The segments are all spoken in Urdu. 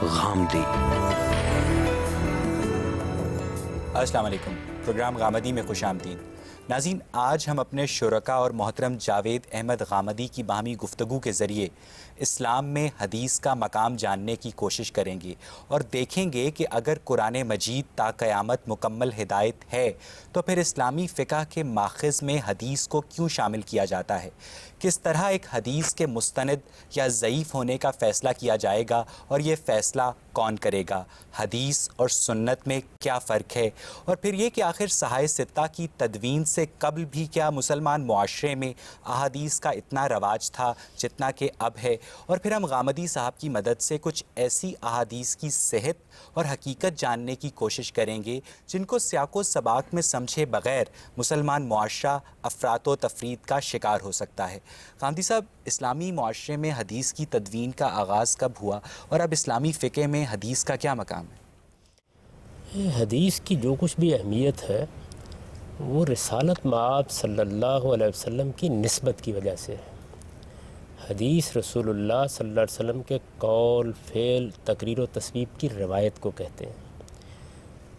غامدی۔ السلام علیکم، پروگرام غامدی میں خوش آمدید۔ ناظرین، آج ہم اپنے شرکا اور محترم جاوید احمد غامدی کی باہمی گفتگو کے ذریعے اسلام میں حدیث کا مقام جاننے کی کوشش کریں گے اور دیکھیں گے کہ اگر قرآن مجید تا قیامت مکمل ہدایت ہے تو پھر اسلامی فقہ کے ماخذ میں حدیث کو کیوں شامل کیا جاتا ہے، کس طرح ایک حدیث کے مستند یا ضعیف ہونے کا فیصلہ کیا جائے گا اور یہ فیصلہ کون کرے گا، حدیث اور سنت میں کیا فرق ہے، اور پھر یہ کہ آخر صحائح ستہ کی تدوین سے قبل بھی کیا مسلمان معاشرے میں احادیث کا اتنا رواج تھا جتنا کہ اب ہے، اور پھر ہم غامدی صاحب کی مدد سے کچھ ایسی احادیث کی صحت اور حقیقت جاننے کی کوشش کریں گے جن کو سیاق و سباق میں سمجھے بغیر مسلمان معاشرہ افراط و تفرید کا شکار ہو سکتا ہے۔ غامدی صاحب، اسلامی معاشرے میں حدیث کی تدوین کا آغاز کب ہوا اور اب اسلامی فقہ میں حدیث کا کیا مقام ہے؟ حدیث کی جو کچھ بھی اہمیت ہے وہ رسالت مآب صلی اللہ علیہ وسلم کی نسبت کی وجہ سے ہے۔ حدیث رسول اللہ صلی اللہ علیہ وسلم کے قول، فعل، تقریر و تصویب کی روایت کو کہتے ہیں۔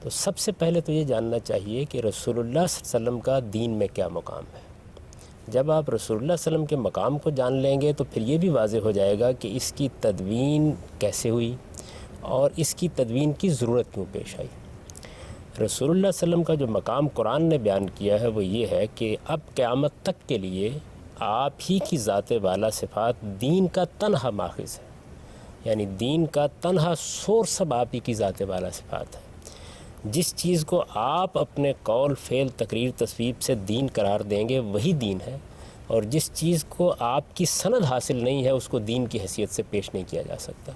تو سب سے پہلے تو یہ جاننا چاہیے کہ رسول اللہ صلی اللہ علیہ وسلم کا دین میں کیا مقام ہے۔ جب آپ رسول اللہ صلی اللہ علیہ وسلم کے مقام کو جان لیں گے تو پھر یہ بھی واضح ہو جائے گا کہ اس کی تدوین کیسے ہوئی اور اس کی تدوین کی ضرورت کیوں پیش آئی۔ رسول اللہ صلی اللہ علیہ وسلم کا جو مقام قرآن نے بیان کیا ہے وہ یہ ہے کہ اب قیامت تک کے لیے آپ ہی کی ذات والا صفات دین کا تنہا ماخذ ہے، یعنی دین کا تنہا سورس سب آپ ہی کی ذات والا صفات ہے۔ جس چیز کو آپ اپنے قول، فعل، تقریر، تصویب سے دین قرار دیں گے وہی دین ہے، اور جس چیز کو آپ کی سند حاصل نہیں ہے اس کو دین کی حیثیت سے پیش نہیں کیا جا سکتا۔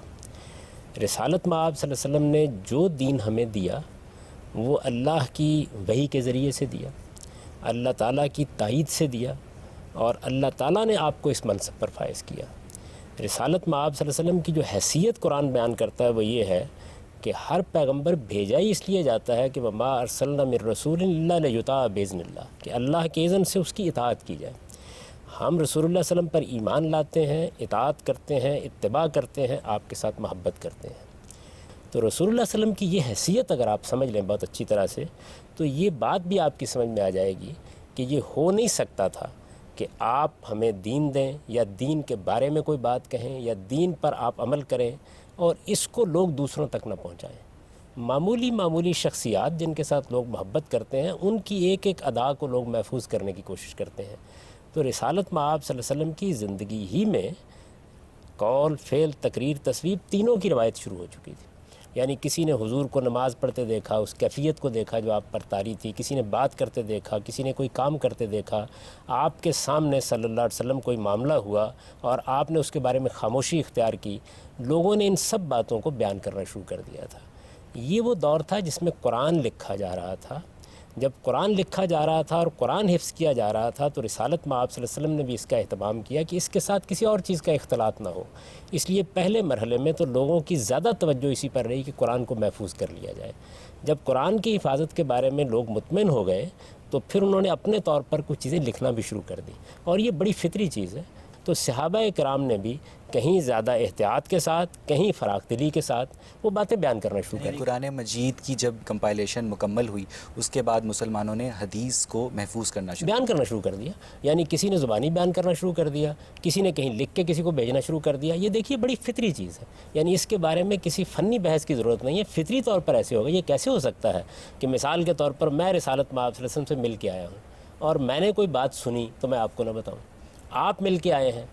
رسالت مآب صلی اللہ علیہ وسلم نے جو دین ہمیں دیا وہ اللہ کی وحی کے ذریعے سے دیا، اللہ تعالیٰ کی تائید سے دیا، اور اللہ تعالیٰ نے آپ کو اس منصب پر فائز کیا۔ رسالت مآب صلی اللہ علیہ وسلم کی جو حیثیت قرآن بیان کرتا ہے وہ یہ ہے کہ ہر پیغمبر بھیجا ہی اس لیے جاتا ہے کہ وما ارسلنا من رسول الا لیطاع باذن اللہ، کہ اللہ کے اذن سے اس کی اطاعت کی جائے۔ ہم رسول اللہ صلی اللہ علیہ وسلم پر ایمان لاتے ہیں، اطاعت کرتے ہیں، اتباع کرتے ہیں، آپ کے ساتھ محبت کرتے ہیں۔ تو رسول اللہ صلی اللہ علیہ وسلم کی یہ حیثیت اگر آپ سمجھ لیں بہت اچھی طرح سے تو یہ بات بھی آپ کی سمجھ میں آ جائے گی کہ یہ ہو نہیں سکتا تھا کہ آپ ہمیں دین دیں یا دین کے بارے میں کوئی بات کہیں یا دین پر آپ عمل کریں اور اس کو لوگ دوسروں تک نہ پہنچائیں۔ معمولی شخصیات جن کے ساتھ لوگ محبت کرتے ہیں ان کی ایک ایک ادا کو لوگ محفوظ کرنے کی کوشش کرتے ہیں۔ تو رسالت مآب صلی اللہ علیہ وسلم کی زندگی ہی میں قول، فعل، تقریر، تصویب تینوں کی روایت شروع ہو چکی تھی۔ یعنی کسی نے حضور کو نماز پڑھتے دیکھا، اس کیفیت کو دیکھا جو آپ پر طاری تھی، کسی نے بات کرتے دیکھا، کسی نے کوئی کام کرتے دیکھا، آپ کے سامنے صلی اللہ علیہ وسلم کوئی معاملہ ہوا اور آپ نے اس کے بارے میں خاموشی اختیار کی، لوگوں نے ان سب باتوں کو بیان کرنا شروع کر دیا تھا۔ یہ وہ دور تھا جس میں قرآن لکھا جا رہا تھا۔ جب قرآن لکھا جا رہا تھا اور قرآن حفظ کیا جا رہا تھا تو رسالت مآب صلی اللہ علیہ وسلم نے بھی اس کا اہتمام کیا کہ اس کے ساتھ کسی اور چیز کا اختلاط نہ ہو۔ اس لیے پہلے مرحلے میں تو لوگوں کی زیادہ توجہ اسی پر رہی کہ قرآن کو محفوظ کر لیا جائے۔ جب قرآن کی حفاظت کے بارے میں لوگ مطمئن ہو گئے تو پھر انہوں نے اپنے طور پر کچھ چیزیں لکھنا بھی شروع کر دی، اور یہ بڑی فطری چیز ہے۔ تو صحابہ کرام نے بھی کہیں زیادہ احتیاط کے ساتھ، کہیں فراخ دلی کے ساتھ وہ باتیں بیان کرنا شروع کر دی۔ قرآن مجید کی جب کمپائلیشن مکمل ہوئی اس کے بعد مسلمانوں نے حدیث کو محفوظ کرنا شروع کر دیا۔ یعنی کسی نے زبانی بیان کرنا شروع کر دیا، کسی نے کہیں لکھ کے کسی کو بھیجنا شروع کر دیا۔ یہ دیکھیے بڑی فطری چیز ہے، یعنی اس کے بارے میں کسی فنی بحث کی ضرورت نہیں ہے، فطری طور پر ایسے ہوگا۔ یہ کیسے ہو سکتا ہے کہ مثال کے طور پر میں رسالت مآب صلی اللہ علیہ وسلم سے مل کے آیا ہوں اور میں نے کوئی بات سنی تو میں آپ کو نہ بتاؤں، آپ مل کے آئے ہیں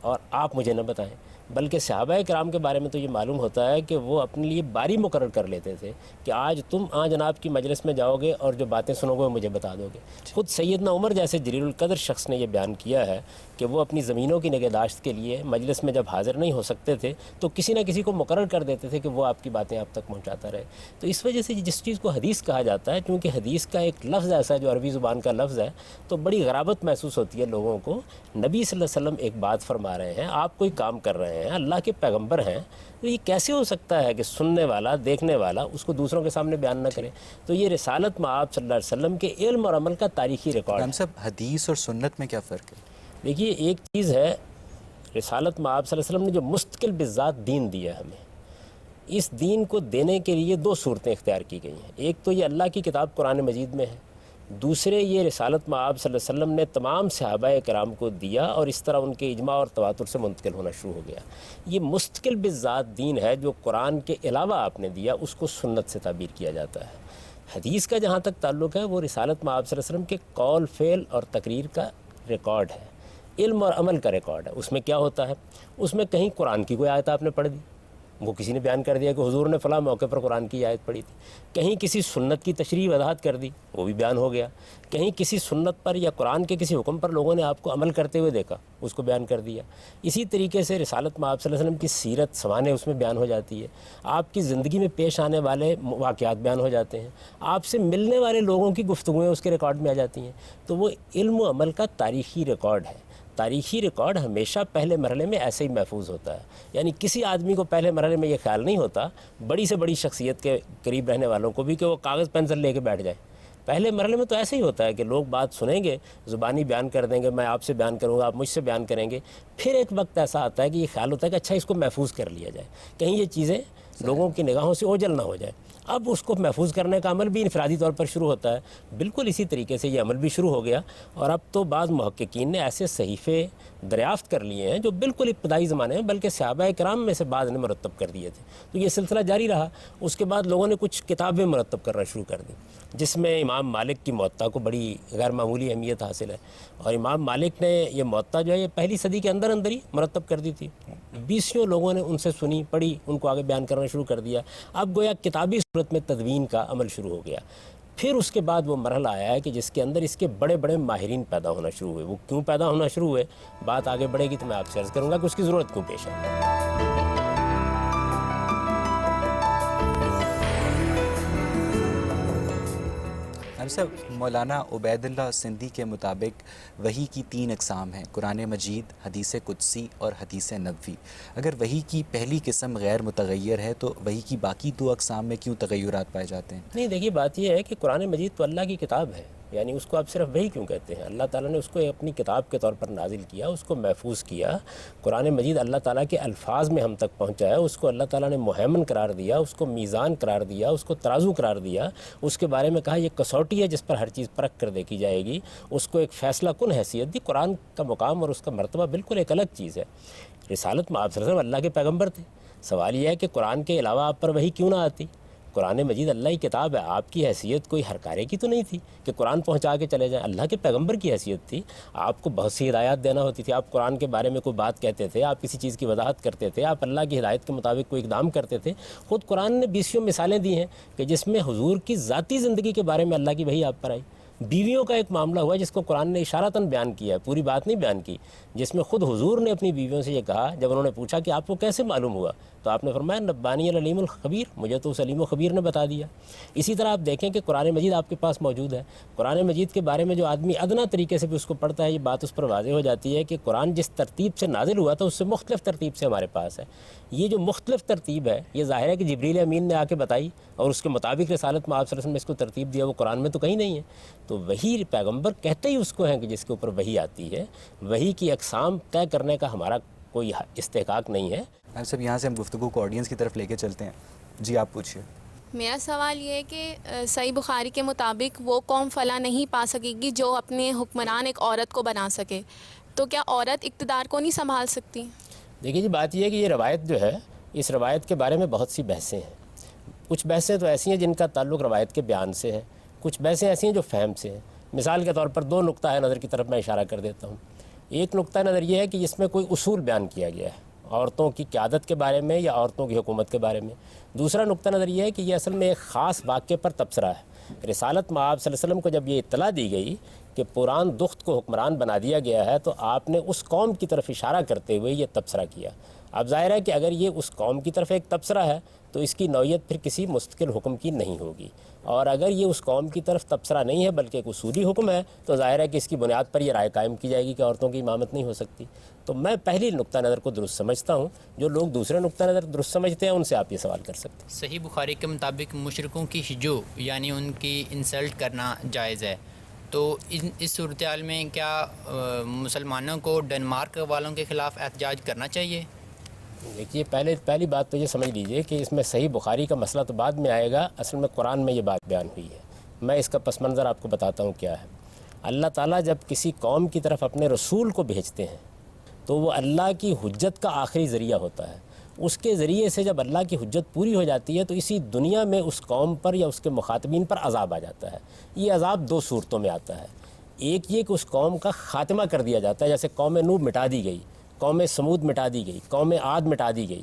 اور آپ مجھے نہ بتائیں۔ بلکہ صحابہ کرام کے بارے میں تو یہ معلوم ہوتا ہے کہ وہ اپنے لیے باری مقرر کر لیتے تھے کہ آج تم جناب کی مجلس میں جاؤ گے اور جو باتیں سنو گے وہ مجھے بتا دو گے۔ خود سیدنا عمر جیسے جلیل القدر شخص نے یہ بیان کیا ہے کہ وہ اپنی زمینوں کی نگہداشت کے لیے مجلس میں جب حاضر نہیں ہو سکتے تھے تو کسی نہ کسی کو مقرر کر دیتے تھے کہ وہ آپ کی باتیں آپ تک پہنچاتا رہے۔ تو اس وجہ سے جس چیز کو حدیث کہا جاتا ہے، کیونکہ حدیث کا ایک لفظ ایسا ہے جو عربی زبان کا لفظ ہے، تو بڑی غرابت محسوس ہوتی ہے لوگوں کو۔ نبی صلی اللہ علیہ وسلم ایک بات فرما رہے ہیں، آپ کوئی کام کر رہے ہیں، اللہ کے پیغمبر ہیں، تو یہ کیسے ہو سکتا ہے کہ سننے والا، دیکھنے والا اس کو دوسروں کے سامنے بیان نہ کرے؟ تو یہ رسالت مآب صلی اللہ علیہ وسلم کے علم اور عمل کا تاریخی ریکارڈ ہے۔ ہم سب حدیث اور سنت میں کیا فرق ہے؟ دیکھیے ایک چیز ہے، رسالت مآب صلی اللہ علیہ وسلم نے جو مستقل بذات دین دیا ہمیں، اس دین کو دینے کے لیے دو صورتیں اختیار کی گئی ہیں. ایک تو یہ اللہ کی کتاب قرآن مجید میں ہے، دوسرے یہ رسالت مآب صلی اللہ علیہ وسلم نے تمام صحابہ کرام کو دیا اور اس طرح ان کے اجماع اور تواتر سے منتقل ہونا شروع ہو گیا. یہ مستقل بالذات دین ہے جو قرآن کے علاوہ آپ نے دیا، اس کو سنت سے تعبیر کیا جاتا ہے. حدیث کا جہاں تک تعلق ہے وہ رسالت مآب صلی اللہ علیہ وسلم کے قول فعل اور تقریر کا ریکارڈ ہے، علم اور عمل کا ریکارڈ ہے. اس میں کیا ہوتا ہے؟ اس میں کہیں قرآن کی کوئی آیت آپ نے پڑھ دی، وہ کسی نے بیان کر دیا کہ حضور نے فلاں موقع پر قرآن کی آیت پڑھی تھی. کہیں کسی سنت کی تشریح وضاحت کر دی، وہ بھی بیان ہو گیا. کہیں کسی سنت پر یا قرآن کے کسی حکم پر لوگوں نے آپ کو عمل کرتے ہوئے دیکھا، اس کو بیان کر دیا. اسی طریقے سے رسالت مآب صلی اللہ علیہ وسلم کی سیرت سوانح اس میں بیان ہو جاتی ہے. آپ کی زندگی میں پیش آنے والے واقعات بیان ہو جاتے ہیں، آپ سے ملنے والے لوگوں کی گفتگویں اس کے ریکارڈ میں آ جاتی ہیں. تو وہ علم و عمل کا تاریخی ریکارڈ ہے. تاریخی ریکارڈ ہمیشہ پہلے مرحلے میں ایسے ہی محفوظ ہوتا ہے. یعنی کسی آدمی کو پہلے مرحلے میں یہ خیال نہیں ہوتا، بڑی سے بڑی شخصیت کے قریب رہنے والوں کو بھی، کہ وہ کاغذ پینسل لے کے بیٹھ جائے. پہلے مرحلے میں تو ایسے ہی ہوتا ہے کہ لوگ بات سنیں گے، زبانی بیان کر دیں گے، میں آپ سے بیان کروں گا، آپ مجھ سے بیان کریں گے. پھر ایک وقت ایسا آتا ہے کہ یہ خیال ہوتا ہے کہ اچھا اس کو محفوظ کر لیا جائے، کہیں یہ چیزیں لوگوں کی نگاہوں سے اوجھل نہ ہو جائے. اب اس کو محفوظ کرنے کا عمل بھی انفرادی طور پر شروع ہوتا ہے. بالکل اسی طریقے سے یہ عمل بھی شروع ہو گیا. اور اب تو بعض محققین نے ایسے صحیفے دریافت کر لیے ہیں جو بالکل ابتدائی زمانے میں بلکہ صحابہ کرام میں سے بعض نے مرتب کر دیے تھے. تو یہ سلسلہ جاری رہا. اس کے بعد لوگوں نے کچھ کتابیں مرتب کرنا شروع کر دیں، جس میں امام مالک کی موطا کو بڑی غیر معمولی اہمیت حاصل ہے. اور امام مالک نے یہ موطا جو ہے یہ پہلی صدی کے اندر ہی مرتب کر دی تھی. 20 لوگوں نے ان سے سنی، پڑھی، ان کو آگے بیان کرنا شروع کر دیا. اب گویا کتابی صورت میں تدوین کا عمل شروع ہو گیا. پھر اس کے بعد وہ مرحلہ آیا ہے کہ جس کے اندر اس کے بڑے بڑے ماہرین پیدا ہونا شروع ہوئے. وہ کیوں پیدا ہونا شروع ہوئے، بات آگے بڑھے گی تو میں آپ سے عرض کروں گا کہ اس کی ضرورت کیوں پیش آئی. صاحب، مولانا عبید اللہ سندھی کے مطابق وحی کی 3 اقسام ہیں: قرآن مجید، حدیث قدسی اور حدیث نبوی. اگر وحی کی پہلی قسم غیر متغیر ہے تو وحی کی باقی 2 اقسام میں کیوں تغیرات پائے جاتے ہیں؟ نہیں، دیکھیے بات یہ ہے کہ قرآن مجید تو اللہ کی کتاب ہے، یعنی اس کو آپ صرف وحی کیوں کہتے ہیں؟ اللہ تعالیٰ نے اس کو اپنی کتاب کے طور پر نازل کیا، اس کو محفوظ کیا. قرآن مجید اللہ تعالیٰ کے الفاظ میں ہم تک پہنچا ہے، اس کو اللہ تعالیٰ نے مہیمن قرار دیا، اس کو میزان قرار دیا، اس کو ترازو قرار دیا. اس کے بارے میں کہا یہ کسوٹی ہے جس پر ہر چیز پرکھ کر دیکھی جائے گی. اس کو ایک فیصلہ کن حیثیت دی. قرآن کا مقام اور اس کا مرتبہ بالکل ایک الگ چیز ہے. رسالت مآب صلی اللہ علیہ وسلم اللہ کے پیغمبر تھے. سوال یہ ہے کہ قرآن کے علاوہ آپ پر وحی کیوں نہ آتی؟ قرآن مجید اللہ کی کتاب ہے، آپ کی حیثیت کوئی ہر کارے کی تو نہیں تھی کہ قرآن پہنچا کے چلے جائیں. اللہ کے پیغمبر کی حیثیت تھی، آپ کو بہت سی ہدایات دینا ہوتی تھی. آپ قرآن کے بارے میں کوئی بات کہتے تھے، آپ کسی چیز کی وضاحت کرتے تھے، آپ اللہ کی ہدایت کے مطابق کوئی اقدام کرتے تھے. خود قرآن نے 20 مثالیں دی ہیں کہ جس میں حضور کی ذاتی زندگی کے بارے میں اللہ کی وحی آپ پر آئی. بیویوں کا ایک معاملہ ہوا جس کو قرآن نے اشارتاً بیان کیا ہے، پوری بات نہیں بیان کی، جس میں خود حضور نے اپنی بیویوں سے یہ کہا جب انہوں نے پوچھا کہ آپ کو کیسے معلوم ہوا، تو آپ نے فرمایا نبانی العلیم الخبیر، مجھے تو اس علیم و خبیر نے بتا دیا. اسی طرح آپ دیکھیں کہ قرآن مجید آپ کے پاس موجود ہے. قرآن مجید کے بارے میں جو آدمی ادنا طریقے سے بھی اس کو پڑھتا ہے، یہ بات اس پر واضح ہو جاتی ہے کہ قرآن جس ترتیب سے نازل ہوا تھا اس سے مختلف ترتیب سے ہمارے پاس ہے. یہ جو مختلف ترتیب ہے یہ ظاہر ہے کہ جبریل امین نے آ کے بتائی اور اس کے مطابق رسالت مآب صلی اللہ علیہ وسلم نے اس کو ترتیب دیا. وہ قرآن میں تو کہیں نہیں ہے. تو وہی پیغمبر کہتے ہی اس کو ہیں کہ جس کے اوپر وحی آتی ہے. وحی کی اقسام طے کرنے کا ہمارا کوئی استحقاق نہیں ہے. صاحب یہاں سے ہم گفتگو کو آڈینس کی طرف لے کے چلتے ہیں. جی آپ پوچھیے. میرا سوال یہ ہے کہ صحیح بخاری کے مطابق وہ قوم فلاح نہیں پا سکے گی جو اپنے حکمران ایک عورت کو بنا سکے، تو کیا عورت اقتدار کو نہیں سنبھال سکتی؟ دیکھیے جی، بات یہ ہے کہ یہ روایت جو ہے، اس روایت کے بارے میں بہت سی بحثیں ہیں. کچھ بحثیں تو ایسی ہیں جن کا تعلق روایت کے بیان سے ہے، کچھ بحثیں ایسی ہیں جو فہم سے ہیں. مثال کے طور پر 2 نقطۂ نظر کی طرف میں اشارہ کر دیتا ہوں. ایک نقطۂ نظر یہ ہے کہ اس میں کوئی اصول بیان کیا گیا ہے عورتوں کی قیادت کے بارے میں یا عورتوں کی حکومت کے بارے میں. دوسرا نقطہ نظر یہ ہے کہ یہ اصل میں ایک خاص واقعے پر تبصرہ ہے. رسالت مآب صلی اللہ علیہ وسلم کو جب یہ اطلاع دی گئی کہ پران دخت کو حکمران بنا دیا گیا ہے تو آپ نے اس قوم کی طرف اشارہ کرتے ہوئے یہ تبصرہ کیا. اب ظاہر ہے کہ اگر یہ اس قوم کی طرف ایک تبصرہ ہے تو اس کی نوعیت پھر کسی مستقل حکم کی نہیں ہوگی، اور اگر یہ اس قوم کی طرف تبصرہ نہیں ہے بلکہ ایک اصولی حکم ہے تو ظاہر ہے کہ اس کی بنیاد پر یہ رائے قائم کی جائے گی کہ عورتوں کی امامت نہیں ہو سکتی. تو میں پہلی نقطہ نظر کو درست سمجھتا ہوں. جو لوگ دوسرے نقطہ نظر درست سمجھتے ہیں ان سے آپ یہ سوال کر سکتے ہیں. صحیح بخاری کے مطابق مشرکوں کی ہجو یعنی ان کی انسلٹ کرنا جائز ہے، تو اس صورتحال میں کیا مسلمانوں کو ڈنمارک والوں کے خلاف احتجاج کرنا چاہیے؟ دیکھیے پہلی بات تو یہ سمجھ لیجئے کہ اس میں صحیح بخاری کا مسئلہ تو بعد میں آئے گا، اصل میں قرآن میں یہ بات بیان ہوئی ہے. میں اس کا پس منظر آپ کو بتاتا ہوں کیا ہے. اللہ تعالیٰ جب کسی قوم کی طرف اپنے رسول کو بھیجتے ہیں تو وہ اللہ کی حجت کا آخری ذریعہ ہوتا ہے. اس کے ذریعے سے جب اللہ کی حجت پوری ہو جاتی ہے تو اسی دنیا میں اس قوم پر یا اس کے مخاطبین پر عذاب آ جاتا ہے. یہ عذاب دو صورتوں میں آتا ہے. ایک یہ کہ اس قوم کا خاتمہ کر دیا جاتا ہے، جیسے قوم نوح مٹا دی گئی، قوم سمود مٹا دی گئی، قوم عاد مٹا دی گئی.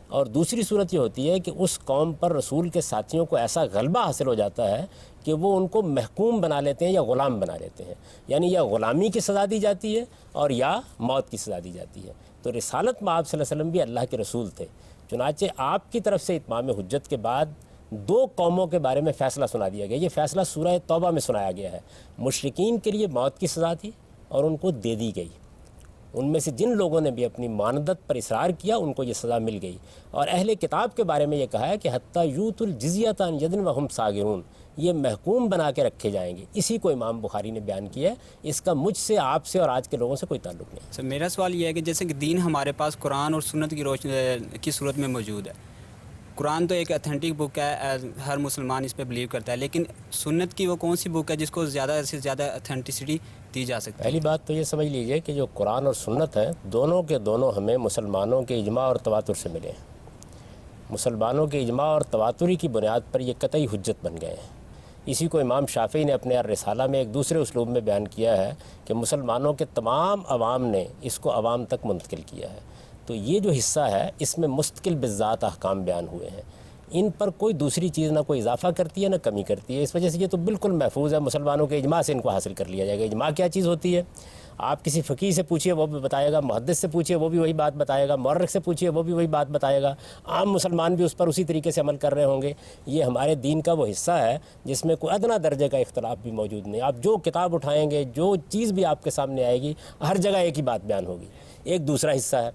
اور دوسری صورت یہ ہوتی ہے کہ اس قوم پر رسول کے ساتھیوں کو ایسا غلبہ حاصل ہو جاتا ہے کہ وہ ان کو محکوم بنا لیتے ہیں یا غلام بنا لیتے ہیں. یعنی یا غلامی کی سزا دی جاتی ہے اور یا موت کی سزا دی جاتی ہے. تو رسالت میں آپ صلی اللہ علیہ وسلم بھی اللہ کے رسول تھے. چنانچہ آپ کی طرف سے اتمام حجت کے بعد دو قوموں کے بارے میں فیصلہ سنا دیا گیا. یہ فیصلہ سورہ توبہ میں سنایا گیا ہے. مشرکین کے لیے موت کی سزا تھی اور ان کو دے دی گئی. ان میں سے جن لوگوں نے بھی اپنی ماندت پر اصرار کیا ان کو یہ سزا مل گئی. اور اہل کتاب کے بارے میں یہ کہا ہے کہ حتیٰ یوت الجزیۃ عن ید وہم صاغرون، یہ محکوم بنا کے رکھے جائیں گے. اسی کو امام بخاری نے بیان کیا ہے. اس کا مجھ سے، آپ سے اور آج کے لوگوں سے کوئی تعلق نہیں. سر میرا سوال یہ ہے کہ جیسے کہ دین ہمارے پاس قرآن اور سنت کی روشنی کی صورت میں موجود ہے. قرآن تو ایک اتھینٹک بک ہے، ہر مسلمان اس پہ بلیو کرتا ہے، لیکن سنت کی وہ کون سی بک ہے جس کو زیادہ سے زیادہ اتھینٹسٹی دی جا سکتی ہے؟ پہلی بات تو یہ سمجھ لیجئے کہ جو قرآن اور سنت ہیں دونوں کے دونوں ہمیں مسلمانوں کے اجماع اور تواتر سے ملے ہیں. مسلمانوں کے اجماع اور تواتری کی بنیاد پر یہ قطعی حجت بن گئے ہیں. اسی کو امام شافعی نے اپنے الرسالہ میں ایک دوسرے اسلوب میں بیان کیا ہے کہ مسلمانوں کے تمام عوام نے اس کو عوام تک منتقل کیا ہے. تو یہ جو حصہ ہے اس میں مستقل بالذات احکام بیان ہوئے ہیں. ان پر کوئی دوسری چیز نہ کوئی اضافہ کرتی ہے نہ کمی کرتی ہے. اس وجہ سے یہ تو بالکل محفوظ ہے. مسلمانوں کے اجماع سے ان کو حاصل کر لیا جائے گا. اجماع کیا چیز ہوتی ہے؟ آپ کسی فقیہ سے پوچھئے وہ بھی بتائے گا، محدث سے پوچھئے وہ بھی وہی بات بتائے گا، مورخ سے پوچھئے وہ بھی وہی بات بتائے گا. عام مسلمان بھی اس پر اسی طریقے سے عمل کر رہے ہوں گے. یہ ہمارے دین کا وہ حصہ ہے جس میں کوئی ادنیٰ درجے کا اختلاف بھی موجود نہیں. آپ جو کتاب اٹھائیں گے، جو چیز بھی آپ کے سامنے آئے گی، ہر جگہ ایک ہی بات بیان ہوگی. ایک دوسرا حصہ ہے.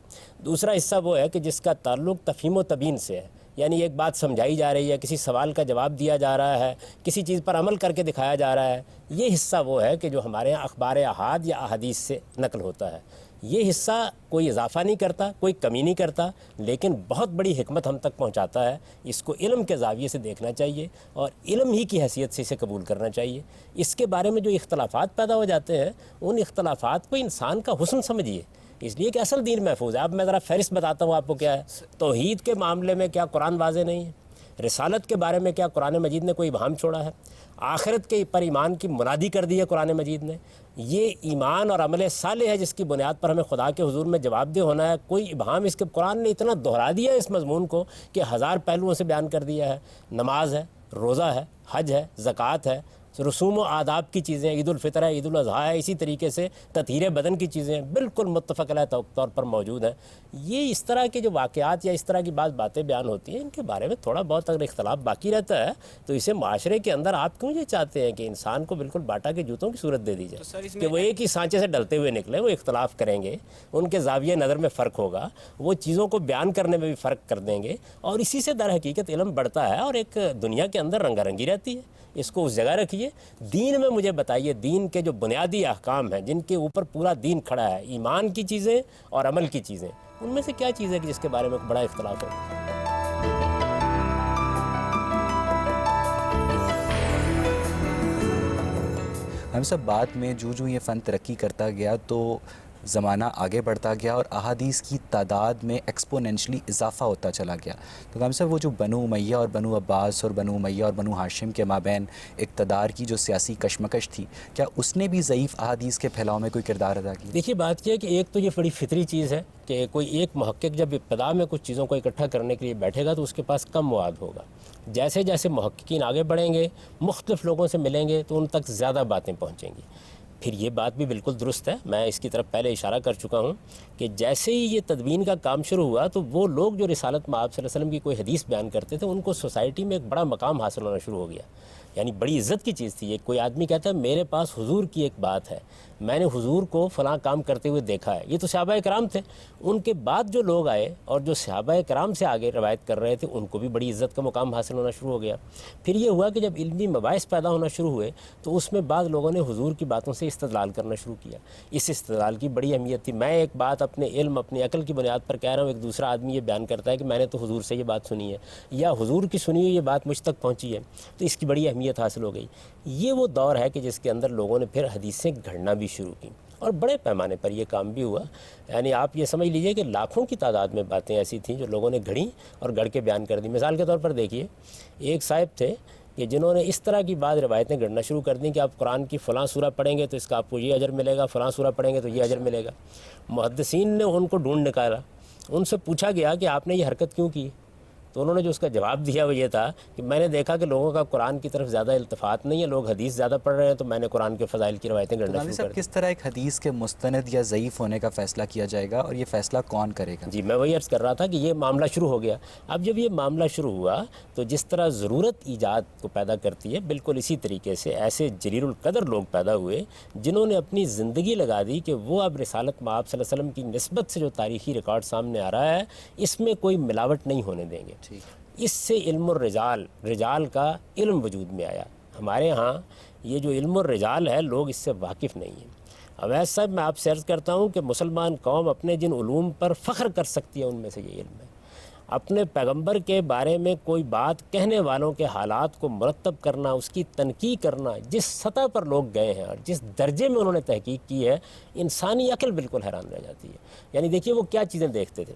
دوسرا حصہ وہ ہے کہ جس کا تعلق تفہیم و تبیین سے ہے. یعنی ایک بات سمجھائی جا رہی ہے، کسی سوال کا جواب دیا جا رہا ہے، کسی چیز پر عمل کر کے دکھایا جا رہا ہے. یہ حصہ وہ ہے کہ جو ہمارے یہاں اخبار احاد یا احادیث سے نقل ہوتا ہے. یہ حصہ کوئی اضافہ نہیں کرتا، کوئی کمی نہیں کرتا، لیکن بہت بڑی حکمت ہم تک پہنچاتا ہے. اس کو علم کے زاویے سے دیکھنا چاہیے اور علم ہی کی حیثیت سے اسے قبول کرنا چاہیے. اس کے بارے میں جو اختلافات پیدا ہو جاتے ہیں ان اختلافات کو انسان کا حسن سمجھیے، اس لیے کہ اصل دین محفوظ ہے. اب میں ذرا فہرست بتاتا ہوں آپ کو کیا ہے. توحید کے معاملے میں کیا قرآن واضح نہیں ہے؟ رسالت کے بارے میں کیا قرآن مجید نے کوئی ابہام چھوڑا ہے؟ آخرت کے پر ایمان کی منادی کر دی ہے قرآن مجید نے. یہ ایمان اور عمل صالح ہے جس کی بنیاد پر ہمیں خدا کے حضور میں جواب دہ ہونا ہے. کوئی ابہام اس کے قرآن نے اتنا دہرا دیا ہے اس مضمون کو کہ ہزار پہلوؤں سے بیان کر دیا ہے. نماز ہے، روزہ ہے، حج ہے، زکوٰۃ ہے، رسوم و آداب کی چیزیں، عید الفطر ہے، عید الاضحیٰ ہے، اسی طریقے سے تطہیر بدن کی چیزیں بالکل متفق علیہ طور پر موجود ہیں. یہ اس طرح کے جو واقعات یا اس طرح کی باتیں بیان ہوتی ہیں ان کے بارے میں تھوڑا بہت اگر اختلاف باقی رہتا ہے تو اسے معاشرے کے اندر آپ کیوں یہ چاہتے ہیں کہ انسان کو بالکل باٹا کے جوتوں کی صورت دے دی جائے کہ وہ ایک ہی سانچے سے ڈلتے ہوئے نکلے؟ وہ اختلاف کریں گے، ان کے زاویہ نظر میں فرق ہوگا، وہ چیزوں کو بیان کرنے میں بھی فرق کر دیں گے اور اسی سے در حقیقت علم بڑھتا ہے اور ایک دنیا کے اندر رنگا رنگی رہتی ہے. اس کو اس جگہ رکھیے. دین میں مجھے بتائیے دین کے جو بنیادی احکام ہیں جن کے اوپر پورا دین کھڑا ہے، ایمان کی چیزیں اور عمل کی چیزیں، ان میں سے کیا چیز ہے کہ جس کے بارے میں بڑا اختلاف ہو؟ ہم سب بعد میں جو یہ فن ترقی کرتا گیا تو زمانہ آگے بڑھتا گیا اور احادیث کی تعداد میں ایکسپوننشلی اضافہ ہوتا چلا گیا. تو ہم سب وہ جو بنو امیہ اور بنو عباس اور بنو امیہ اور بنو ہاشم کے مابین اقتدار کی جو سیاسی کشمکش تھی، کیا اس نے بھی ضعیف احادیث کے پھیلاؤ میں کوئی کردار ادا کیا؟ دیکھیے بات یہ ہے کہ ایک تو یہ بڑی فطری چیز ہے کہ کوئی ایک محقق جب ابتدا میں کچھ چیزوں کو اکٹھا کرنے کے لیے بیٹھے گا تو اس کے پاس کم مواد ہوگا. جیسے جیسے محققین آگے بڑھیں گے، مختلف لوگوں سے ملیں گے تو ان تک زیادہ باتیں پہنچیں گی. پھر یہ بات بھی بالکل درست ہے، میں اس کی طرف پہلے اشارہ کر چکا ہوں کہ جیسے ہی یہ تدوین کا کام شروع ہوا تو وہ لوگ جو رسالت میں آپ صلی اللہ علیہ وسلم کی کوئی حدیث بیان کرتے تھے ان کو سوسائٹی میں ایک بڑا مقام حاصل ہونا شروع ہو گیا. یعنی بڑی عزت کی چیز تھی. یہ کوئی آدمی کہتا ہے میرے پاس حضور کی ایک بات ہے، میں نے حضور کو فلاں کام کرتے ہوئے دیکھا ہے. یہ تو صحابہ کرام تھے. ان کے بعد جو لوگ آئے اور جو صحابہ کرام سے آگے روایت کر رہے تھے ان کو بھی بڑی عزت کا مقام حاصل ہونا شروع ہو گیا. پھر یہ ہوا کہ جب علمی مباحث پیدا ہونا شروع ہوئے تو اس میں بعض لوگوں نے حضور کی باتوں سے استدلال کرنا شروع کیا. اس استدلال کی بڑی اہمیت تھی. میں ایک بات اپنے علم اپنی عقل کی بنیاد پر کہہ رہا ہوں, ایک دوسرا آدمی یہ بیان کرتا ہے کہ میں نے تو حضور سے یہ بات سنی ہے یا حضور کی سنی ہوئی یہ بات مجھ تک پہنچی ہے, تو اس کی بڑی اہمیت حاصل ہو گئی. یہ وہ دور ہے کہ جس کے اندر لوگوں نے پھر حدیثیں گھڑنا بھی شروع کی اور بڑے پیمانے پر یہ کام بھی ہوا. یعنی آپ یہ سمجھ لیجئے کہ لاکھوں کی تعداد میں باتیں ایسی تھیں جو لوگوں نے گھڑیں اور گھڑ کے بیان کر دی. مثال کے طور پر دیکھیے, ایک صاحب تھے کہ جنہوں نے اس طرح کی بعض روایتیں گھڑنا شروع کر دیں کہ آپ قرآن کی فلاں سورہ پڑھیں گے تو اس کا آپ کو یہ اجر ملے گا, فلاں سورہ پڑھیں گے تو یہ اجر ملے گا. محدثین نے ان کو ڈھونڈ نکالا, ان سے پوچھا گیا کہ آپ نے یہ حرکت کیوں کی؟ تو انہوں نے جو اس کا جواب دیا وہ یہ تھا کہ میں نے دیکھا کہ لوگوں کا قرآن کی طرف زیادہ التفات نہیں ہے, لوگ حدیث زیادہ پڑھ رہے ہیں, تو میں نے قرآن کے فضائل کی روایتیں گھڑنا شروع کر دی. کس طرح ایک حدیث کے مستند یا ضعیف ہونے کا فیصلہ کیا جائے گا اور یہ فیصلہ کون کرے گا؟ جی میں وہی عرض کر رہا تھا کہ یہ معاملہ شروع ہو گیا. اب جب یہ معاملہ شروع ہوا تو جس طرح ضرورت ایجاد کو پیدا کرتی ہے, بالکل اسی طریقے سے ایسے جلیل القدر لوگ پیدا ہوئے جنہوں نے اپنی زندگی لگا دی کہ وہ اب رسالت مآب صلی اللہ علیہ وسلم کی نسبت سے جو تاریخی ریکارڈ سامنے آ رہا ہے اس میں کوئی ملاوٹ نہیں ہونے دیں گے. اس سے علم الرجال, رجال کا علم وجود میں آیا. ہمارے ہاں یہ جو علم الرجال ہے لوگ اس سے واقف نہیں ہیں. اویس صاحب میں آپ سے عرض کرتا ہوں کہ مسلمان قوم اپنے جن علوم پر فخر کر سکتی ہے ان میں سے یہ علم ہے. اپنے پیغمبر کے بارے میں کوئی بات کہنے والوں کے حالات کو مرتب کرنا, اس کی تنقید کرنا, جس سطح پر لوگ گئے ہیں اور جس درجے میں انہوں نے تحقیق کی ہے, انسانی عقل بالکل حیران رہ جاتی ہے. یعنی دیکھیے وہ کیا چیزیں دیکھتے تھے.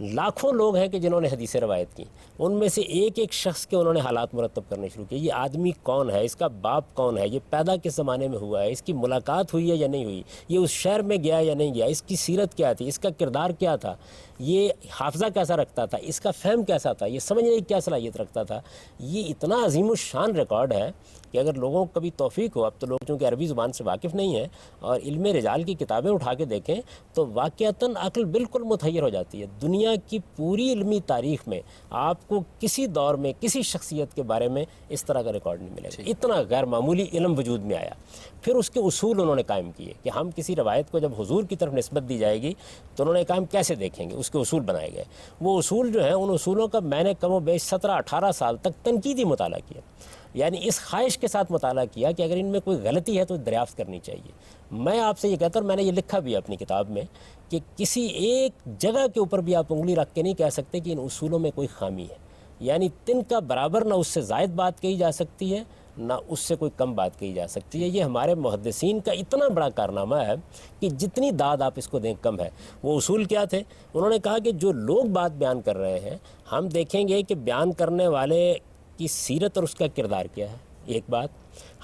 لاکھوں لوگ ہیں کہ جنہوں نے حدیث روایت کی, ان میں سے ایک ایک شخص کے انہوں نے حالات مرتب کرنے شروع کیے. یہ آدمی کون ہے, اس کا باپ کون ہے, یہ پیدا کس زمانے میں ہوا ہے, اس کی ملاقات ہوئی ہے یا نہیں ہوئی, یہ اس شہر میں گیا یا نہیں گیا, اس کی سیرت کیا تھی, اس کا کردار کیا تھا, یہ حافظہ کیسا رکھتا تھا, اس کا فہم کیسا تھا, یہ سمجھنے کی کیا صلاحیت رکھتا تھا. یہ اتنا عظیم الشان ریکارڈ ہے کہ اگر لوگوں کو کبھی توفیق ہو, اب تو لوگ چونکہ عربی زبان سے واقف نہیں ہیں, اور علم رجال کی کتابیں اٹھا کے دیکھیں تو واقعتاً عقل بالکل متحیر ہو جاتی ہے. دنیا کی پوری علمی تاریخ میں آپ کو کسی دور میں کسی شخصیت کے بارے میں اس طرح کا ریکارڈ نہیں ملے گا. اتنا غیر معمولی علم وجود میں آیا. پھر اس کے اصول انہوں نے قائم کیے کہ ہم کسی روایت کو جب حضور کی طرف نسبت دی جائے گی تو انہوں نے کہا ہم کیسے دیکھیں گے. اس کے اصول بنائے گئے. وہ اصول جو ہیں ان اصولوں کا میں نے کم و بیش 17-18 سال تک تنقیدی مطالعہ کیا. یعنی اس خواہش کے ساتھ مطالعہ کیا کہ اگر ان میں کوئی غلطی ہے تو دریافت کرنی چاہیے. میں آپ سے یہ کہتا ہوں, میں نے یہ لکھا بھی ہے اپنی کتاب میں, کہ کسی ایک جگہ کے اوپر بھی آپ انگلی رکھ کے نہیں کہہ سکتے کہ ان اصولوں میں کوئی خامی ہے. یعنی تن کا برابر نہ اس سے زائد بات کہی جا سکتی ہے نہ اس سے کوئی کم بات کہی جا سکتی ہے. یہ ہمارے محدثین کا اتنا بڑا کارنامہ ہے کہ جتنی داد آپ اس کو دیں کم ہے. وہ اصول کیا تھے؟ انہوں نے کہا کہ جو لوگ بات بیان کر رہے ہیں ہم دیکھیں گے کہ بیان کرنے والے کی سیرت اور اس کا کردار کیا ہے. ایک بات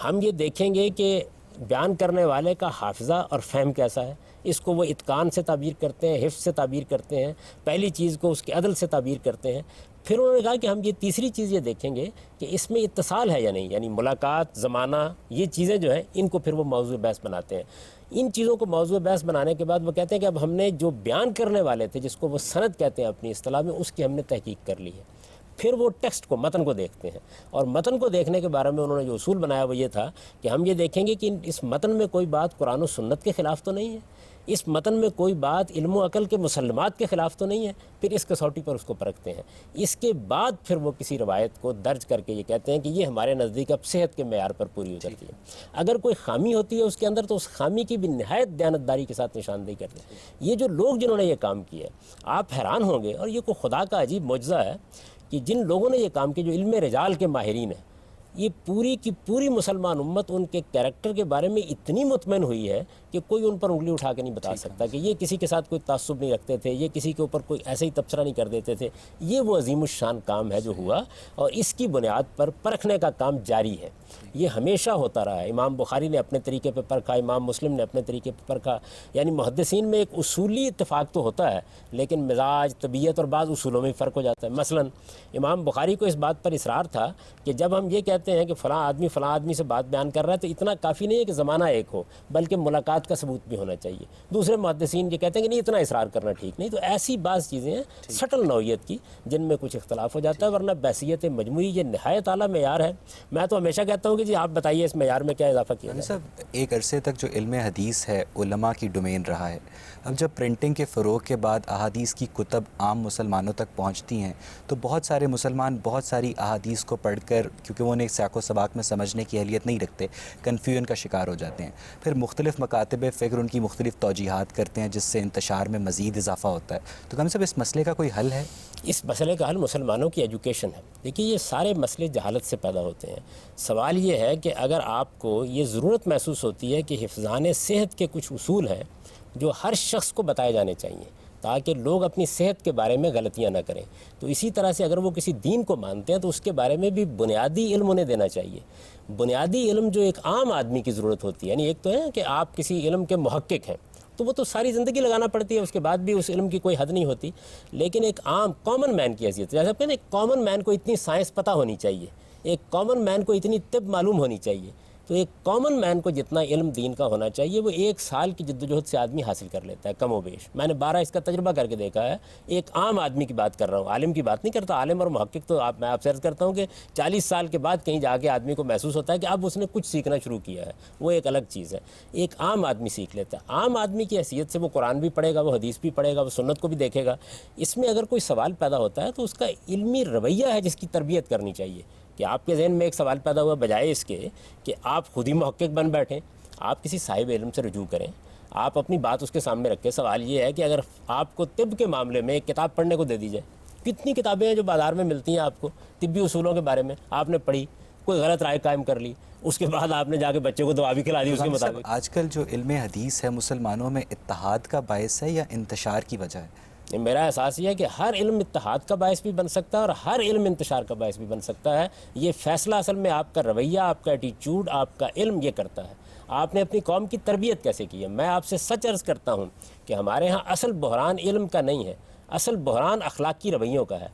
ہم یہ دیکھیں گے کہ بیان کرنے والے کا حافظہ اور فہم کیسا ہے. اس کو وہ اتقان سے تعبیر کرتے ہیں, حفظ سے تعبیر کرتے ہیں, پہلی چیز کو اس کے عدل سے تعبیر کرتے ہیں. پھر انہوں نے کہا کہ ہم یہ تیسری چیز یہ دیکھیں گے کہ اس میں اتصال ہے یا نہیں, یعنی ملاقات, زمانہ, یہ چیزیں جو ہیں ان کو پھر وہ موضوع بحث بناتے ہیں. ان چیزوں کو موضوع بحث بنانے کے بعد وہ کہتے ہیں کہ اب ہم نے جو بیان کرنے والے تھے, جس کو وہ سند کہتے ہیں اپنی اصطلاح میں, اس کی ہم نے تحقیق کر لی ہے. پھر وہ ٹیکسٹ کو, متن کو دیکھتے ہیں, اور متن کو دیکھنے کے بارے میں انہوں نے جو اصول بنایا وہ یہ تھا کہ ہم یہ دیکھیں گے کہ اس متن میں کوئی بات قرآن و سنت کے خلاف تو نہیں ہے, اس متن میں کوئی بات علم و عقل کے مسلمات کے خلاف تو نہیں ہے. پھر اس کسوٹی پر اس کو پرکھتے ہیں. اس کے بعد پھر وہ کسی روایت کو درج کر کے یہ کہتے ہیں کہ یہ ہمارے نزدیک اب صحت کے معیار پر پوری اترتی ہے. اگر کوئی خامی ہوتی ہے اس کے اندر تو اس خامی کی بھی نہایت دیانتداری کے ساتھ نشاندہی کرتے ہیں. یہ جو لوگ جنہوں نے یہ کام کیا ہے, آپ حیران ہوں گے, اور یہ کوئی خدا کا عجیب معجزہ ہے کہ جن لوگوں نے یہ کام کیا, جو علم رجال کے ماہرین ہیں, یہ پوری کی پوری مسلمان امت ان کے کیریکٹر کے بارے میں اتنی مطمئن ہوئی ہے کہ کوئی ان پر انگلی اٹھا کے نہیں بتا سکتا کہ یہ کسی کے ساتھ کوئی تعصب نہیں رکھتے تھے, یہ کسی کے اوپر کوئی ایسے ہی تبصرہ نہیں کر دیتے تھے. یہ وہ عظیم الشان کام ہے جو ہوا, اور اس کی بنیاد پر پرکھنے کا کام جاری ہے. یہ ہمیشہ ہوتا رہا ہے. امام بخاری نے اپنے طریقے پہ پرکھا, امام مسلم نے اپنے طریقے پہ پرکھا. یعنی محدثین میں ایک اصولی اتفاق تو ہوتا ہے, لیکن مزاج, طبیعت اور بعض اصولوں میں فرق ہو جاتا ہے. مثلا امام بخاری کو اس بات پر اصرار تھا کہ جب ہم یہ کہتے ہیں کہ فلاں آدمی سے بات بیان کر رہا ہے تو اتنا کافی نہیں ہے کہ زمانہ ایک ہو, بلکہ ملاقات بات کا ثبوت بھی ہونا چاہیے. دوسرے محدثین یہ کہتے ہیں کہ نہیں اتنا اصرار کرنا ٹھیک نہیں. تو ایسی بعض چیزیں ہیں سٹل نوعیت کی جن میں کچھ اختلاف ہو جاتا ہے، ورنہ بحثیت مجموعی یہ نہایت اعلیٰ معیار ہے. میں تو ہمیشہ کہتا ہوں کہ جی آپ بتائیے اس معیار میں کیا اضافہ کیا جائے. صاحب ایک عرصے تک جو علم حدیث ہے علماء کی ڈومین رہا ہے، اب جب پرنٹنگ کے فروغ کے بعد احادیث کی کتب عام مسلمانوں تک پہنچتی ہیں تو بہت سارے مسلمان بہت ساری احادیث کو پڑھ کر، کیونکہ وہ انہیں سیاق و سباق میں سمجھنے کی اہلیت نہیں رکھتے، کنفیوژن کا شکار ہو جاتے ہیں. پھر مختلف مکاتب فکر ان کی مختلف توجیحات کرتے ہیں جس سے انتشار میں مزید اضافہ ہوتا ہے. تو کم صاحب اس مسئلے کا کوئی حل ہے؟ اس مسئلے کا حل مسلمانوں کی ایجوکیشن ہے. دیکھیے یہ سارے مسئلے جہالت سے پیدا ہوتے ہیں. سوال یہ ہے کہ اگر آپ کو یہ ضرورت محسوس ہوتی ہے کہ حفظان صحت کے کچھ اصول ہیں جو ہر شخص کو بتائے جانے چاہیے تاکہ لوگ اپنی صحت کے بارے میں غلطیاں نہ کریں، تو اسی طرح سے اگر وہ کسی دین کو مانتے ہیں تو اس کے بارے میں بھی بنیادی علم انہیں دینا چاہیے. بنیادی علم جو ایک عام آدمی کی ضرورت ہوتی ہے، یعنی ایک تو ہے کہ آپ کسی علم کے محقق ہیں تو وہ تو ساری زندگی لگانا پڑتی ہے، اس کے بعد بھی اس علم کی کوئی حد نہیں ہوتی. لیکن ایک عام کامن مین کی حیثیت، جیسے آپ کہتے ہیں ایک کامن مین کو اتنی سائنس پتہ ہونی چاہیے، ایک کامن مین کو اتنی طب معلوم ہونی چاہیے. تو ایک کامن مین کو جتنا علم دین کا ہونا چاہیے وہ 1 سال کی جدوجہد سے آدمی حاصل کر لیتا ہے کم و بیش. میں نے 12 اس کا تجربہ کر کے دیکھا ہے. ایک عام آدمی کی بات کر رہا ہوں، عالم کی بات نہیں کرتا. عالم اور محقق تو میں آپ سے عرض کرتا ہوں کہ 40 سال کے بعد کہیں جا کے آدمی کو محسوس ہوتا ہے کہ اب اس نے کچھ سیکھنا شروع کیا ہے، وہ ایک الگ چیز ہے. ایک عام آدمی سیکھ لیتا ہے. عام آدمی کی حیثیت سے وہ قرآن بھی پڑھے گا، وہ حدیث بھی پڑھے گا، وہ سنت کو بھی دیکھے گا. اس میں اگر کوئی سوال پیدا ہوتا ہے تو اس کا علمی رویہ ہے جس کی تربیت کرنی چاہیے. کہ آپ کے ذہن میں ایک سوال پیدا ہوا، بجائے اس کے کہ آپ خود ہی محقق بن بیٹھیں، آپ کسی صاحب علم سے رجوع کریں، آپ اپنی بات اس کے سامنے رکھیں. سوال یہ ہے کہ اگر آپ کو طب کے معاملے میں ایک کتاب پڑھنے کو دے دی جائے، کتنی کتابیں ہیں جو بازار میں ملتی ہیں آپ کو طبی اصولوں کے بارے میں، آپ نے پڑھی، کوئی غلط رائے قائم کر لی، اس کے بعد آپ نے جا کے بچے کو دوا بھی کھلا دی اس کے مطابق. آج کل جو علم حدیث ہے مسلمانوں میں اتحاد کا باعث ہے یا انتشار کی وجہ ہے؟ میرا احساس یہ ہے کہ ہر علم اتحاد کا باعث بھی بن سکتا ہے اور ہر علم انتشار کا باعث بھی بن سکتا ہے. یہ فیصلہ اصل میں آپ کا رویہ، آپ کا ایٹیچیوڈ، آپ کا علم یہ کرتا ہے. آپ نے اپنی قوم کی تربیت کیسے کی ہے. میں آپ سے سچ عرض کرتا ہوں کہ ہمارے ہاں اصل بحران علم کا نہیں ہے، اصل بحران اخلاقی رویوں کا ہے.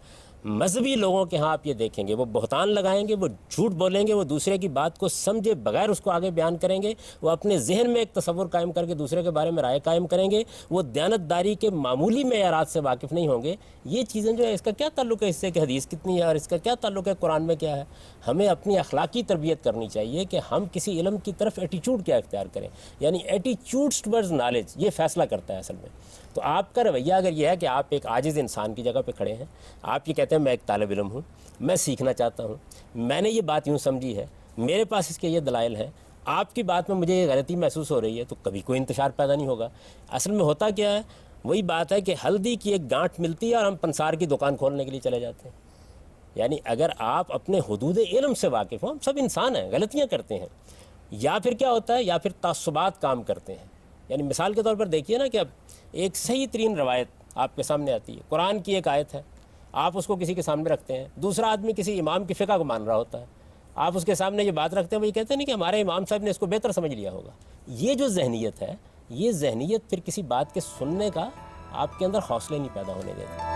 مذہبی لوگوں کے ہاں آپ یہ دیکھیں گے وہ بہتان لگائیں گے، وہ جھوٹ بولیں گے، وہ دوسرے کی بات کو سمجھے بغیر اس کو آگے بیان کریں گے، وہ اپنے ذہن میں ایک تصور قائم کر کے دوسرے کے بارے میں رائے قائم کریں گے، وہ دیانتداری کے معمولی معیارات سے واقف نہیں ہوں گے. یہ چیزیں جو ہے اس کا کیا تعلق ہے اس سے کہ حدیث کتنی ہے اور اس کا کیا تعلق ہے قرآن میں کیا ہے. ہمیں اپنی اخلاقی تربیت کرنی چاہیے کہ ہم کسی علم کی طرف ایٹیچیوڈ کیا اختیار کریں، یعنی ایٹیچیوڈز ٹورڈز نالج یہ فیصلہ کرتا ہے اصل میں. تو آپ کا رویہ اگر یہ ہے کہ آپ ایک عاجز انسان کی جگہ پہ کھڑے ہیں، آپ یہ کہتے ہیں میں ایک طالب علم ہوں، میں سیکھنا چاہتا ہوں، میں نے یہ بات یوں سمجھی ہے، میرے پاس اس کے یہ دلائل ہیں، آپ کی بات میں مجھے یہ غلطی محسوس ہو رہی ہے، تو کبھی کوئی انتشار پیدا نہیں ہوگا. اصل میں ہوتا کیا ہے، وہی بات ہے کہ ہلدی کی ایک گانٹھ ملتی ہے اور ہم پنسار کی دکان کھولنے کے لیے چلے جاتے ہیں. یعنی اگر آپ اپنے حدود علم سے واقف ہوں، ہم سب انسان ہیں، غلطیاں کرتے ہیں، یا پھر کیا ہوتا ہے، یا پھر تعصبات کام کرتے ہیں. یعنی مثال کے طور پر دیکھیے نا کہ اب ایک صحیح ترین روایت آپ کے سامنے آتی ہے، قرآن کی ایک آیت ہے، آپ اس کو کسی کے سامنے رکھتے ہیں، دوسرا آدمی کسی امام کی فقہ کو مان رہا ہوتا ہے، آپ اس کے سامنے یہ بات رکھتے ہیں، وہ یہ کہتے ہیں نہیں کہ ہمارے امام صاحب نے اس کو بہتر سمجھ لیا ہوگا. یہ جو ذہنیت ہے، یہ ذہنیت پھر کسی بات کے سننے کا آپ کے اندر حوصلے نہیں پیدا ہونے دیتا.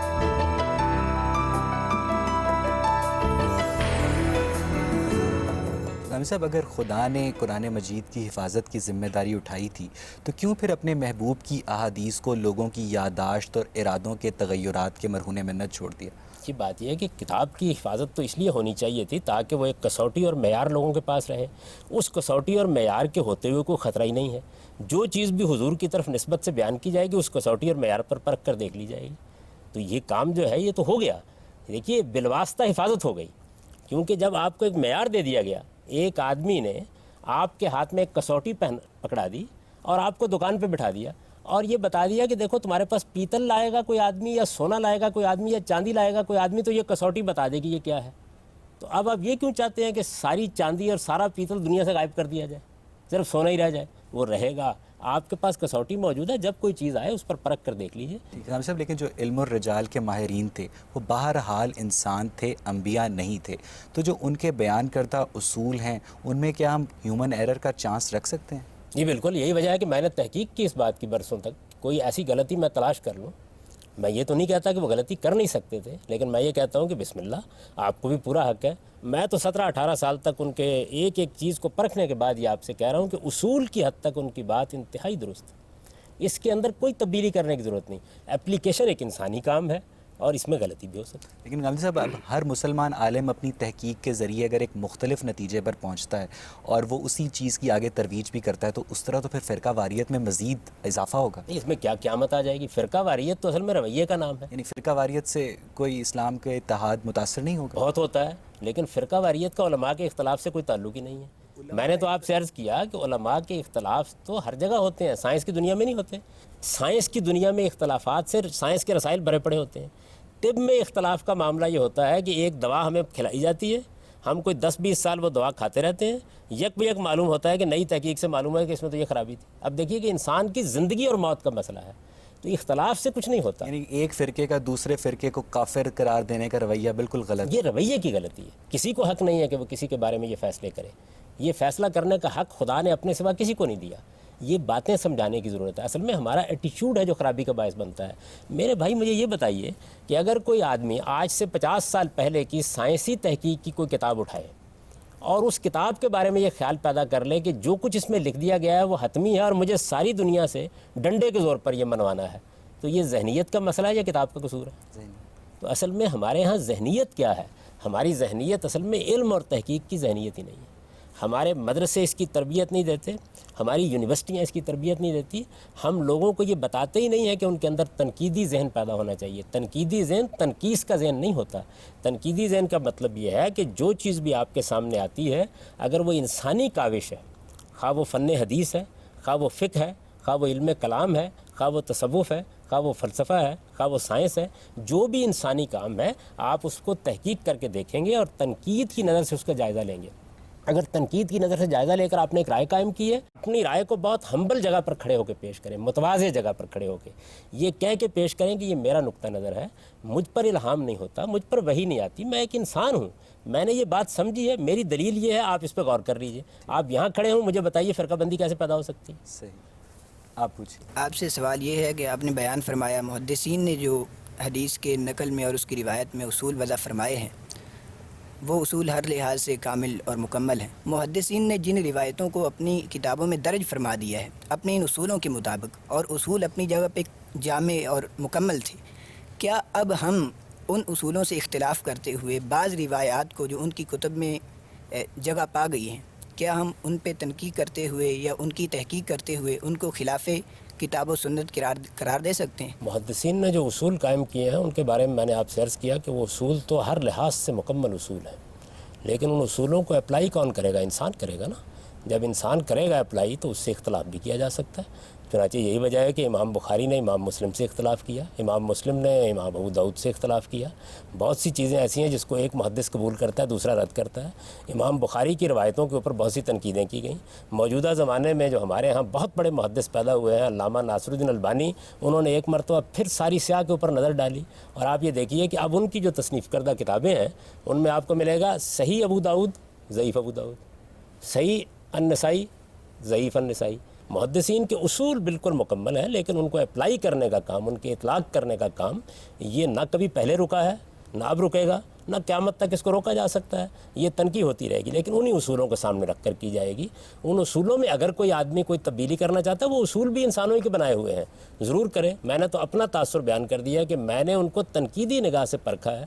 صاحب اگر خدا نے قرآن مجید کی حفاظت کی ذمہ داری اٹھائی تھی تو کیوں پھر اپنے محبوب کی احادیث کو لوگوں کی یادداشت اور ارادوں کے تغیرات کے مرہون میں نہ چھوڑ دیا؟ کی بات یہ ہے کہ کتاب کی حفاظت تو اس لیے ہونی چاہیے تھی تاکہ وہ ایک کسوٹی اور معیار لوگوں کے پاس رہے. اس کسوٹی اور معیار کے ہوتے ہوئے کوئی خطرہ ہی نہیں ہے. جو چیز بھی حضور کی طرف نسبت سے بیان کی جائے گی اس کسوٹی اور معیار پر پرکھ کر دیکھ لی جائے گی. تو یہ کام جو ہے یہ تو ہو گیا. دیکھیے بالواسطہ حفاظت ہو گئی، کیونکہ جب آپ کو ایک معیار دے دیا گیا، ایک آدمی نے آپ کے ہاتھ میں ایک کسوٹی پکڑا دی اور آپ کو دکان پہ بٹھا دیا اور یہ بتا دیا کہ دیکھو تمہارے پاس پیتل لائے گا کوئی آدمی یا سونا لائے گا کوئی آدمی یا چاندی لائے گا کوئی آدمی تو یہ کسوٹی بتا دے گی یہ کیا ہے. تو اب آپ یہ کیوں چاہتے ہیں کہ ساری چاندی اور سارا پیتل دنیا سے غائب کر دیا جائے، صرف سونا ہی رہ جائے؟ وہ رہے گا. آپ کے پاس کسوٹی موجود ہے، جب کوئی چیز آئے اس پر پرکھ کر دیکھ لیجیے. امام صاحب لیکن جو علم الرجال کے ماہرین تھے وہ بہرحال انسان تھے، انبیاء نہیں تھے. تو جو ان کے بیان کردہ اصول ہیں ان میں کیا ہم ہیومن ایرر کا چانس رکھ سکتے ہیں؟ جی بالکل. یہی وجہ ہے کہ میں نے تحقیق کی اس بات کی برسوں تک. کوئی ایسی غلطی میں تلاش کر لوں میں یہ تو نہیں کہتا کہ وہ غلطی کر نہیں سکتے تھے، لیکن میں یہ کہتا ہوں کہ بسم اللہ، آپ کو بھی پورا حق ہے. میں تو 17-18 سال تک ان کے ایک ایک چیز کو پرکھنے کے بعد یہ آپ سے کہہ رہا ہوں کہ اصول کی حد تک ان کی بات انتہائی درست ہے. اس کے اندر کوئی تبدیلی کرنے کی ضرورت نہیں. اپلیکیشن ایک انسانی کام ہے اور اس میں غلطی بھی ہو سکتی ہے. لیکن غامدی صاحب، اب ہر مسلمان عالم اپنی تحقیق کے ذریعے اگر ایک مختلف نتیجے پر پہنچتا ہے اور وہ اسی چیز کی آگے ترویج بھی کرتا ہے، تو اس طرح تو پھر فرقہ واریت میں مزید اضافہ ہوگا. نہیں، اس میں کیا قیامت آ جائے گی؟ فرقہ واریت تو اصل میں رویے کا نام ہے. یعنی فرقہ واریت سے کوئی اسلام کے اتحاد متاثر نہیں ہوگا؟ بہت ہوتا ہے، لیکن فرقہ واریت کا علماء کے اختلاف سے کوئی تعلق ہی نہیں ہے. میں نے تو آپ سے عرض کیا کہ علماء کے اختلاف تو ہر جگہ ہوتے ہیں، سائنس کی دنیا میں نہیں ہوتے. سائنس کی دنیا میں اختلافات سے سائنس کے رسائل بھرے پڑے ہوتے ہیں. طب میں اختلاف کا معاملہ یہ ہوتا ہے کہ ایک دوا ہمیں کھلائی جاتی ہے، ہم کوئی 10-20 سال وہ دوا کھاتے رہتے ہیں، یک بیک معلوم ہوتا ہے کہ نئی تحقیق سے معلوم ہے کہ اس میں تو یہ خرابی تھی. اب دیکھیے کہ انسان کی زندگی اور موت کا مسئلہ ہے، تو اختلاف سے کچھ نہیں ہوتا. یعنی ایک فرقے کا دوسرے فرقے کو کافر قرار دینے کا رویہ بالکل غلط ہے. یہ رویے کی غلطی ہے. کسی کو حق نہیں ہے کہ وہ کسی کے بارے میں یہ فیصلے کرے. یہ فیصلہ کرنے کا حق خدا نے اپنے سوا کسی کو نہیں دیا. یہ باتیں سمجھانے کی ضرورت ہے. اصل میں ہمارا ایٹیچیوڈ ہے جو خرابی کا باعث بنتا ہے. میرے بھائی مجھے یہ بتائیے کہ اگر کوئی آدمی آج سے 50 سال پہلے کی سائنسی تحقیق کی کوئی کتاب اٹھائے اور اس کتاب کے بارے میں یہ خیال پیدا کر لے کہ جو کچھ اس میں لکھ دیا گیا ہے وہ حتمی ہے اور مجھے ساری دنیا سے ڈنڈے کے زور پر یہ منوانا ہے، تو یہ ذہنیت کا مسئلہ ہے یا کتاب کا قصور ہے؟ تو اصل میں ہمارے ہاں ذہنیت کیا ہے؟ ہماری ذہنیت اصل میں علم اور تحقیق کی ذہنیت ہی نہیں ہے. ہمارے مدرسے اس کی تربیت نہیں دیتے، ہماری یونیورسٹیاں اس کی تربیت نہیں دیتی. ہم لوگوں کو یہ بتاتے ہی نہیں ہیں کہ ان کے اندر تنقیدی ذہن پیدا ہونا چاہیے. تنقیدی ذہن تنقیص کا ذہن نہیں ہوتا. تنقیدی ذہن کا مطلب یہ ہے کہ جو چیز بھی آپ کے سامنے آتی ہے، اگر وہ انسانی کاوش ہے، خواہ وہ فن حدیث ہے، خواہ وہ فقہ ہے، خواہ وہ علم کلام ہے، خواہ وہ تصوف ہے، خواہ وہ فلسفہ ہے، خواہ وہ سائنس ہے، جو بھی انسانی کام ہے آپ اس کو تحقیق کر کے دیکھیں گے اور تنقید کی نظر سے اس کا جائزہ لیں گے. اگر تنقید کی نظر سے جائزہ لے کر آپ نے ایک رائے قائم کی ہے، اپنی رائے کو بہت ہمبل جگہ پر کھڑے ہو کے پیش کریں، متواضع جگہ پر کھڑے ہو کے یہ کہہ کے پیش کریں کہ یہ میرا نقطہ نظر ہے، مجھ پر الہام نہیں ہوتا، مجھ پر وحی نہیں آتی، میں ایک انسان ہوں، میں نے یہ بات سمجھی ہے، میری دلیل یہ ہے، آپ اس پہ غور کر لیجئے. آپ یہاں کھڑے ہوں، مجھے بتائیے فرقہ بندی کیسے پیدا ہو سکتی ہے؟ صحیح. آپ پوچھیں. آپ سے سوال یہ ہے کہ آپ نے بیان فرمایا محدثین نے جو حدیث کے نقل میں اور اس کی روایت میں اصول وضع فرمائے ہیں وہ اصول ہر لحاظ سے کامل اور مکمل ہیں. محدثین نے جن روایتوں کو اپنی کتابوں میں درج فرما دیا ہے اپنے ان اصولوں کے مطابق، اور اصول اپنی جگہ پہ جامع اور مکمل تھے، کیا اب ہم ان اصولوں سے اختلاف کرتے ہوئے بعض روایات کو جو ان کی کتب میں جگہ پا گئی ہیں، کیا ہم ان پہ تنقید کرتے ہوئے یا ان کی تحقیق کرتے ہوئے ان کو خلاف کتاب و سنت قرار دے سکتے ہیں؟ محدثین نے جو اصول قائم کیے ہیں ان کے بارے میں میں نے آپ سے عرض کیا کہ وہ اصول تو ہر لحاظ سے مکمل اصول ہیں، لیکن ان اصولوں کو اپلائی کون کرے گا؟ انسان کرے گا نا. جب انسان کرے گا اپلائی تو اس سے اختلاف بھی کیا جا سکتا ہے. چنانچہ یہی وجہ ہے کہ امام بخاری نے امام مسلم سے اختلاف کیا، امام مسلم نے امام ابو داؤد سے اختلاف کیا. بہت سی چیزیں ایسی ہیں جس کو ایک محدث قبول کرتا ہے، دوسرا رد کرتا ہے. امام بخاری کی روایتوں کے اوپر بہت سی تنقیدیں کی گئیں. موجودہ زمانے میں جو ہمارے ہاں بہت بڑے محدث پیدا ہوئے ہیں، علامہ ناصر الدین البانی، انہوں نے ایک مرتبہ پھر ساری سیاہ کے اوپر نظر ڈالی، اور آپ یہ دیکھیے کہ اب ان کی جو تصنیف کردہ کتابیں ہیں ان میں آپ کو ملے گا صحیح ابو داؤد، ضعیف ابو داؤد، صحیح النسائی، ضعیف النسائی. محدثین کے اصول بالکل مکمل ہیں، لیکن ان کو اپلائی کرنے کا کام، ان کے اطلاق کرنے کا کام، یہ نہ کبھی پہلے رکا ہے، نہ اب رکے گا، نہ قیامت تک اس کو روکا جا سکتا ہے. یہ تنقید ہوتی رہے گی، لیکن انہی اصولوں کو سامنے رکھ کر کی جائے گی. ان اصولوں میں اگر کوئی آدمی کوئی تبدیلی کرنا چاہتا ہے، وہ اصول بھی انسانوں ہی کے بنائے ہوئے ہیں، ضرور کرے. میں نے تو اپنا تاثر بیان کر دیا کہ میں نے ان کو تنقیدی نگاہ سے پرکھا ہے،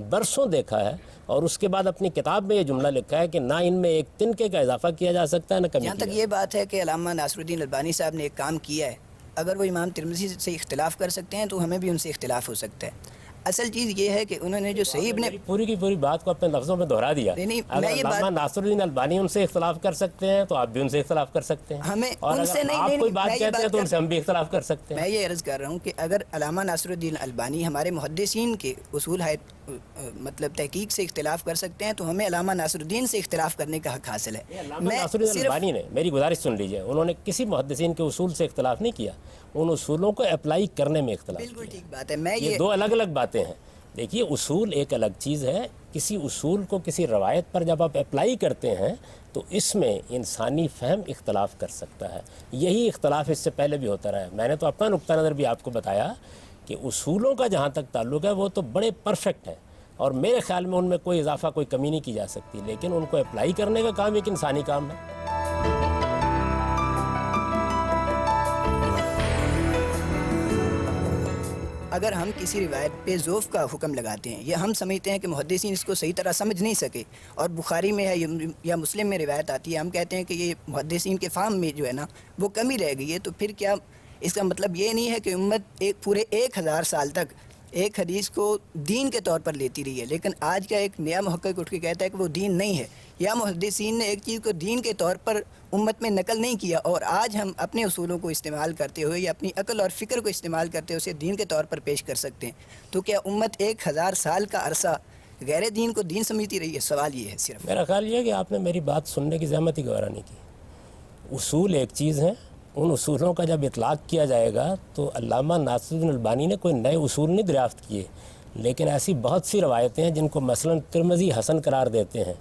برسوں دیکھا ہے، اور اس کے بعد اپنی کتاب میں یہ جملہ لکھا ہے کہ نہ ان میں ایک تنکے کا اضافہ کیا جا سکتا ہے، نہ کمی. جہاں تک یہ بات ہے کہ علامہ ناصر الدین البانی صاحب نے ایک کام کیا ہے، اگر وہ امام ترمذی سے اختلاف کر سکتے ہیں تو ہمیں بھی ان سے اختلاف ہو سکتا ہے. اصل چیز یہ ہے کہ انہوں نے جو صحیح ابن پوری کی پوری بات کو اپنے لفظوں میں دہرا دیا. اگر علامہ ناصر الدین البانی ان سے اختلاف کر سکتے ہیں تو آپ بھی ان سے اختلاف کر سکتے ہیں، ہمیں اور ان سے اگر آپ کوئی بات کہتے ہیں تو ان سے ہم بھی اختلاف کر سکتے ہیں. میں یہ عرض کر رہا ہوں کہ اگر علامہ ناصر الدین البانی ہمارے محدثین کے اصول ہے مطلب تحقیق سے اختلاف کر سکتے ہیں تو ہمیں علامہ ناصر الدین سے اختلاف کرنے کا حق حاصل ہے. علامہ ناصر الدین البانی نے، میری گزارش سن لیجیے، انہوں نے کسی محدثین کے اصول سے اختلاف نہیں کیا، ان اصولوں کو اپلائی کرنے میں اختلاف بالکل کیا. ٹھیک بات ہے. میں یہ دو الگ الگ باتیں ہیں. دیکھیے اصول ایک الگ چیز ہے، کسی اصول کو کسی روایت پر جب آپ اپلائی کرتے ہیں تو اس میں انسانی فہم اختلاف کر سکتا ہے. یہی اختلاف اس سے پہلے بھی ہوتا رہا ہے. میں نے تو اپنا نقطہ نظر بھی آپ کو بتایا کہ اصولوں کا جہاں تک تعلق ہے وہ تو بڑے پرفیکٹ ہیں اور میرے خیال میں ان میں کوئی اضافہ کوئی کمی نہیں کی جا سکتی، لیکن ان کو اپلائی کرنے کا کام ایک انسانی کام ہے۔ اگر ہم کسی روایت پہ ذوف کا حکم لگاتے ہیں یا ہم سمجھتے ہیں کہ محدثین اس کو صحیح طرح سمجھ نہیں سکے، اور بخاری میں ہے یا مسلم میں روایت آتی ہے، ہم کہتے ہیں کہ یہ محدثین کے فہم میں جو ہے نا وہ کمی رہ گئی ہے، تو پھر کیا اس کا مطلب یہ نہیں ہے کہ امت پورے 1000 سال تک ایک حدیث کو دین کے طور پر لیتی رہی ہے، لیکن آج کا ایک نیا محقق اٹھ کے کہتا ہے کہ وہ دین نہیں ہے، یا محدثین نے ایک چیز کو دین کے طور پر امت میں نقل نہیں کیا، اور آج ہم اپنے اصولوں کو استعمال کرتے ہوئے یا اپنی عقل اور فکر کو استعمال کرتے ہوئے اسے دین کے طور پر پیش کر سکتے ہیں، تو کیا امت 1000 سال کا عرصہ غیر دین کو دین سمجھتی رہی ہے؟ سوال یہ ہے صرف۔ میرا خیال یہ ہے کہ آپ نے میری بات سننے کی زحمت ہی گوارا نہیں کی۔ اصول ایک چیز ہے، ان اصولوں کا جب اطلاق کیا جائے گا تو علامہ ناصر الدین البانی نے کوئی نئے اصول نہیں دریافت کیے، لیکن ایسی بہت سی روایتیں ہیں جن کو مثلا ترمذی حسن قرار دیتے ہیں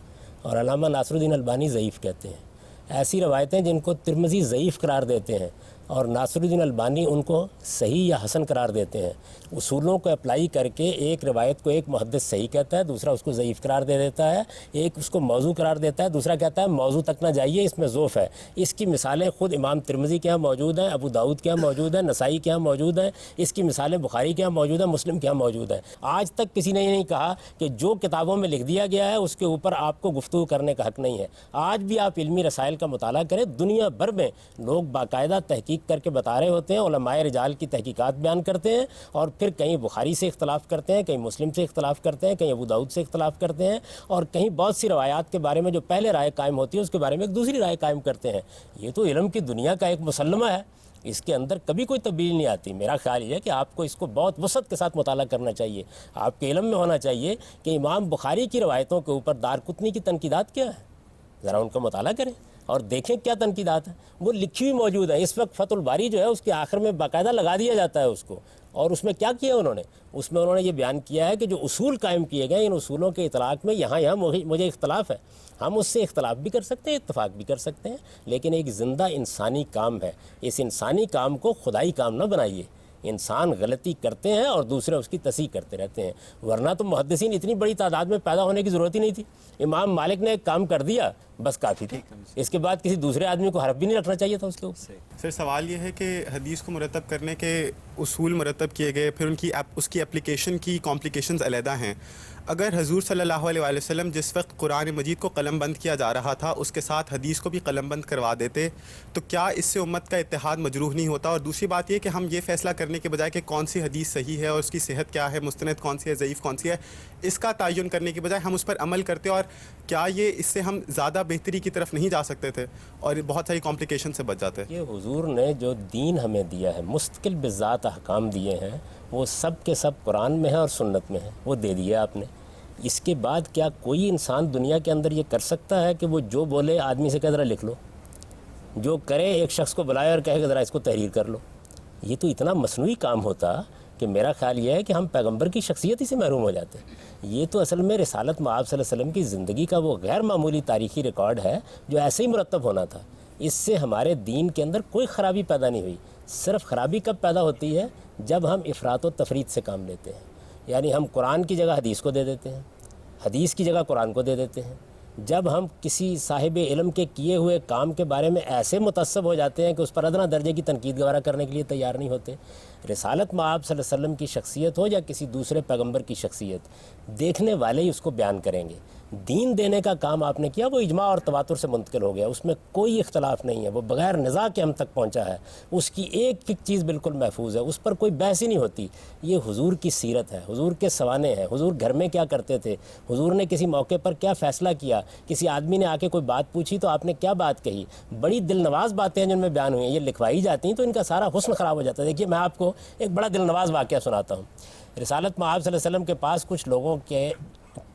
اور علامہ ناصر الدین البانی ضعیف کہتے ہیں، ایسی روایتیں جن کو ترمذی ضعیف قرار دیتے ہیں اور ناصر الدین البانی ان کو صحیح یا حسن قرار دیتے ہیں۔ اصولوں کو اپلائی کر کے ایک روایت کو ایک محدث صحیح کہتا ہے، دوسرا اس کو ضعیف قرار دے دیتا ہے، ایک اس کو موضوع قرار دیتا ہے، دوسرا کہتا ہے موضوع تک نہ جائیے، اس میں ضعف ہے۔ اس کی مثالیں خود امام ترمذی کے ہاں موجود ہیں، ابو داؤد کے ہاں موجود ہیں، نسائی کے ہاں موجود ہیں، اس کی مثالیں بخاری کے ہاں موجود ہیں، مسلم کے ہاں موجود ہیں۔ آج تک کسی نے یہ نہیں کہا کہ جو کتابوں میں لکھ دیا گیا ہے اس کے اوپر آپ کو گفتگو کرنے کا حق نہیں ہے۔ آج بھی آپ علمی رسائل کا مطالعہ کریں، دنیا بھر میں لوگ باقاعدہ تحقیق کر کے بتا رہے ہوتے ہیں، علماء رجال کی تحقیقات بیان کرتے ہیں، اور پھر کہیں بخاری سے اختلاف کرتے ہیں، کہیں مسلم سے اختلاف کرتے ہیں، کہیں ابو داؤد سے اختلاف کرتے ہیں، اور کہیں بہت سی روایات کے بارے میں جو پہلے رائے قائم ہوتی ہے اس کے بارے میں ایک دوسری رائے قائم کرتے ہیں۔ یہ تو علم کی دنیا کا ایک مسلمہ ہے، اس کے اندر کبھی کوئی تبدیلی نہیں آتی۔ میرا خیال یہ ہے کہ آپ کو اس کو بہت وسعت کے ساتھ مطالعہ کرنا چاہیے۔ آپ کے علم میں ہونا چاہیے کہ امام بخاری کی روایتوں کے اوپر دارقطنی کی تنقیدات کیا ہے، ذرا ان کا مطالعہ کریں اور دیکھیں کیا تنقیدات ہیں، وہ لکھی ہوئی موجود ہیں۔ اس وقت فتح الباری جو ہے اس کے آخر میں باقاعدہ لگا دیا جاتا ہے اس کو، اور اس میں کیا کیا انہوں نے، اس میں انہوں نے یہ بیان کیا ہے کہ جو اصول قائم کیے گئے ان اصولوں کے اطلاق میں یہاں مجھے اختلاف ہے، ہم اس سے اختلاف بھی کر سکتے ہیں، اتفاق بھی کر سکتے ہیں، لیکن ایک زندہ انسانی کام ہے، اس انسانی کام کو خدائی کام نہ بنائیے۔ انسان غلطی کرتے ہیں اور دوسرے اس کی تصحیح کرتے رہتے ہیں، ورنہ تو محدثین اتنی بڑی تعداد میں پیدا ہونے کی ضرورت ہی نہیں تھی۔ امام مالک نے ایک کام کر دیا بس کافی تھی، اس کے بعد کسی دوسرے آدمی کو حرف بھی نہیں رکھنا چاہیے تھا اس کے اوپر۔ سر سوال یہ ہے کہ حدیث کو مرتب کرنے کے اصول مرتب کیے گئے، پھر اس کی اپلیکیشن کی کمپلیکیشنز علیحدہ ہیں۔ اگر حضور صلی اللہ علیہ وآلہ وسلم جس وقت قرآن مجید کو قلم بند کیا جا رہا تھا اس کے ساتھ حدیث کو بھی قلم بند کروا دیتے تو کیا اس سے امت کا اتحاد مجروح نہیں ہوتا؟ اور دوسری بات یہ کہ ہم یہ فیصلہ کرنے کے بجائے کہ کون سی حدیث صحیح ہے اور اس کی صحت کیا ہے، مستند کون سی ہے، ضعیف کون سی ہے، اس کا تعین کرنے کے بجائے ہم اس پر عمل کرتے، اور کیا یہ اس سے ہم زیادہ بہتری کی طرف نہیں جا سکتے تھے اور بہت ساری کمپلیکیشن سے بچ جاتے؟ یہ حضور نے جو دین ہمیں دیا ہے، مستقل بذات احکام دیے ہیں، وہ سب کے سب قرآن میں ہے اور سنت میں ہے، وہ دے دیے آپ نے۔ اس کے بعد کیا کوئی انسان دنیا کے اندر یہ کر سکتا ہے کہ وہ جو بولے آدمی سے کہہ ذرا لکھ لو، جو کرے ایک شخص کو بلائے اور کہے کہ ذرا اس کو تحریر کر لو؟ یہ تو اتنا مصنوعی کام ہوتا کہ میرا خیال یہ ہے کہ ہم پیغمبر کی شخصیت ہی سے محروم ہو جاتے ہیں۔ یہ تو اصل میں رسالت مآب صلی اللہ علیہ وسلم کی زندگی کا وہ غیر معمولی تاریخی ریکارڈ ہے جو ایسے ہی مرتب ہونا تھا۔ اس سے ہمارے دین کے اندر کوئی خرابی پیدا نہیں ہوئی۔ صرف خرابی کب پیدا ہوتی ہے؟ جب ہم افراط و تفریط سے کام لیتے ہیں، یعنی ہم قرآن کی جگہ حدیث کو دے دیتے ہیں، حدیث کی جگہ قرآن کو دے دیتے ہیں۔ جب ہم کسی صاحب علم کے کیے ہوئے کام کے بارے میں ایسے متعصب ہو جاتے ہیں کہ اس پر ادنا درجے کی تنقید گوارا کرنے کے لیے تیار نہیں ہوتے۔ رسالت مآب صلی اللہ علیہ وسلم کی شخصیت ہو یا کسی دوسرے پیغمبر کی شخصیت، دیکھنے والے ہی اس کو بیان کریں گے۔ دین دینے کا کام آپ نے کیا، وہ اجماع اور تواتر سے منتقل ہو گیا، اس میں کوئی اختلاف نہیں ہے، وہ بغیر نزاع کے ہم تک پہنچا ہے، اس کی ایک ایک چیز بالکل محفوظ ہے، اس پر کوئی بحث ہی نہیں ہوتی۔ یہ حضور کی سیرت ہے، حضور کے سوانے ہیں، حضور گھر میں کیا کرتے تھے، حضور نے کسی موقع پر کیا فیصلہ کیا، کسی آدمی نے آ کے کوئی بات پوچھی تو آپ نے کیا بات کہی، بڑی دل نواز باتیں ہیں جن میں بیان ہوئی ہیں، یہ لکھوائی جاتی ہیں تو ان کا سارا حسن خراب ہو جاتا ہے۔ دیکھیے میں آپ کو ایک بڑا دل نواز واقعہ سناتا ہوں۔ رسالت مآب صلی اللہ علیہ وسلم کے پاس کچھ لوگوں کے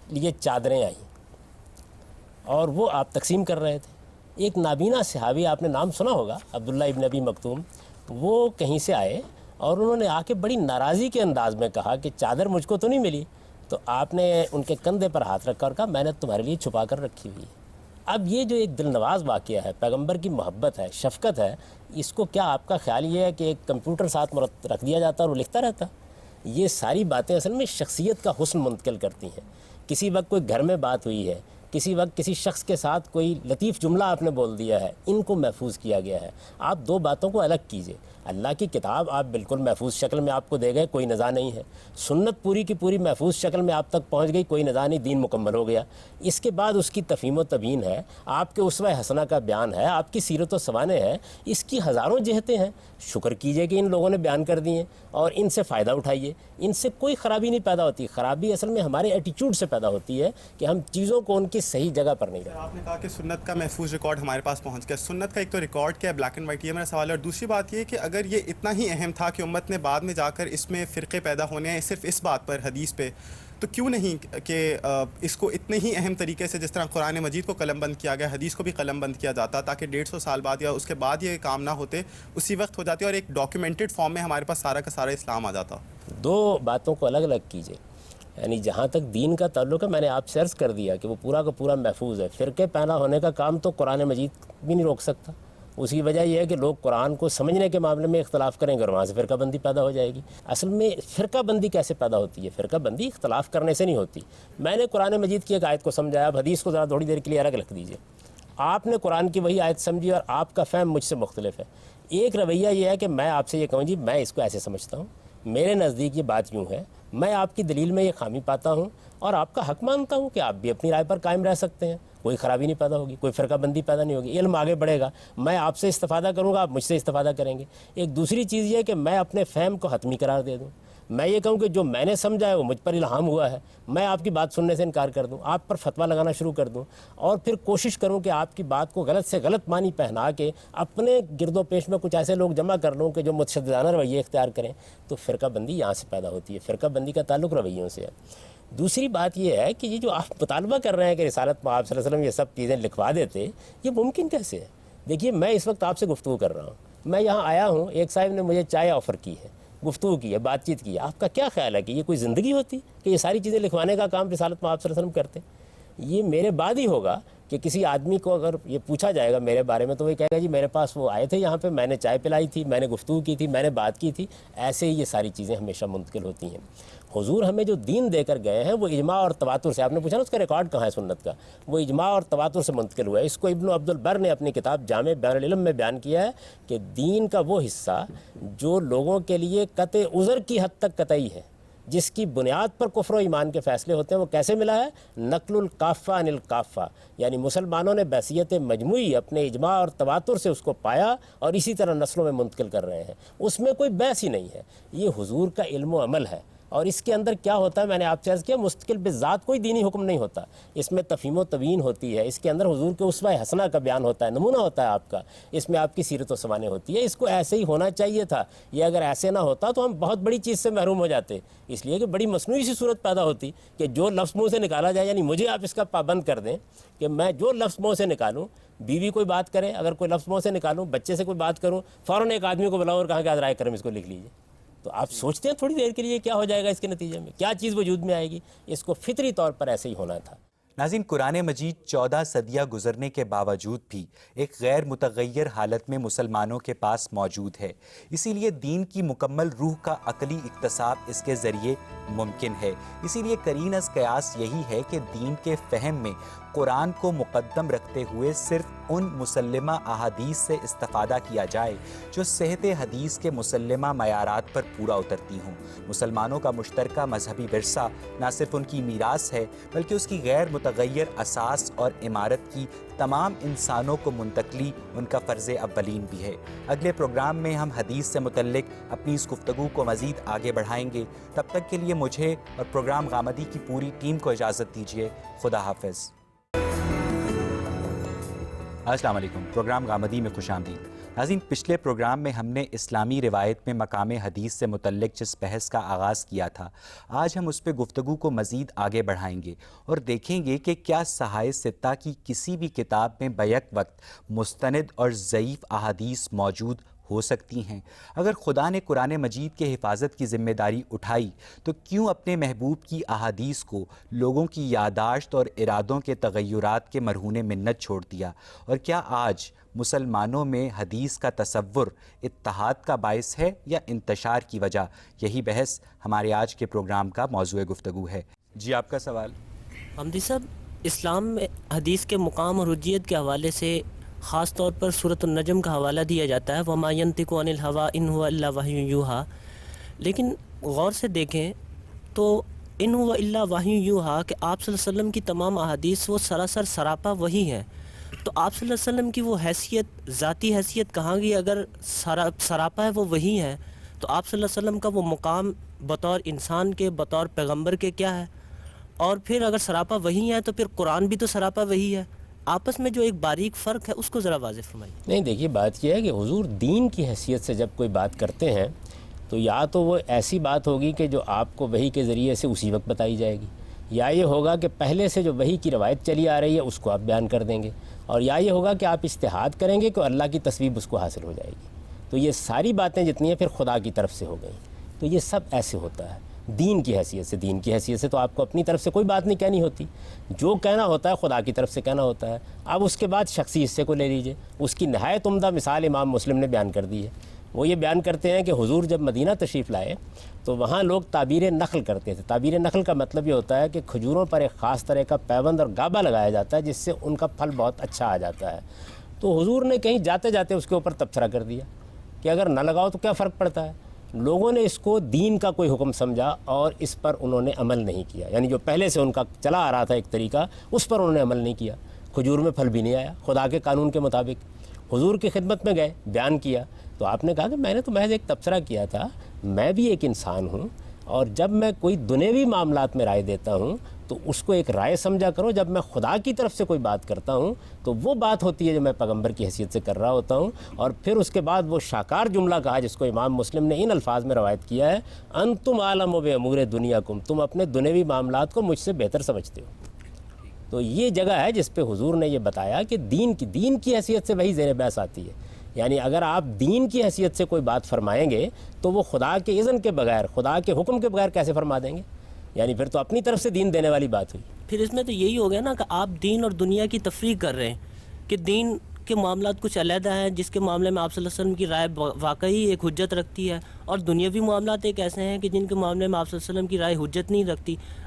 لیے چادریں آئیں اور وہ آپ تقسیم کر رہے تھے۔ ایک نابینا صحابی، آپ نے نام سنا ہوگا، عبداللہ ابن ابی مکتوم، وہ کہیں سے آئے اور انہوں نے آ کے بڑی ناراضی کے انداز میں کہا کہ چادر مجھ کو تو نہیں ملی، تو آپ نے ان کے کندھے پر ہاتھ رکھا اور کہا میں نے تمہارے لیے چھپا کر رکھی ہوئی ہے۔ اب یہ جو ایک دل نواز واقعہ ہے، پیغمبر کی محبت ہے، شفقت ہے، اس کو کیا آپ کا خیال یہ ہے کہ ایک کمپیوٹر ساتھ رکھ دیا جاتا اور وہ لکھتا رہتا؟ یہ ساری باتیں اصل میں شخصیت کا حسن منتقل کرتی ہیں. کسی وقت کوئی گھر میں بات ہوئی ہے, کسی وقت کسی شخص کے ساتھ کوئی لطیف جملہ آپ نے بول دیا ہے, ان کو محفوظ کیا گیا ہے. آپ دو باتوں کو الگ کیجئے. اللہ کی کتاب آپ بالکل محفوظ شکل میں آپ کو دے گئے, کوئی نزاع نہیں ہے. سنت پوری کی پوری محفوظ شکل میں آپ تک پہنچ گئی, کوئی نزاع نہیں, دین مکمل ہو گیا. اس کے بعد اس کی تفہیم و تبیین ہے, آپ کے اسوہ حسنہ کا بیان ہے, آپ کی سیرت و سوانح ہے. اس کی ہزاروں جہتیں ہیں. شکر کیجئے کہ ان لوگوں نے بیان کر دی ہیں اور ان سے فائدہ اٹھائیے. ان سے کوئی خرابی نہیں پیدا ہوتی. خرابی اصل میں ہمارے ایٹیچیوڈ سے پیدا ہوتی ہے کہ ہم چیزوں کو ان کی صحیح جگہ پر نہیں رکھتے. آپ نے کہا کہ سنت کا محفوظ ریکارڈ ہمارے پاس پہنچ گیا. سنت کا ایک تو ریکارڈ کیا ہے, بلیک اینڈ وائٹ, یہ میرا سوال ہے. اور دوسری بات یہ کہ اگر یہ اتنا ہی اہم تھا کہ امت نے بعد میں جا کر اس میں فرقے پیدا ہونے ہیں صرف اس بات پر, حدیث پہ, تو کیوں نہیں کہ اس کو اتنے ہی اہم طریقے سے جس طرح قرآن مجید کو قلم بند کیا گیا, حدیث کو بھی قلم بند کیا جاتا, تاکہ 150 سال بعد یا اس کے بعد یہ کام نہ ہوتے, اسی وقت ہو جاتی اور ایک ڈاکیومنٹڈ فارم میں ہمارے پاس سارا کا سارا اسلام آ جاتا. دو باتوں کو الگ الگ کیجئے. یعنی جہاں تک دین کا تعلق ہے, میں نے آپ سے عرض کر دیا کہ وہ پورا کا پورا محفوظ ہے. فرقے پیدا ہونے کا کام تو قرآن مجید بھی نہیں روک سکتا. اس کی وجہ یہ ہے کہ لوگ قرآن کو سمجھنے کے معاملے میں اختلاف کریں گے اور وہاں سے فرقہ بندی پیدا ہو جائے گی. اصل میں فرقہ بندی کیسے پیدا ہوتی ہے؟ فرقہ بندی اختلاف کرنے سے نہیں ہوتی. میں نے قرآن مجید کی ایک آیت کو سمجھایا, اب حدیث کو ذرا تھوڑی دیر کے لیے الگ رکھ دیجئے. آپ نے قرآن کی وہی آیت سمجھی اور آپ کا فہم مجھ سے مختلف ہے. ایک رویہ یہ ہے کہ میں آپ سے یہ کہوں جی میں اس کو ایسے سمجھتا ہوں, میرے نزدیک یہ بات یوں ہے, میں آپ کی دلیل میں یہ خامی پاتا ہوں اور آپ کا حق مانتا ہوں کہ آپ بھی اپنی رائے پر قائم رہ سکتے ہیں. کوئی خرابی نہیں پیدا ہوگی, کوئی فرقہ بندی پیدا نہیں ہوگی, علم آگے بڑھے گا. میں آپ سے استفادہ کروں گا, آپ مجھ سے استفادہ کریں گے. ایک دوسری چیز یہ ہے کہ میں اپنے فہم کو حتمی قرار دے دوں. میں یہ کہوں کہ جو میں نے سمجھا ہے وہ مجھ پر الہام ہوا ہے, میں آپ کی بات سننے سے انکار کر دوں, آپ پر فتویٰ لگانا شروع کر دوں, اور پھر کوشش کروں کہ آپ کی بات کو غلط سے غلط معنی پہنا کے اپنے گرد و پیش میں کچھ ایسے لوگ جمع کر لوں کہ جو متشددانہ رویے اختیار کریں. تو فرقہ بندی یہاں سے پیدا ہوتی ہے. فرقہ بندی کا تعلق رویوں سے ہے. دوسری بات یہ ہے کہ یہ جو آپ مطالبہ کر رہے ہیں کہ رسالت میں آپ صلی اللہ علیہ وسلم یہ سب چیزیں لکھوا دیتے, یہ ممکن کیسے ہے؟ دیکھیے میں اس وقت آپ سے گفتگو کر رہا ہوں, میں یہاں آیا ہوں, ایک صاحب نے مجھے چائے آفر کی ہے, گفتگو کی ہے, بات چیت کی ہے. آپ کا کیا خیال ہے کہ یہ کوئی زندگی ہوتی کہ یہ ساری چیزیں لکھوانے کا کام رسالت میں آپ صلی اللہ علیہ وسلم کرتے؟ یہ میرے بعد ہی ہوگا کہ کسی آدمی کو اگر یہ پوچھا جائے گا میرے بارے میں تو وہ کہے گا جی میرے پاس وہ آئے تھے یہاں پہ, میں نے چائے پلائی تھی, میں نے گفتگو کی تھی, میں نے بات کی تھی. ایسے ہی یہ ساری چیزیں ہمیشہ منتقل ہوتی ہیں. حضور ہمیں جو دین دے کر گئے ہیں وہ اجماع اور تواتر سے, آپ نے پوچھا نا اس کا ریکارڈ کہاں ہے سنت کا, وہ اجماع اور تواتر سے منتقل ہوا ہے. اس کو ابن عبد البر نے اپنی کتاب جامع بیان العلم میں بیان کیا ہے کہ دین کا وہ حصہ جو لوگوں کے لیے قطع عذر کی حد تک قطعی ہے, جس کی بنیاد پر کفر و ایمان کے فیصلے ہوتے ہیں, وہ کیسے ملا ہے؟ نقل الکافہ عن الکافہ, یعنی مسلمانوں نے بحثیت مجموعی اپنے اجماع اور تواتر سے اس کو پایا اور اسی طرح نسلوں میں منتقل کر رہے ہیں. اس میں کوئی بحث ہی نہیں ہے. یہ حضور کا علم و عمل ہے. اور اس کے اندر کیا ہوتا ہے, میں نے آپ سے عرض کیا, مستقل بذات کوئی دینی حکم نہیں ہوتا. اس میں تفہیم و تبیین ہوتی ہے, اس کے اندر حضور کے اسوہ حسنہ کا بیان ہوتا ہے, نمونہ ہوتا ہے آپ کا, اس میں آپ کی سیرت و سوانح ہوتی ہے. اس کو ایسے ہی ہونا چاہیے تھا. یہ اگر ایسے نہ ہوتا تو ہم بہت بڑی چیز سے محروم ہو جاتے, اس لیے کہ بڑی مصنوعی سی صورت پیدا ہوتی کہ جو لفظ منہ سے نکالا جائے, یعنی مجھے آپ اس کا پابند کر دیں کہ میں جو لفظ منہ سے نکالوں, بیوی کوئی بات کرے, اگر کوئی لفظ منہ سے نکالوں, بچے سے کوئی بات کروں, فوراً ایک آدمی کو بلاؤ اور کہاں کہ آج رائے کرم اس کو لکھ لیجیے. تو آپ سوچتے ہیں تھوڑی دیر کے لیے کیا ہو جائے گا اس کے نتیجے میں, کیا چیز وجود میں آئے گی؟ اس کو فطری طور پر ایسے ہی ہونا تھا. ناظرین, قرآن مجید 14 صدیاں گزرنے کے باوجود بھی ایک غیر متغیر حالت میں مسلمانوں کے پاس موجود ہے. اسی لیے دین کی مکمل روح کا عقلی اکتساب اس کے ذریعے ممکن ہے. اسی لیے قرین از قیاس یہی ہے کہ دین کے فہم میں قرآن کو مقدم رکھتے ہوئے صرف ان مسلمہ احادیث سے استفادہ کیا جائے جو صحت حدیث کے مسلمہ معیارات پر پورا اترتی ہوں. مسلمانوں کا مشترکہ مذہبی ورثہ نہ صرف ان کی میراث ہے بلکہ اس کی غیر متغیر اساس اور عمارت کی تمام انسانوں کو منتقلی ان کا فرض اولین بھی ہے. اگلے پروگرام میں ہم حدیث سے متعلق اپنی اس گفتگو کو مزید آگے بڑھائیں گے. تب تک کے لیے مجھے اور پروگرام غامدی کی پوری ٹیم کو اجازت دیجیے. خدا حافظ. السلام علیکم. پروگرام غامدی میں خوش آمدید. ناظرین, پچھلے پروگرام میں ہم نے اسلامی روایت میں مقام حدیث سے متعلق جس بحث کا آغاز کیا تھا, آج ہم اس پہ گفتگو کو مزید آگے بڑھائیں گے اور دیکھیں گے کہ کیا صحائح ستہ کی کسی بھی کتاب میں بیک وقت مستند اور ضعیف احادیث موجود ہو سکتی ہیں؟ اگر خدا نے قرآن مجید کے حفاظت کی ذمہ داری اٹھائی تو کیوں اپنے محبوب کی احادیث کو لوگوں کی یادداشت اور ارادوں کے تغیرات کے مرہون منت چھوڑ دیا؟ اور کیا آج مسلمانوں میں حدیث کا تصور اتحاد کا باعث ہے یا انتشار کی وجہ؟ یہی بحث ہمارے آج کے پروگرام کا موضوع گفتگو ہے۔ جی آپ کا سوال۔ حمدی صاحب، اسلام میں حدیث کے مقام اور حجیت کے حوالے سے خاص طور پر سورۃ النجم کا حوالہ دیا جاتا ہے، وما ینطق عن الہویٰ ان ہوا الا وحی یوحیٰ، لیکن غور سے دیکھیں تو ان ہوا الا وحی یوحیٰ کہ آپ صلی اللہ علیہ وسلم کی تمام احادیث وہ سراسر سراپا وہی ہیں، تو آپ صلی اللہ علیہ وسلم کی وہ حیثیت، ذاتی حیثیت کہاں گئی؟ اگر سراپا ہے وہ وہی ہے تو آپ صلی اللہ علیہ وسلم کا وہ مقام بطور انسان کے، بطور پیغمبر کے کیا ہے؟ اور پھر اگر سراپا وہی ہے تو پھر قرآن بھی تو سراپا وہی ہے، آپس میں جو ایک باریک فرق ہے اس کو ذرا واضح فرمائیے۔ نہیں، دیکھیے بات یہ ہے کہ حضور دین کی حیثیت سے جب کوئی بات کرتے ہیں تو یا تو وہ ایسی بات ہوگی کہ جو آپ کو وحی کے ذریعے سے اسی وقت بتائی جائے گی، یا یہ ہوگا کہ پہلے سے جو وحی کی روایت چلی آ رہی ہے اس کو آپ بیان کر دیں گے، اور یا یہ ہوگا کہ آپ اجتہاد کریں گے کہ اللہ کی تصویب اس کو حاصل ہو جائے گی۔ تو یہ ساری باتیں جتنی ہیں پھر خدا کی طرف سے ہو گئیں، تو یہ سب ایسے ہوتا ہے دین کی حیثیت سے تو آپ کو اپنی طرف سے کوئی بات نہیں کہنی ہوتی، جو کہنا ہوتا ہے خدا کی طرف سے کہنا ہوتا ہے۔ اب اس کے بعد شخصی حصے کو لے لیجئے، اس کی نہایت عمدہ مثال امام مسلم نے بیان کر دی ہے۔ وہ یہ بیان کرتے ہیں کہ حضور جب مدینہ تشریف لائے تو وہاں لوگ تعبیر نخل کرتے تھے۔ تعبیر نخل کا مطلب یہ ہوتا ہے کہ کھجوروں پر ایک خاص طرح کا پیوند اور گابا لگایا جاتا ہے جس سے ان کا پھل بہت اچھا آ جاتا ہے۔ تو حضور نے کہیں جاتے جاتے اس کے اوپر تبصرہ کر دیا کہ اگر نہ لگاؤ تو کیا فرق پڑتا ہے۔ لوگوں نے اس کو دین کا کوئی حکم سمجھا اور اس پر انہوں نے عمل نہیں کیا، یعنی جو پہلے سے ان کا چلا آ رہا تھا ایک طریقہ اس پر انہوں نے عمل نہیں کیا، کھجور میں پھل بھی نہیں آیا خدا کے قانون کے مطابق۔ حضور کی خدمت میں گئے، بیان کیا تو آپ نے کہا کہ میں نے تو محض ایک تبصرہ کیا تھا، میں بھی ایک انسان ہوں، اور جب میں کوئی دنیوی معاملات میں رائے دیتا ہوں تو اس کو ایک رائے سمجھا کرو، جب میں خدا کی طرف سے کوئی بات کرتا ہوں تو وہ بات ہوتی ہے جو میں پیغمبر کی حیثیت سے کر رہا ہوتا ہوں۔ اور پھر اس کے بعد وہ شاکار جملہ کہا جس کو امام مسلم نے ان الفاظ میں روایت کیا ہے، انتم عالم بامور دنیاکم، تم اپنے دنیوی معاملات کو مجھ سے بہتر سمجھتے ہو۔ تو یہ جگہ ہے جس پہ حضور نے یہ بتایا کہ دین کی حیثیت سے وہی زیر بحث آتی ہے، یعنی اگر آپ دین کی حیثیت سے کوئی بات فرمائیں گے تو وہ خدا کے اذن کے بغیر، خدا کے حکم کے بغیر کیسے فرما دیں گے؟ یعنی پھر تو اپنی طرف سے دین دینے والی بات ہوئی۔ پھر اس میں تو یہی ہو گیا نا کہ آپ دین اور دنیا کی تفریق کر رہے ہیں کہ دین کے معاملات کچھ علیحدہ ہیں جس کے معاملے میں آپ صلی اللہ علیہ وسلم کی رائے واقعی ایک حجت رکھتی ہے، اور دنیاوی معاملات ایک ایسے ہیں کہ جن کے معاملے میں آپ صلی اللہ علیہ وسلم کی رائے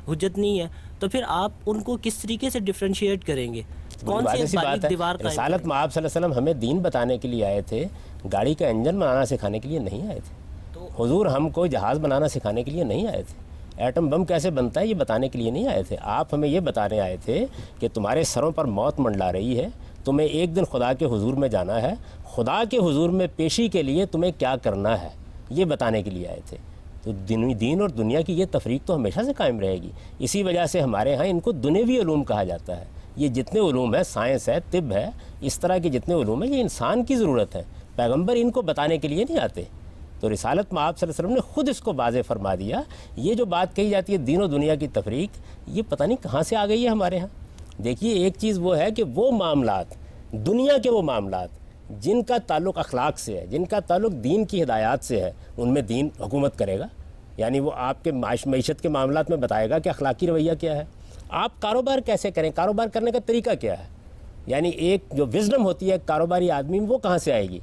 حجت نہیں ہے، تو پھر آپ ان کو کس طریقے سے ڈفرینشیٹ کریں گے؟ کون سی ایک باریک دیوار قائم؟ رسالت میں آپ صلی اللہ علیہ وسلم ہمیں دین بتانے کے لیے آئے تھے، گاڑی کا انجن بنانا سکھانے کے لیے نہیں آئے تھے۔ حضور ہم کو جہاز بنانا سکھانے کے لیے نہیں آئے تھے، ایٹم بم کیسے بنتا ہے یہ بتانے کے لیے نہیں آئے تھے۔ آپ ہمیں یہ بتانے آئے تھے کہ تمہارے سروں پر موت منڈلا رہی ہے، تمہیں ایک دن خدا کے حضور میں جانا ہے، خدا کے حضور میں پیشی کے لیے تمہیں کیا کرنا ہے یہ بتانے کے لیے آئے تھے۔ تو دین اور دنیا کی یہ تفریق تو ہمیشہ سے قائم رہے گی، اسی وجہ سے ہمارے ہاں ان کو دنیوی علوم کہا جاتا ہے۔ یہ جتنے علوم ہیں، سائنس ہے، طب ہے، اس طرح کے جتنے علوم ہیں یہ انسان کی ضرورت ہے، پیغمبر ان کو بتانے کے لیے نہیں آتے۔ تو رسالت میں آپ صلی اللہ علیہ وسلم نے خود اس کو واضح فرما دیا۔ یہ جو بات کہی جاتی ہے دین و دنیا کی تفریق، یہ پتہ نہیں کہاں سے آ گئی ہے ہمارے ہاں۔ دیکھیے ایک چیز وہ ہے کہ وہ معاملات، دنیا کے وہ معاملات جن کا تعلق اخلاق سے ہے، جن کا تعلق دین کی ہدایات سے ہے، ان میں دین حکومت کرے گا، یعنی وہ آپ کے معیشت کے معاملات میں بتائے گا کہ اخلاقی رویہ کیا ہے، آپ کاروبار کیسے کریں، کاروبار کرنے کا طریقہ کیا ہے، یعنی ایک جو وزڈم ہوتی ہے کاروباری آدمی میں وہ کہاں سے آئے گی؟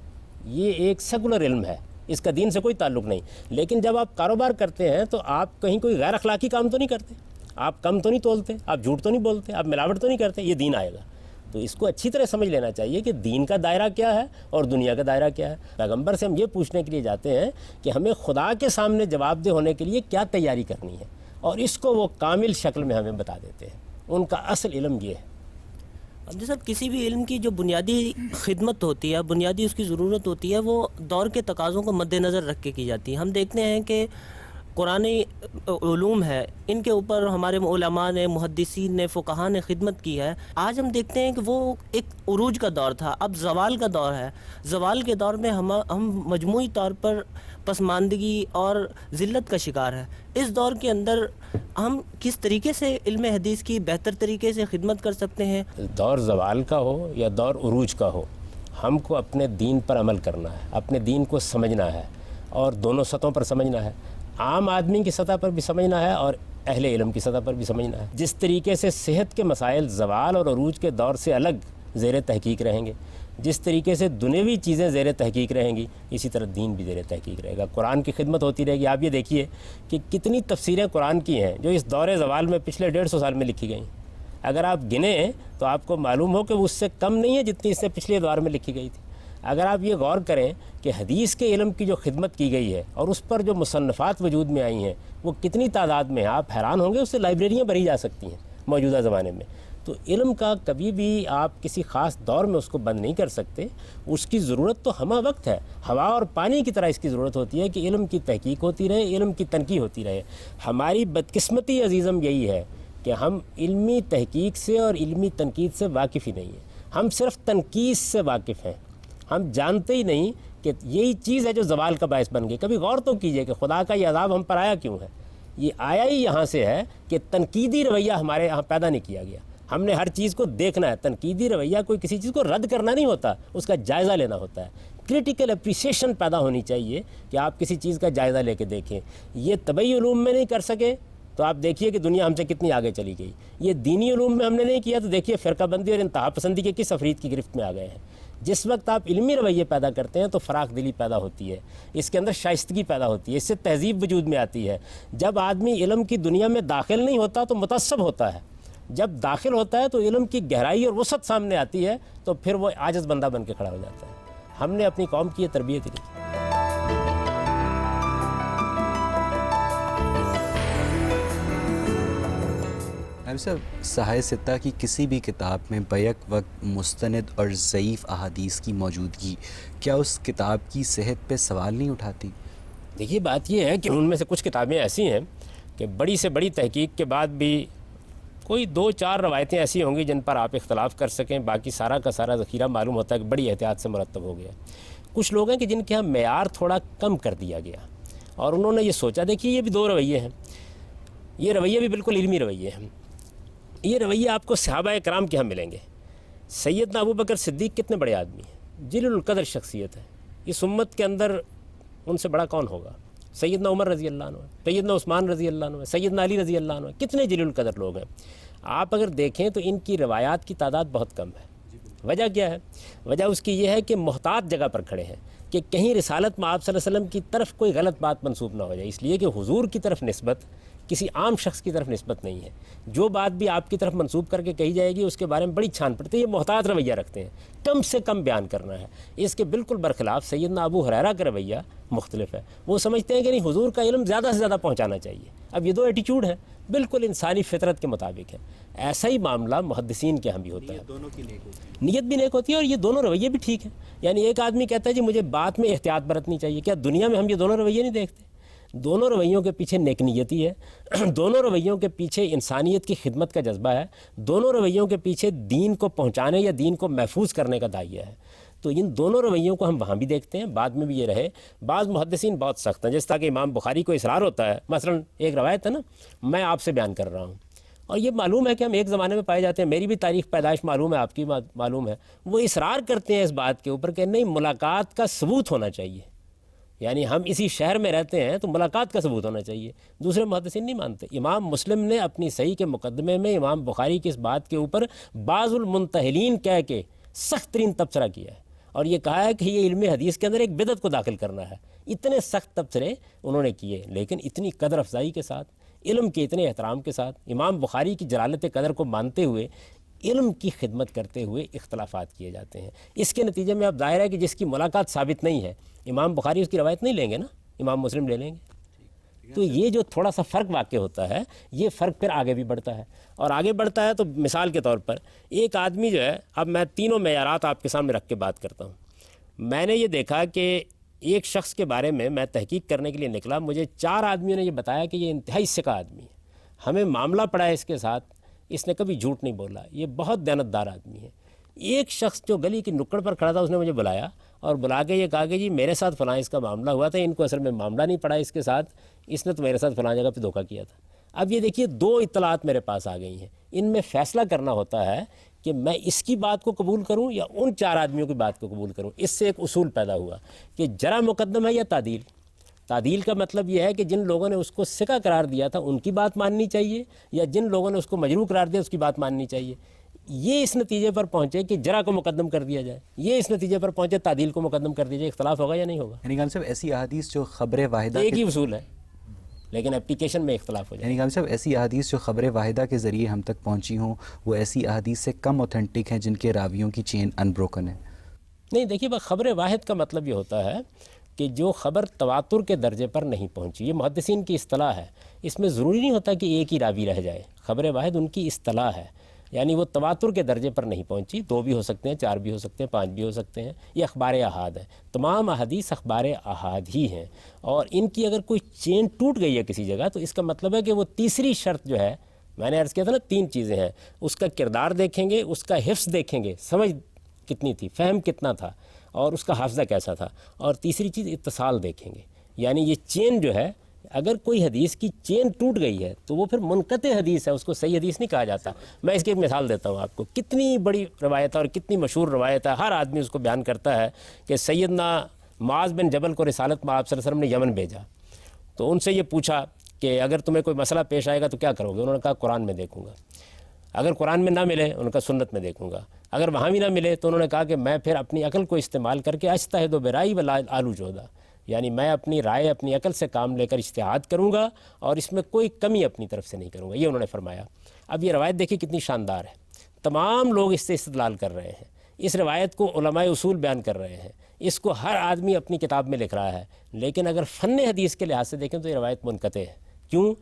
یہ ایک سیکولر علم ہے، اس کا دین سے کوئی تعلق نہیں۔ لیکن جب آپ کاروبار کرتے ہیں تو آپ کہیں کوئی غیر اخلاقی کام تو نہیں کرتے، آپ کم تو نہیں تولتے، آپ جھوٹ تو نہیں بولتے، آپ ملاوٹ تو نہیں کرتے، یہ دین آئے گا۔ تو اس کو اچھی طرح سمجھ لینا چاہیے کہ دین کا دائرہ کیا ہے اور دنیا کا دائرہ کیا ہے۔ پیغمبر سے ہم یہ پوچھنے کے لیے جاتے ہیں کہ ہمیں خدا کے سامنے جواب دہ ہونے کے لیے کیا تیاری کرنی ہے، اور اس کو وہ کامل شکل میں ہمیں بتا دیتے ہیں۔ ان کا اصل علم یہ ہے۔ اب صاحب کسی بھی علم کی جو بنیادی خدمت ہوتی ہے، بنیادی اس کی ضرورت ہوتی ہے، وہ دور کے تقاضوں کو مد نظر رکھ کے کی جاتی ہے۔ ہم دیکھتے ہیں کہ قرآن علوم ہے، ان کے اوپر ہمارے علماء نے، محدثین نے، فقہاء نے خدمت کی ہے۔ آج ہم دیکھتے ہیں کہ وہ ایک عروج کا دور تھا، اب زوال کا دور ہے۔ زوال کے دور میں ہم مجموعی طور پر پسماندگی اور ذلت کا شکار ہے۔ اس دور کے اندر ہم کس طریقے سے علم حدیث کی بہتر طریقے سے خدمت کر سکتے ہیں؟ دور زوال کا ہو یا دور عروج کا ہو، ہم کو اپنے دین پر عمل کرنا ہے، اپنے دین کو سمجھنا ہے، اور دونوں سطحوں پر سمجھنا ہے، عام آدمی کی سطح پر بھی سمجھنا ہے اور اہل علم کی سطح پر بھی سمجھنا ہے۔ جس طریقے سے صحت کے مسائل زوال اور عروج کے دور سے الگ زیر تحقیق رہیں گے، جس طریقے سے دنیوی چیزیں زیر تحقیق رہیں گی، اسی طرح دین بھی زیر تحقیق رہے گا، قرآن کی خدمت ہوتی رہے گی۔ آپ یہ دیکھیے کہ کتنی تفسیریں قرآن کی ہیں جو اس دور زوال میں پچھلے 150 سال میں لکھی گئیں۔ اگر آپ گنیں تو آپ کو معلوم ہو کہ وہ اس سے کم نہیں ہے جتنی اس سے پچھلے دور میں لکھی گئی تھی۔ اگر آپ یہ غور کریں کہ حدیث کے علم کی جو خدمت کی گئی ہے اور اس پر جو مصنفات وجود میں آئی ہیں وہ کتنی تعداد میں ہیں، آپ حیران ہوں گے، اس سے لائبریریاں بھری جا سکتی ہیں موجودہ زمانے میں۔ تو علم کا کبھی بھی آپ کسی خاص دور میں اس کو بند نہیں کر سکتے، اس کی ضرورت تو ہمہ وقت ہے، ہوا اور پانی کی طرح اس کی ضرورت ہوتی ہے کہ علم کی تحقیق ہوتی رہے، علم کی تنقیح ہوتی رہے۔ ہماری بدقسمتی عزیزم یہی ہے کہ ہم علمی تحقیق سے اور علمی تنقید سے واقف ہی نہیں ہیں، ہم صرف تنقید سے واقف ہیں، ہم جانتے ہی نہیں کہ یہی چیز ہے جو زوال کا باعث بن گئی۔ کبھی غور تو کیجئے کہ خدا کا یہ عذاب ہم پر آیا کیوں ہے؟ یہ آیا ہی یہاں سے ہے کہ تنقیدی رویہ ہمارے یہاں پیدا نہیں کیا گیا۔ ہم نے ہر چیز کو دیکھنا ہے، تنقیدی رویہ کوئی کسی چیز کو رد کرنا نہیں ہوتا، اس کا جائزہ لینا ہوتا ہے۔ کریٹیکل اپریسیشن پیدا ہونی چاہیے کہ آپ کسی چیز کا جائزہ لے کے دیکھیں۔ یہ طبعی علوم میں نہیں کر سکے تو آپ دیکھیے کہ دنیا ہم سے کتنی آگے چلی گئی۔ یہ دینی علوم میں ہم نے نہیں کیا تو دیکھیے فرقہ بندی اور انتہا پسندی کے کس افرید کی گرفت میں آ گئے ہیں۔ جس وقت آپ علمی رویے پیدا کرتے ہیں تو فراخ دلی پیدا ہوتی ہے، اس کے اندر شائستگی پیدا ہوتی ہے، اس سے تہذیب وجود میں آتی ہے۔ جب آدمی علم کی دنیا میں داخل نہیں ہوتا تو متعصب ہوتا ہے، جب داخل ہوتا ہے تو علم کی گہرائی اور وسعت سامنے آتی ہے تو پھر وہ عاجز بندہ بن کے کھڑا ہو جاتا ہے۔ ہم نے اپنی قوم کی یہ تربیت ہی نہیں کی۔ صاحب، صحائح ستہ کی کسی بھی کتاب میں بیک وقت مستند اور ضعیف احادیث کی موجودگی کیا اس کتاب کی صحت پہ سوال نہیں اٹھاتی؟ دیکھیے بات یہ ہے کہ ان میں سے کچھ کتابیں ایسی ہیں کہ بڑی سے بڑی تحقیق کے بعد بھی کوئی 2-4 روایتیں ایسی ہوں گی جن پر آپ اختلاف کر سکیں، باقی سارا کا سارا ذخیرہ معلوم ہوتا ہے کہ بڑی احتیاط سے مرتب ہو گیا۔ کچھ لوگ ہیں کہ جن کے ہاں معیار تھوڑا کم کر دیا گیا اور انہوں نے یہ سوچا، دیکھیے یہ بھی 2 رویے ہیں، یہ رویے بھی بالکل علمی رویے ہیں۔ یہ رویے آپ کو صحابہ کرام کے ہاں ملیں گے۔ سیدنا ابو بکر صدیق کتنے بڑے آدمی ہیں، جلیل القدر شخصیت ہے، اس امت کے اندر ان سے بڑا کون ہوگا؟ سیدنا عمر رضی اللہ عنہ، سیدنا عثمان رضی اللہ عنہ، سیدنا علی رضی اللہ عنہ، کتنے جلیل القدر لوگ ہیں۔ آپ اگر دیکھیں تو ان کی روایات کی تعداد بہت کم ہے۔ وجہ کیا ہے؟ وجہ اس کی یہ ہے کہ محتاط جگہ پر کھڑے ہیں کہ کہیں رسالت میں آپ صلی اللہ علیہ وسلم کی طرف کوئی غلط بات منسوب نہ ہو جائے، اس لیے کہ حضور کی طرف نسبت کسی عام شخص کی طرف نسبت نہیں ہے۔ جو بات بھی آپ کی طرف منسوب کر کے کہی جائے گی اس کے بارے میں بڑی چھان پڑتی ہے، یہ محتاط رویہ رکھتے ہیں، کم سے کم بیان کرنا ہے۔ اس کے بالکل برخلاف سیدنا ابو ہریرہ کا رویہ مختلف ہے، وہ سمجھتے ہیں کہ نہیں، حضور کا علم زیادہ سے زیادہ پہنچانا چاہیے۔ اب یہ 2 ایٹیچیوڈ ہیں، بالکل انسانی فطرت کے مطابق ہے۔ ایسا ہی معاملہ محدثین کے ہم بھی ہوتا ہے، نیت بھی نیک ہوتی ہے اور یہ دونوں رویے بھی ٹھیک ہیں۔ یعنی ایک آدمی کہتا ہے جی مجھے بات میں احتیاط برتنی چاہیے، کیا دنیا میں ہم یہ دونوں رویے نہیں دیکھتے؟ دونوں رویوں کے پیچھے نیک نیتی ہے، دونوں رویوں کے پیچھے انسانیت کی خدمت کا جذبہ ہے، دونوں رویوں کے پیچھے دین کو پہنچانے یا دین کو محفوظ کرنے کا داعیہ ہے۔ تو ان دونوں رویوں کو ہم وہاں بھی دیکھتے ہیں، بعد میں بھی یہ رہے۔ بعض محدثین بہت سخت ہیں، جس طرح کہ امام بخاری کو اصرار ہوتا ہے، مثلا ایک روایت ہے نا، میں آپ سے بیان کر رہا ہوں، اور یہ معلوم ہے کہ ہم ایک زمانے میں پائے جاتے ہیں، میری بھی تاریخ پیدائش معلوم ہے، آپ کی معلوم ہے، وہ اصرار کرتے ہیں اس بات کے اوپر کہ نہیں، ملاقات کا ثبوت ہونا چاہیے، یعنی ہم اسی شہر میں رہتے ہیں تو ملاقات کا ثبوت ہونا چاہیے۔ دوسرے محدثین نہیں مانتے۔ امام مسلم نے اپنی صحیح کے مقدمے میں امام بخاری کی اس بات کے اوپر بعض المنتحلین کہہ کے سخت ترین تبصرہ کیا ہے اور یہ کہا ہے کہ یہ علم حدیث کے اندر ایک بدعت کو داخل کرنا ہے۔ اتنے سخت تبصرے انہوں نے کیے، لیکن اتنی قدر افزائی کے ساتھ، علم کے اتنے احترام کے ساتھ، امام بخاری کی جلالت قدر کو مانتے ہوئے، علم کی خدمت کرتے ہوئے اختلافات کیے جاتے ہیں۔ اس کے نتیجے میں اب ظاہر ہے کہ جس کی ملاقات ثابت نہیں ہے، امام بخاری اس کی روایت نہیں لیں گے نا، امام مسلم لے لیں گے۔ تو یہ جو تھوڑا سا فرق واقع ہوتا ہے، یہ فرق پھر آگے بھی بڑھتا ہے، اور آگے بڑھتا ہے تو مثال کے طور پر ایک آدمی جو ہے، اب میں تینوں معیارات آپ کے سامنے رکھ کے بات کرتا ہوں۔ میں نے یہ دیکھا کہ ایک شخص کے بارے میں تحقیق کرنے کے لیے نکلا، مجھے 4 آدمیوں نے یہ بتایا کہ یہ انتہائی ثقہ آدمی ہے، ہمیں معاملہ پڑا ہے اس کے ساتھ، اس نے کبھی جھوٹ نہیں بولا، یہ بہت دیانتدار آدمی ہے۔ ایک شخص جو گلی کی نکڑ پر کھڑا تھا، اس نے مجھے بلایا اور بلا کے یہ کہا کہ جی میرے ساتھ فلاں اس کا معاملہ ہوا تھا، ان کو اصل میں معاملہ نہیں پڑا اس کے ساتھ، اس نے تو میرے ساتھ فلاں جگہ پہ دھوکہ کیا تھا۔ اب یہ دیکھیے 2 اطلاعات میرے پاس آ گئی ہیں، ان میں فیصلہ کرنا ہوتا ہے کہ میں اس کی بات کو قبول کروں یا ان 4 آدمیوں کی بات کو قبول کروں. اس سے ایک اصول پیدا ہوا کہ جرح مقدم ہے یا تعدیل. تعدیل کا مطلب یہ ہے کہ جن لوگوں نے اس کو سکہ قرار دیا تھا ان کی بات ماننی چاہیے, یا جن لوگوں نے اس کو مجروح قرار دیا اس کی بات ماننی چاہیے. یہ اس نتیجے پر پہنچے کہ جرح کو مقدم کر دیا جائے, یہ اس نتیجے پر پہنچے تعدیل کو مقدم کر دیا جائے. اختلاف ہوگا یا نہیں ہوگا؟ یعنی غالب صاحب ایسی احادیث جو خبر واحدہ ایک ہی اصول ہے لیکن اپلیکیشن میں اختلاف ہو جائے. یعنی غالب صاحب ایسی احادیث جو خبر واحدہ کے ذریعے ہم تک پہنچی ہوں وہ ایسی احادیث سے کم اوتھینٹک ہیں جن کے راویوں کی چین ان بروکن ہے. نہیں دیکھیے, خبر واحد کا مطلب یہ ہوتا ہے کہ جو خبر تواتر کے درجے پر نہیں پہنچی. یہ محدثین کی اصطلاح ہے. اس میں ضروری نہیں ہوتا کہ ایک ہی راوی رہ جائے. خبر واحد ان کی اصطلاح ہے, یعنی وہ تواتر کے درجے پر نہیں پہنچی. 2 بھی ہو سکتے ہیں, 4 بھی ہو سکتے ہیں, 5 بھی ہو سکتے ہیں. یہ اخبار احاد ہے. تمام احادیث اخبار احاد ہی ہیں, اور ان کی اگر کوئی چین ٹوٹ گئی ہے کسی جگہ تو اس کا مطلب ہے کہ وہ تیسری شرط جو ہے, میں نے عرض کیا تھا نا 3 چیزیں ہیں, اس کا کردار دیکھیں گے, اس کا حفظ دیکھیں گے, سمجھ کتنی تھی, فہم کتنا تھا, اور اس کا حافظہ کیسا تھا, اور تیسری چیز اتصال دیکھیں گے. یعنی یہ چین جو ہے, اگر کوئی حدیث کی چین ٹوٹ گئی ہے تو وہ پھر منقطع حدیث ہے, اس کو صحیح حدیث نہیں کہا جاتا. میں اس کی ایک مثال دیتا ہوں آپ کو. کتنی بڑی روایت ہے اور کتنی مشہور روایت ہے, ہر آدمی اس کو بیان کرتا ہے کہ سیدنا معاذ بن جبل کو رسالت میں آپ صلی اللہ علیہ وسلم نے یمن بھیجا, تو ان سے یہ پوچھا کہ اگر تمہیں کوئی مسئلہ پیش آئے گا تو کیا کرو گے؟ انہوں نے کہا قرآن میں دیکھوں گا. اگر قرآن میں نہ ملے, ان کا سنت میں دیکھوں گا. اگر وہاں بھی نہ ملے تو انہوں نے کہا کہ میں پھر اپنی عقل کو استعمال کر کے اجتہد برائی ولا آلو جودا, یعنی میں اپنی رائے اپنی عقل سے کام لے کر اجتہاد کروں گا اور اس میں کوئی کمی اپنی طرف سے نہیں کروں گا. یہ انہوں نے فرمایا. اب یہ روایت دیکھیے کتنی شاندار ہے. تمام لوگ اس سے استدلال کر رہے ہیں. اس روایت کو علماء اصول بیان کر رہے ہیں. اس کو ہر آدمی اپنی کتاب میں لکھ رہا ہے. لیکن اگر فن حدیث کے لحاظ سے دیکھیں تو یہ روایت منقطع ہے. کیوں؟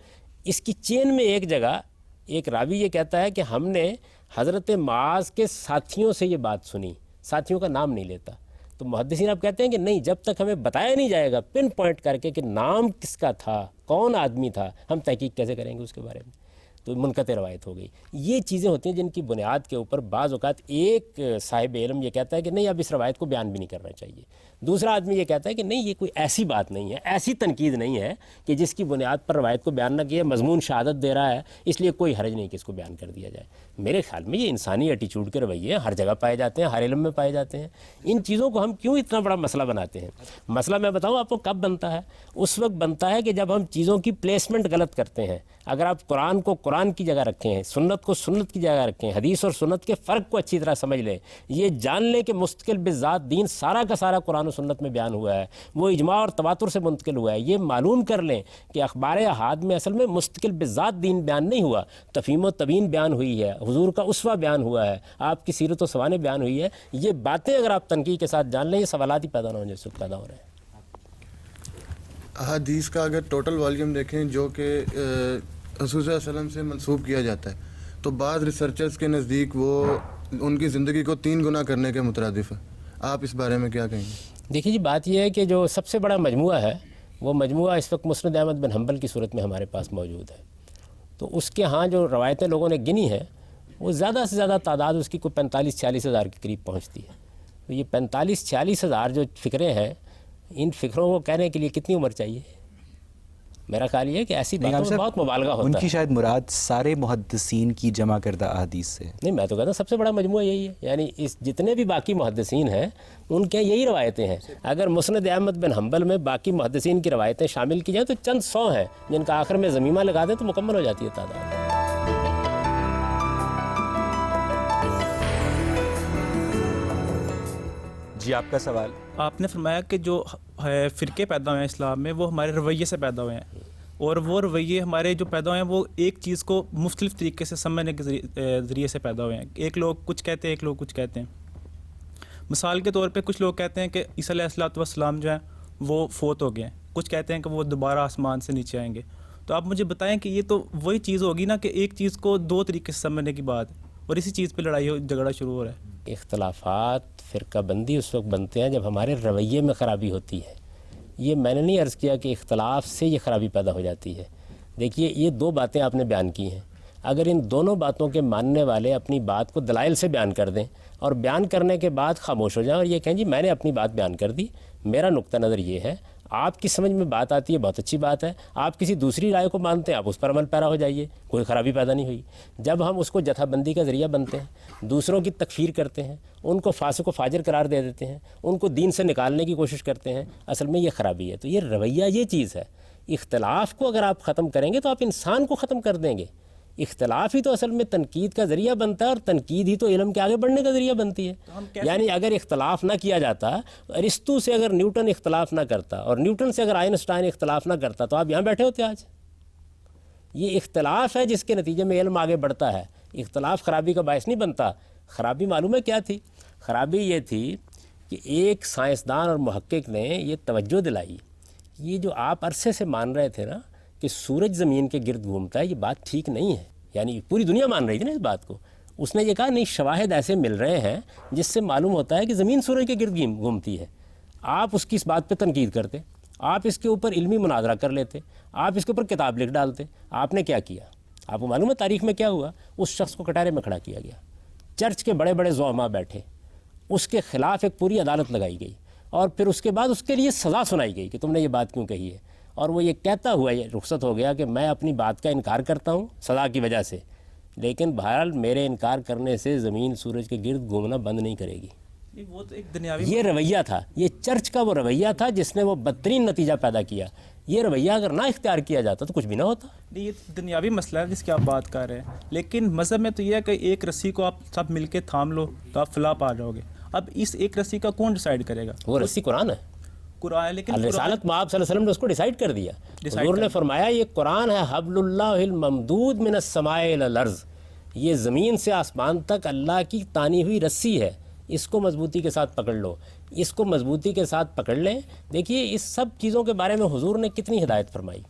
اس کی چین میں ایک جگہ ایک راوی یہ کہتا ہے کہ ہم نے حضرت معاذ کے ساتھیوں سے یہ بات سنی, ساتھیوں کا نام نہیں لیتا. تو محدثین اب کہتے ہیں کہ نہیں, جب تک ہمیں بتایا نہیں جائے گا پن پوائنٹ کر کے کہ نام کس کا تھا, کون آدمی تھا, ہم تحقیق کیسے کریں گے اس کے بارے میں. تو منقطع روایت ہو گئی. یہ چیزیں ہوتی ہیں جن کی بنیاد کے اوپر بعض اوقات ایک صاحب علم یہ کہتا ہے کہ نہیں اب اس روایت کو بیان بھی نہیں کرنا چاہیے. دوسرا آدمی یہ کہتا ہے کہ نہیں یہ کوئی ایسی بات نہیں ہے, ایسی تنقید نہیں ہے کہ جس کی بنیاد پر روایت کو بیان نہ کیا, مضمون شہادت دے رہا ہے اس لیے کوئی حرج نہیں کہ اس کو بیان کر دیا جائے. میرے خیال میں یہ انسانی ایٹیچیوڈ کے رویے ہر جگہ پائے جاتے ہیں, ہر علم میں پائے جاتے ہیں. ان چیزوں کو ہم کیوں اتنا بڑا مسئلہ بناتے ہیں؟ مسئلہ میں بتاؤں آپ کو کب بنتا ہے؟ اس وقت بنتا ہے کہ جب ہم چیزوں کی پلیسمنٹ غلط کرتے ہیں. اگر آپ قرآن کو قرآن کی جگہ رکھیں ہیں, سنت کو سنت کی جگہ رکھیں, حدیث اور سنت کے فرق کو اچھی طرح سمجھ لیں, یہ جان لیں کہ مستقل بذات دین سارا کا سارا قرآن و سنت میں بیان ہوا ہے, وہ اجماع اور تواتر سے منتقل ہوا ہے. یہ معلوم کر لیں کہ اخبار احاد میں اصل میں مستقل بذات دین بیان نہیں ہوا, تفہیم و تبیین بیان ہوئی ہے, حضور کا اسوہ بیان ہوا ہے, آپ کی سیرت و سوانح بیان ہوئی ہے. یہ باتیں اگر آپ تنقید کے ساتھ جان لیں, یہ سوالات ہی پیدا نہ ہوں جیسے پیدا ہو رہے ہیں. احادیث کا اگر ٹوٹل والیوم دیکھیں جو کہ رسول صلی اللہ علیہ وسلم سے منسوب کیا جاتا ہے, تو بعض ریسرچرز کے نزدیک وہ ان کی زندگی کو 3 گنا کرنے کے مترادف ہے. آپ اس بارے میں کیا کہیں گے؟ دیکھیے جی, بات یہ ہے کہ جو سب سے بڑا مجموعہ ہے وہ مجموعہ اس وقت مسند احمد بن حنبل کی صورت میں ہمارے پاس موجود ہے. تو اس کے ہاں جو روایتیں لوگوں نے گنی ہیں وہ زیادہ سے زیادہ تعداد اس کی کوئی 45-46 ہزار کے قریب پہنچتی ہے. تو یہ 45-46 ہزار جو فکریں ہیں, ان فکروں کو کہنے کے لیے کتنی عمر چاہیے؟ میرا خیال یہ ہے کہ ایسی باتوں میں بہت مبالغہ ہوتا ہے. ان کی شاید مراد سارے محدثین کی جمع کردہ احادیث سے. نہیں, میں تو کہتا ہوں سب سے بڑا مجموعہ یہی ہے. یعنی اس جتنے بھی باقی محدثین ہیں ان کے یہی روایتیں ہیں. اگر مسند احمد بن حنبل میں باقی محدثین کی روایتیں شامل کی جائیں تو چند 100 ہیں, جن کا آخر میں ضمیمہ لگا دیں تو مکمل ہو جاتی ہے تعداد. جی, آپ کا سوال. آپ نے فرمایا کہ جو فرقے پیدا ہوئے ہیں اسلام میں وہ ہمارے رویے سے پیدا ہوئے ہیں, اور وہ رویے ہمارے جو پیدا ہوئے ہیں وہ ایک چیز کو مختلف طریقے سے سمجھنے کے ذریعے سے پیدا ہوئے ہیں. ایک لوگ کچھ کہتے ہیں, ایک لوگ کچھ کہتے ہیں. مثال کے طور پہ کچھ لوگ کہتے ہیں کہ عیسیٰ علیہ الصلوۃ والسلام جو ہیں وہ فوت ہو گئے ہیں, کچھ کہتے ہیں کہ وہ دوبارہ آسمان سے نیچے آئیں گے. تو آپ مجھے بتائیں کہ یہ تو وہی چیز ہوگی نا کہ ایک چیز کو 2 طریقے سے سمجھنے کی بات, اور اسی چیز پہ لڑائی جھگڑا شروع ہو رہا ہے. اختلافات فرقہ بندی اس وقت بنتے ہیں جب ہمارے رویے میں خرابی ہوتی ہے. یہ میں نے نہیں عرض کیا کہ اختلاف سے یہ خرابی پیدا ہو جاتی ہے. دیکھیے, یہ 2 باتیں آپ نے بیان کی ہیں. اگر ان دونوں باتوں کے ماننے والے اپنی بات کو دلائل سے بیان کر دیں اور بیان کرنے کے بعد خاموش ہو جائیں اور یہ کہیں جی میں نے اپنی بات بیان کر دی, میرا نقطہ نظر یہ ہے, آپ کی سمجھ میں بات آتی ہے، بہت اچھی بات ہے. آپ کسی دوسری رائے کو مانتے ہیں، آپ اس پر عمل پیرا ہو جائیے، کوئی خرابی پیدا نہیں ہوئی. جب ہم اس کو جتھا بندی کا ذریعہ بنتے ہیں، دوسروں کی تکفیر کرتے ہیں، ان کو فاسق و فاجر قرار دے دیتے ہیں، ان کو دین سے نکالنے کی کوشش کرتے ہیں، اصل میں یہ خرابی ہے. تو یہ رویہ یہ چیز ہے. اختلاف کو اگر آپ ختم کریں گے تو آپ انسان کو ختم کر دیں گے. اختلاف ہی تو اصل میں تنقید کا ذریعہ بنتا ہے، اور تنقید ہی تو علم کے آگے بڑھنے کا ذریعہ بنتی ہے. یعنی اگر اختلاف نہ کیا جاتا، ارسطو سے اگر نیوٹن اختلاف نہ کرتا اور نیوٹن سے اگر آئنسٹائن اختلاف نہ کرتا تو آپ یہاں بیٹھے ہوتے آج. یہ اختلاف ہے جس کے نتیجے میں علم آگے بڑھتا ہے. اختلاف خرابی کا باعث نہیں بنتا. خرابی معلوم ہے کیا تھی؟ خرابی یہ تھی کہ ایک سائنسدان اور محقق نے یہ توجہ دلائی، یہ جو آپ عرصے سے مان رہے تھے نا کہ سورج زمین کے گرد گھومتا ہے، یہ بات ٹھیک نہیں ہے. یعنی پوری دنیا مان رہی تھی نا اس بات کو. اس نے یہ کہا نہیں، شواہد ایسے مل رہے ہیں جس سے معلوم ہوتا ہے کہ زمین سورج کے گرد گھومتی ہے. آپ اس کی اس بات پہ تنقید کرتے، آپ اس کے اوپر علمی مناظرہ کر لیتے، آپ اس کے اوپر کتاب لکھ ڈالتے. آپ نے کیا کیا؟ آپ کو معلوم ہے تاریخ میں کیا ہوا؟ اس شخص کو کٹہرے میں کھڑا کیا گیا، چرچ کے بڑے بڑے زعماء بیٹھے، اس کے خلاف ایک پوری عدالت لگائی گئی، اور پھر اس کے بعد اس کے لیے سزا سنائی گئی کہ تم نے یہ بات کیوں کہی ہے. اور وہ یہ کہتا ہوا یہ رخصت ہو گیا کہ میں اپنی بات کا انکار کرتا ہوں سزا کی وجہ سے، لیکن بہرحال میرے انکار کرنے سے زمین سورج کے گرد گھومنا بند نہیں کرے گی. وہ تو ایک دنیاوی یہ رویہ تھا، یہ چرچ کا وہ رویہ تھا جس نے وہ بدترین نتیجہ پیدا کیا. یہ رویہ اگر نہ اختیار کیا جاتا تو کچھ بھی نہ ہوتا. نہیں، یہ دنیاوی مسئلہ ہے جس کی آپ بات کر رہے ہیں، لیکن مذہب میں تو یہ ہے کہ ایک رسی کو آپ سب مل کے تھام لو تو آپ فلاح پا جاؤ گے. اب اس ایک رسی کا کون ڈیسائیڈ کرے گا؟ وہ رسی قرآن ہے. قرآن ہے، لیکن رسالت مآب صلی اللہ علیہ وسلم نے اس کو ڈیسائیڈ کر دیا. حضور نے فرمایا یہ قرآن ہے، حبل اللہ الممدود من السماء الی الارض، یہ زمین سے آسمان تک اللہ کی تانی ہوئی رسی ہے، اس کو مضبوطی کے ساتھ پکڑ لو، اس کو مضبوطی کے ساتھ پکڑ لیں. دیکھیے اس سب چیزوں کے بارے میں حضور نے کتنی ہدایت فرمائی.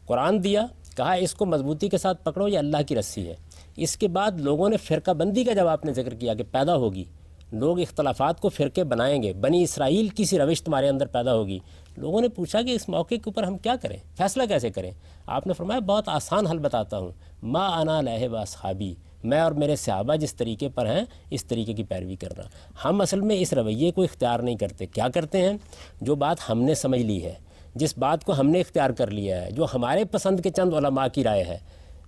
قرآن دیا، کہا اس کو مضبوطی کے ساتھ پکڑو، یہ اللہ کی رسی ہے. اس کے بعد لوگوں نے فرقہ بندی کا جب آپ نے ذکر کیا کہ پیدا ہوگی، لوگ اختلافات کو فرقے بنائیں گے، بنی اسرائیل کی سی روش تمہارے اندر پیدا ہوگی. لوگوں نے پوچھا کہ اس موقع کے اوپر ہم کیا کریں، فیصلہ کیسے کریں؟ آپ نے فرمایا بہت آسان حل بتاتا ہوں، ما انا علیہ و اصحابی، میں اور میرے صحابہ جس طریقے پر ہیں اس طریقے کی پیروی کرنا. ہم اصل میں اس رویے کو اختیار نہیں کرتے. کیا کرتے ہیں؟ جو بات ہم نے سمجھ لی ہے، جس بات کو ہم نے اختیار کر لیا ہے، جو ہمارے پسند کے چند علماء کی رائے ہے،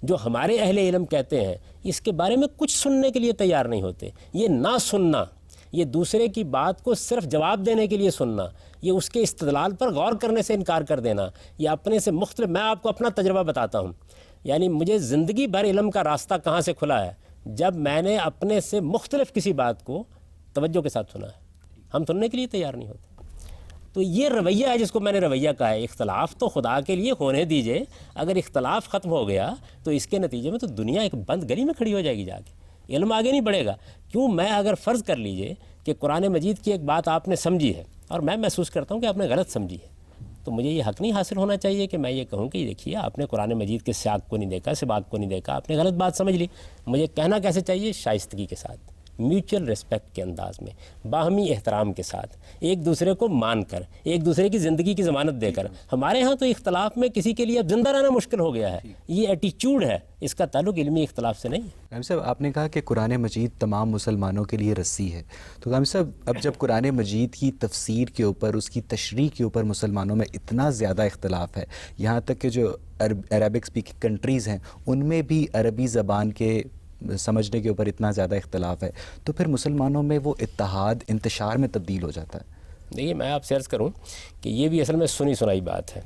جو ہمارے اہل علم کہتے ہیں، اس کے بارے میں کچھ سننے کے لیے تیار نہیں ہوتے. یہ نہ سننا، یہ دوسرے کی بات کو صرف جواب دینے کے لیے سننا، یہ اس کے استدلال پر غور کرنے سے انکار کر دینا، یہ اپنے سے مختلف. میں آپ کو اپنا تجربہ بتاتا ہوں. یعنی مجھے زندگی بھر علم کا راستہ کہاں سے کھلا ہے؟ جب میں نے اپنے سے مختلف کسی بات کو توجہ کے ساتھ سنا ہے. ہم سننے کے لیے تیار نہیں ہوتے. تو یہ رویہ ہے جس کو میں نے رویہ کہا ہے. اختلاف تو خدا کے لیے ہونے دیجئے. اگر اختلاف ختم ہو گیا تو اس کے نتیجے میں تو دنیا ایک بند گلی میں کھڑی ہو جائے گی جا کے. علم آگے نہیں بڑھے گا. کیوں؟ میں اگر فرض کر لیجئے کہ قرآن مجید کی ایک بات آپ نے سمجھی ہے اور میں محسوس کرتا ہوں کہ آپ نے غلط سمجھی ہے، تو مجھے یہ حق نہیں حاصل ہونا چاہیے کہ میں یہ کہوں کہ دیکھیے آپ نے قرآن مجید کے سیاق کو نہیں دیکھا، سباق کو نہیں دیکھا، آپ نے غلط بات سمجھ لی. مجھے کہنا کیسے چاہیے؟ شائستگی کے ساتھ، میوچل ریسپیکٹ کے انداز میں، باہمی احترام کے ساتھ، ایک دوسرے کو مان کر، ایک دوسرے کی زندگی کی ضمانت دے کر. ہمارے ہاں تو اختلاف میں کسی کے لیے اب زندہ رہنا مشکل ہو گیا ہے. یہ ایٹیچیوڈ ہے، اس کا تعلق علمی اختلاف سے نہیں ہے. غامی صاحب آپ نے کہا کہ قرآن مجید تمام مسلمانوں کے لیے رسی ہے، تو غامی صاحب اب جب قرآن مجید کی تفسیر کے اوپر، اس کی تشریح کے اوپر مسلمانوں میں اتنا زیادہ اختلاف ہے، یہاں تک کہ جو عربک اسپیکنگ کنٹریز ہیں ان میں بھی عربی زبان کے سمجھنے کے اوپر اتنا زیادہ اختلاف ہے، تو پھر مسلمانوں میں وہ اتحاد انتشار میں تبدیل ہو جاتا ہے. دیکھیے میں آپ سے عرض کروں کہ یہ بھی اصل میں سنی سنائی بات ہے.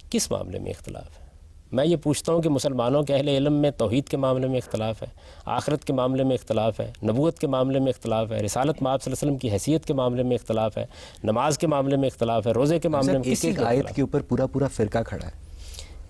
کس معاملے میں اختلاف ہے؟ میں یہ پوچھتا ہوں کہ مسلمانوں کے اہل علم میں توحید کے معاملے میں اختلاف ہے، آخرت کے معاملے میں اختلاف ہے، نبوت کے معاملے میں اختلاف ہے، رسالت مآب صلی اللہ علیہ وسلم کی حیثیت کے معاملے میں اختلاف ہے، نماز کے معاملے میں اختلاف ہے، روزے کے معاملے میں. ایک آیت کے اوپر پورا فرقہ کھڑا ہے.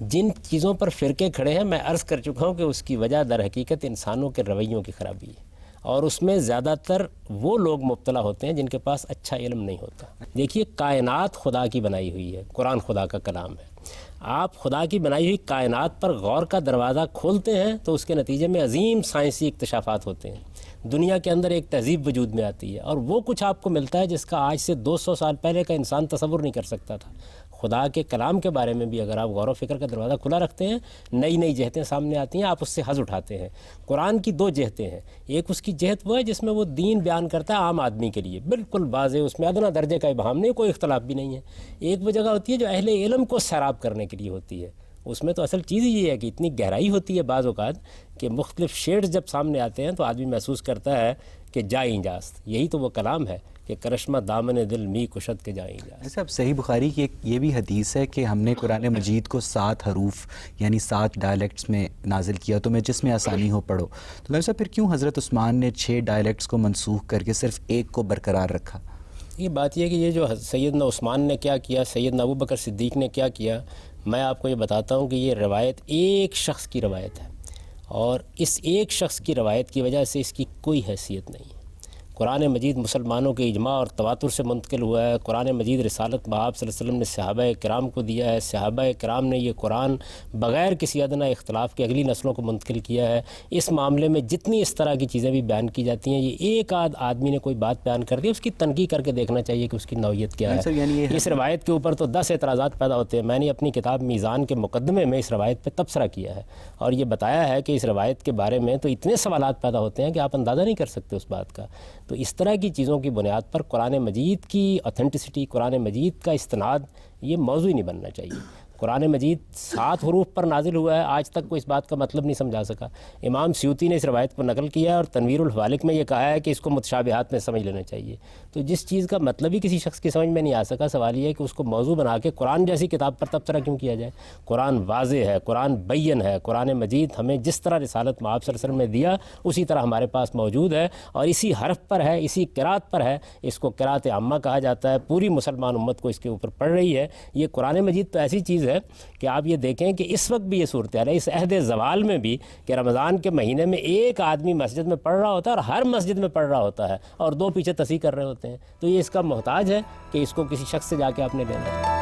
جن چیزوں پر فرقے کھڑے ہیں میں عرض کر چکا ہوں کہ اس کی وجہ در حقیقت انسانوں کے رویوں کی خرابی ہے، اور اس میں زیادہ تر وہ لوگ مبتلا ہوتے ہیں جن کے پاس اچھا علم نہیں ہوتا. دیکھیے کائنات خدا کی بنائی ہوئی ہے، قرآن خدا کا کلام ہے. آپ خدا کی بنائی ہوئی کائنات پر غور کا دروازہ کھولتے ہیں تو اس کے نتیجے میں عظیم سائنسی اکتشافات ہوتے ہیں. دنیا کے اندر ایک تہذیب وجود میں آتی ہے اور وہ کچھ آپ کو ملتا ہے جس کا آج سے 200 سال پہلے کا انسان تصور نہیں کر سکتا تھا. خدا کے کلام کے بارے میں بھی اگر آپ غور و فکر کا دروازہ کھلا رکھتے ہیں، نئی نئی جہتیں سامنے آتی ہیں، آپ اس سے حظ اٹھاتے ہیں۔ قرآن کی دو جہتیں ہیں، ایک اس کی جہت وہ ہے جس میں وہ دین بیان کرتا ہے عام آدمی کے لیے، بالکل واضح، اس میں ادنا درجے کا ابہام نہیں، کوئی اختلاف بھی نہیں ہے۔ ایک وہ جگہ ہوتی ہے جو اہل علم کو سیراب کرنے کے لیے ہوتی ہے، اس میں تو اصل چیز ہی یہ ہے کہ اتنی گہرائی ہوتی ہے بعض اوقات کہ مختلف شیڈز جب سامنے آتے ہیں تو آدمی محسوس کرتا ہے کہ جائیں جاست، یہی تو وہ کلام ہے کہ کرشمہ دامن دل می کشد کے جائیں جاست۔ ایسا اب صحیح بخاری کی ایک یہ بھی حدیث ہے کہ ہم نے قرآن مجید کو 7 حروف یعنی 7 ڈائلیکٹس میں نازل کیا، تو میں جس میں آسانی ہو پڑھو، تو ویسا پھر کیوں حضرت عثمان نے 6 ڈائلیکٹس کو منسوخ کر کے صرف ایک کو برقرار رکھا؟ یہ بات یہ ہے کہ یہ جو سیدنا عثمان نے کیا کیا، سیدنا ابوبکر صدیق نے کیا کیا، میں آپ کو یہ بتاتا ہوں کہ یہ روایت ایک شخص کی روایت ہے، اور اس ایک شخص کی روایت کی وجہ سے اس کی کوئی حیثیت نہیں ہے۔ قرآن مجید مسلمانوں کے اجماع اور تواتر سے منتقل ہوا ہے۔ قرآن مجید رسالت بآب صلی اللہ علیہ وسلم نے صحابہ کرام کو دیا ہے، صحابہ کرام نے یہ قرآن بغیر کسی ادنیٰ اختلاف کے اگلی نسلوں کو منتقل کیا ہے۔ اس معاملے میں جتنی اس طرح کی چیزیں بھی بیان کی جاتی ہیں، یہ ایک آدمی نے کوئی بات بیان کر دی، اس کی تنقید کر کے دیکھنا چاہیے کہ اس کی نوعیت کیا ہے۔ اس روایت کے اوپر تو 10 اعتراضات پیدا ہوتے ہیں۔ میں نے اپنی کتاب میزان کے مقدمے میں اس روایت پہ تبصرہ کیا ہے اور یہ بتایا ہے کہ اس روایت کے بارے میں تو اتنے سوالات پیدا ہوتے ہیں کہ آپ اندازہ نہیں کر سکتے اس بات کا۔ تو اس طرح کی چیزوں کی بنیاد پر قرآن مجید کی اوتھینٹسٹی، قرآن مجید کا استناد، یہ موضوع ہی نہیں بننا چاہیے۔ قرآن مجید 7 حروف پر نازل ہوا ہے، آج تک کوئی اس بات کا مطلب نہیں سمجھا سکا۔ امام سیوطی نے اس روایت کو نقل کیا ہے اور تنویر الحوالک میں یہ کہا ہے کہ اس کو متشابہات میں سمجھ لینا چاہیے۔ تو جس چیز کا مطلب ہی کسی شخص کی سمجھ میں نہیں آ سکا، سوال یہ ہے کہ اس کو موضوع بنا کے قرآن جیسی کتاب پر تبصرہ کیوں کیا جائے؟ قرآن واضح ہے، قرآن بین ہے، قرآن مجید ہمیں جس طرح رسالت مآب صلی اللہ علیہ وسلم نے دیا اسی طرح ہمارے پاس موجود ہے، اور اسی حرف پر ہے، اسی قرات پر ہے۔ اس کو قرات عامہ کہا جاتا ہے، پوری مسلمان امت کو اس کے اوپر پڑھ رہی ہے۔ یہ قرآن مجید تو ایسی چیز ہے کہ آپ یہ دیکھیں کہ اس وقت بھی یہ صورتحال ہے، اس عہد زوال میں بھی، کہ رمضان کے مہینے میں ایک آدمی مسجد میں پڑھ رہا ہوتا ہے اور ہر مسجد میں پڑھ رہا ہوتا ہے اور 2 پیچھے تصحیح کر رہے ہوتے ہیں۔ تو یہ اس کا محتاج ہے کہ اس کو کسی شخص سے جا کے آپ نے لینا ہے۔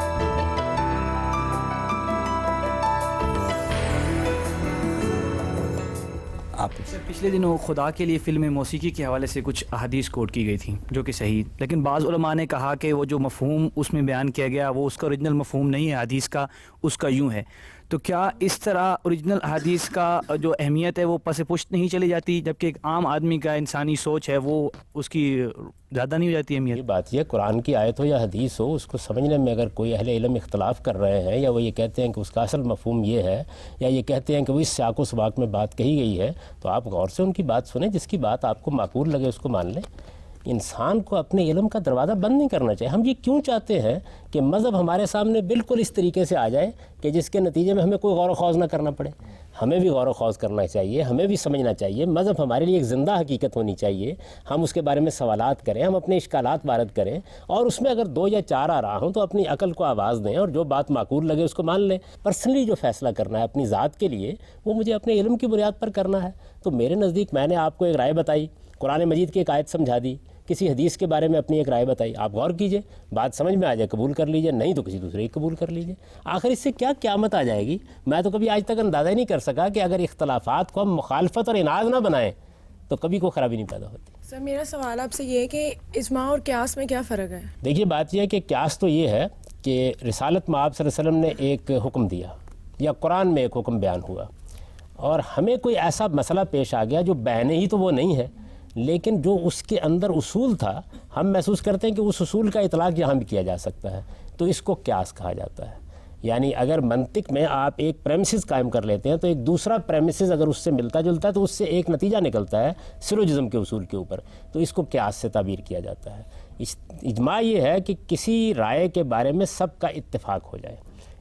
پچھلے دنوں خدا کے لیے فلم موسیقی کے حوالے سے کچھ احادیث کوٹ کی گئی تھیں جو کہ صحیح، لیکن بعض علماء نے کہا کہ وہ جو مفہوم اس میں بیان کیا گیا وہ اس کا اوریجنل مفہوم نہیں ہے حدیث کا، اس کا یوں ہے۔ تو کیا اس طرح اوریجنل حدیث کا جو اہمیت ہے وہ پس پشت نہیں چلی جاتی، جبکہ ایک عام آدمی کا انسانی سوچ ہے وہ اس کی زیادہ نہیں ہو جاتی اہمیت؟ یہ بات یہ قرآن کی آیت ہو یا حدیث ہو، اس کو سمجھنے میں اگر کوئی اہل علم اختلاف کر رہے ہیں، یا وہ یہ کہتے ہیں کہ اس کا اصل مفہوم یہ ہے، یا یہ کہتے ہیں کہ وہ اس سیاق و سباق میں بات کہی گئی ہے، تو آپ غور سے ان کی بات سنیں، جس کی بات آپ کو معقول لگے اس کو مان لیں۔ انسان کو اپنے علم کا دروازہ بند نہیں کرنا چاہیے۔ ہم یہ کیوں چاہتے ہیں کہ مذہب ہمارے سامنے بالکل اس طریقے سے آ جائے کہ جس کے نتیجے میں ہمیں کوئی غور و خوض نہ کرنا پڑے؟ ہمیں بھی غور و خوض کرنا چاہیے، ہمیں بھی سمجھنا چاہیے۔ مذہب ہمارے لیے ایک زندہ حقیقت ہونی چاہیے، ہم اس کے بارے میں سوالات کریں، ہم اپنے اشکالات وارد کریں، اور اس میں اگر 2 یا 4 آ رہا ہوں تو اپنی عقل کو آواز دیں اور جو بات معقول لگے اس کو مان لیں۔ پرسنلی جو فیصلہ کرنا ہے اپنی ذات کے لیے وہ مجھے اپنے علم کی بنیاد پر کرنا ہے۔ تو میرے نزدیک میں نے آپ کو ایک رائے بتائی، قرآن مجید کی ایک آیت سمجھا دی، کسی حدیث کے بارے میں اپنی ایک رائے بتائی، آپ غور کیجئے، بات سمجھ میں آ جائے قبول کر لیجئے، نہیں تو کسی دوسرے کی قبول کر لیجئے۔ آخر اس سے کیا قیامت آ جائے گی؟ میں تو کبھی آج تک اندازہ ہی نہیں کر سکا کہ اگر اختلافات کو ہم مخالفت اور اناد نہ بنائیں تو کبھی کوئی خرابی نہیں پیدا ہوتی۔ سر میرا سوال آپ سے یہ ہے کہ اجماع اور قیاس میں کیا فرق ہے؟ دیکھیے بات یہ ہے کہ قیاس تو یہ ہے کہ رسالت مآب صلی اللہ علیہ وسلم نے ایک حکم دیا یا قرآن میں ایک حکم بیان ہوا، اور ہمیں کوئی ایسا مسئلہ پیش آ گیا جو بینے ہی تو وہ نہیں ہے، لیکن جو اس کے اندر اصول تھا ہم محسوس کرتے ہیں کہ اس اصول کا اطلاق یہاں بھی کیا جا سکتا ہے، تو اس کو قیاس کہا جاتا ہے۔ یعنی اگر منطق میں آپ ایک پریمسز قائم کر لیتے ہیں تو ایک دوسرا پریمسز اگر اس سے ملتا جلتا ہے تو اس سے ایک نتیجہ نکلتا ہے سلوجزم کے اصول کے اوپر، تو اس کو قیاس سے تعبیر کیا جاتا ہے۔ اجماع یہ ہے کہ کسی رائے کے بارے میں سب کا اتفاق ہو جائے۔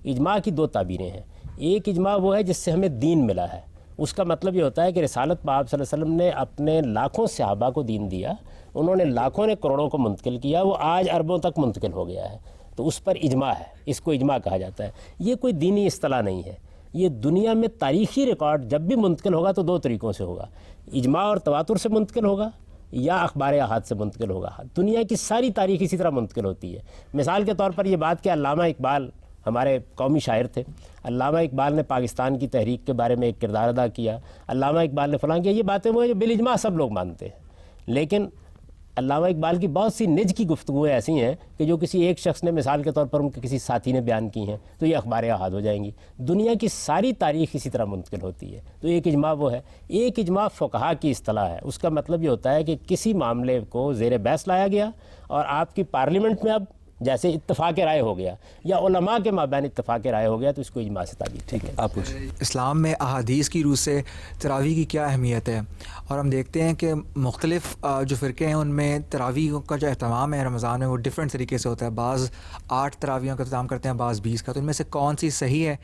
اجماع کی 2 تعبیریں ہیں، ایک اجماع وہ ہے جس سے ہمیں دین ملا ہے، اس کا مطلب یہ ہوتا ہے کہ رسالت مآب صلی اللہ علیہ وسلم نے اپنے لاکھوں صحابہ کو دین دیا، انہوں نے لاکھوں نے کروڑوں کو منتقل کیا، وہ آج اربوں تک منتقل ہو گیا ہے، تو اس پر اجماع ہے، اس کو اجماع کہا جاتا ہے۔ یہ کوئی دینی اصطلاح نہیں ہے، یہ دنیا میں تاریخی ریکارڈ جب بھی منتقل ہوگا تو 2 طریقوں سے ہوگا، اجماع اور تواتر سے منتقل ہوگا یا اخبار احاد سے منتقل ہوگا۔ دنیا کی ساری تاریخ اسی طرح منتقل ہوتی ہے۔ مثال کے طور پر یہ بات کہ علامہ اقبال ہمارے قومی شاعر تھے، علامہ اقبال نے پاکستان کی تحریک کے بارے میں ایک کردار ادا کیا، علامہ اقبال نے فلاں کیا، یہ باتیں وہ ہیں جو بالاجماع سب لوگ مانتے ہیں، لیکن علامہ اقبال کی بہت سی نج کی گفتگویں ایسی ہیں کہ جو کسی ایک شخص نے مثال کے طور پر ان کے کسی ساتھی نے بیان کی ہیں تو یہ اخبار احاد ہو جائیں گی. دنیا کی ساری تاریخ اسی طرح منتقل ہوتی ہے. تو ایک اجماع وہ ہے. ایک اجماع فقہا کی اصطلاح ہے. اس کا مطلب یہ ہوتا ہے کہ کسی معاملے کو زیر بحث لایا گیا اور آپ کی پارلیمنٹ میں اب جیسے اتفاق رائے ہو گیا یا علماء کے مابین اتفاق رائے ہو گیا تو اس کو اجماع سے تعبیر. ٹھیک ہے, آپ پوچھیں. اسلام میں احادیث کی روح سے تراویح کی کیا اہمیت ہے؟ اور ہم دیکھتے ہیں کہ مختلف جو فرقے ہیں ان میں تراویح کا جو اہتمام ہے رمضان میں وہ ڈفرینٹ طریقے سے ہوتا ہے. بعض 8 تراویحوں کا اہتمام کرتے ہیں, بعض 20 کا. تو ان میں سے کون سی صحیح ہے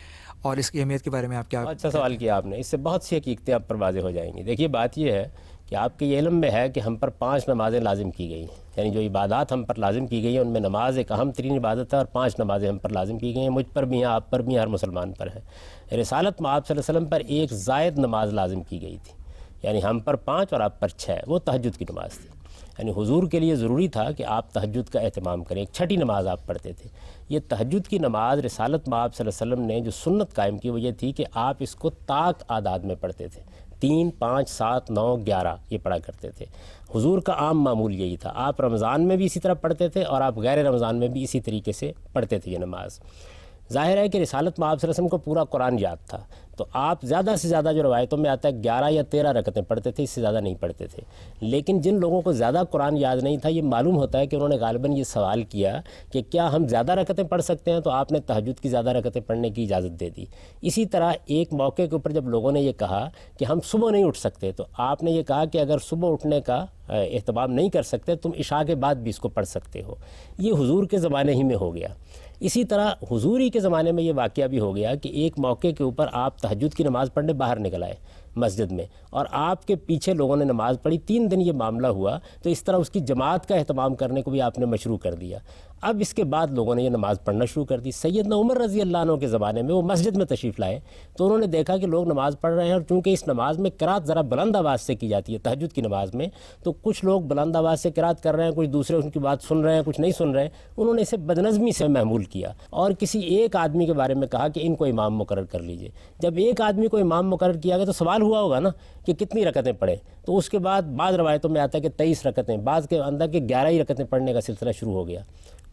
اور اس کی اہمیت کے بارے میں آپ کیا؟ اچھا سوال کیا آپ نے. اس سے بہت سی حقیقتیں آپ پر واضح ہو جائیں گی. دیکھیے بات یہ ہے کہ آپ کے یہ علم میں ہے کہ ہم پر 5 نمازیں لازم کی گئی ہیں, یعنی جو عبادات ہم پر لازم کی گئی ہیں ان میں نماز ایک اہم ترین عبادت ہے اور 5 نمازیں ہم پر لازم کی گئی ہیں. مجھ پر بھی ہیں, آپ پر بھی ہیں, ہر مسلمان پر ہے. رسالت میں آپ صلی اللہ علیہ وسلم پر ایک زائد نماز لازم کی گئی تھی, یعنی ہم پر 5 اور آپ پر 6, وہ تہجد کی نماز تھی. یعنی حضور کے لیے ضروری تھا کہ آپ تہجد کا اہتمام کریں. ایک 6ٹھی نماز آپ پڑھتے تھے. یہ تہجد کی نماز رسالت میں آپ صلی اللہ علیہ وسلم نے جو سنت قائم کی وہ یہ تھی کہ آپ اس کو طاق اعداد میں پڑھتے تھے. 3, 5, 7, 9, 11 یہ پڑھا کرتے تھے. حضور کا عام معمول یہی تھا. آپ رمضان میں بھی اسی طرح پڑھتے تھے اور آپ غیر رمضان میں بھی اسی طریقے سے پڑھتے تھے یہ نماز. ظاہر ہے کہ رسالت میں آپ صلی اللہ علیہ وسلم کو پورا قرآن یاد تھا, تو آپ زیادہ سے زیادہ جو روایتوں میں آتا ہے 11 یا 13 رکعتیں پڑھتے تھے, اس سے زیادہ نہیں پڑھتے تھے. لیکن جن لوگوں کو زیادہ قرآن یاد نہیں تھا, یہ معلوم ہوتا ہے کہ انہوں نے غالباً یہ سوال کیا کہ کیا ہم زیادہ رکعتیں پڑھ سکتے ہیں, تو آپ نے تہجد کی زیادہ رکعتیں پڑھنے کی اجازت دے دی. اسی طرح ایک موقع کے اوپر جب لوگوں نے یہ کہا کہ ہم صبح نہیں اٹھ سکتے, تو آپ نے یہ کہا کہ اگر صبح اٹھنے کا اہتمام نہیں کر سکتے تم عشاء کے بعد بھی اس کو پڑھ سکتے ہو. یہ حضور کے زمانے ہی میں ہو گیا. اسی طرح حضور ہی کے زمانے میں یہ واقعہ بھی ہو گیا کہ ایک موقع کے اوپر آپ تہجد کی نماز پڑھنے باہر نکل آئے مسجد میں, اور آپ کے پیچھے لوگوں نے نماز پڑھی. 3 دن یہ معاملہ ہوا, تو اس طرح اس کی جماعت کا اہتمام کرنے کو بھی آپ نے مشروع کر دیا. اب اس کے بعد لوگوں نے یہ نماز پڑھنا شروع کر دی. سیدنا عمر رضی اللہ عنہ کے زمانے میں وہ مسجد میں تشریف لائے, تو انہوں نے دیکھا کہ لوگ نماز پڑھ رہے ہیں, اور چونکہ اس نماز میں قرات ذرا بلند آواز سے کی جاتی ہے تہجد کی نماز میں, تو کچھ لوگ بلند آواز سے قرات کر رہے ہیں, کچھ دوسرے ان کی بات سن رہے ہیں, کچھ نہیں سن رہے ہیں. انہوں نے اسے بدنظمی سے محمول کیا اور کسی ایک آدمی کے بارے میں کہا کہ ان کو امام مقرر کر لیجئے. جب ایک آدمی کو امام مقرر کیا گیا تو سوال ہوا ہوگا نا کہ کتنی رکعتیں پڑھیں, تو اس کے بعد بعض روایتوں میں آتا ہے کہ 23 رکعتیں, بعض کے اندر کہ 11 ہی رکعتیں پڑھنے کا سلسلہ شروع ہو گیا.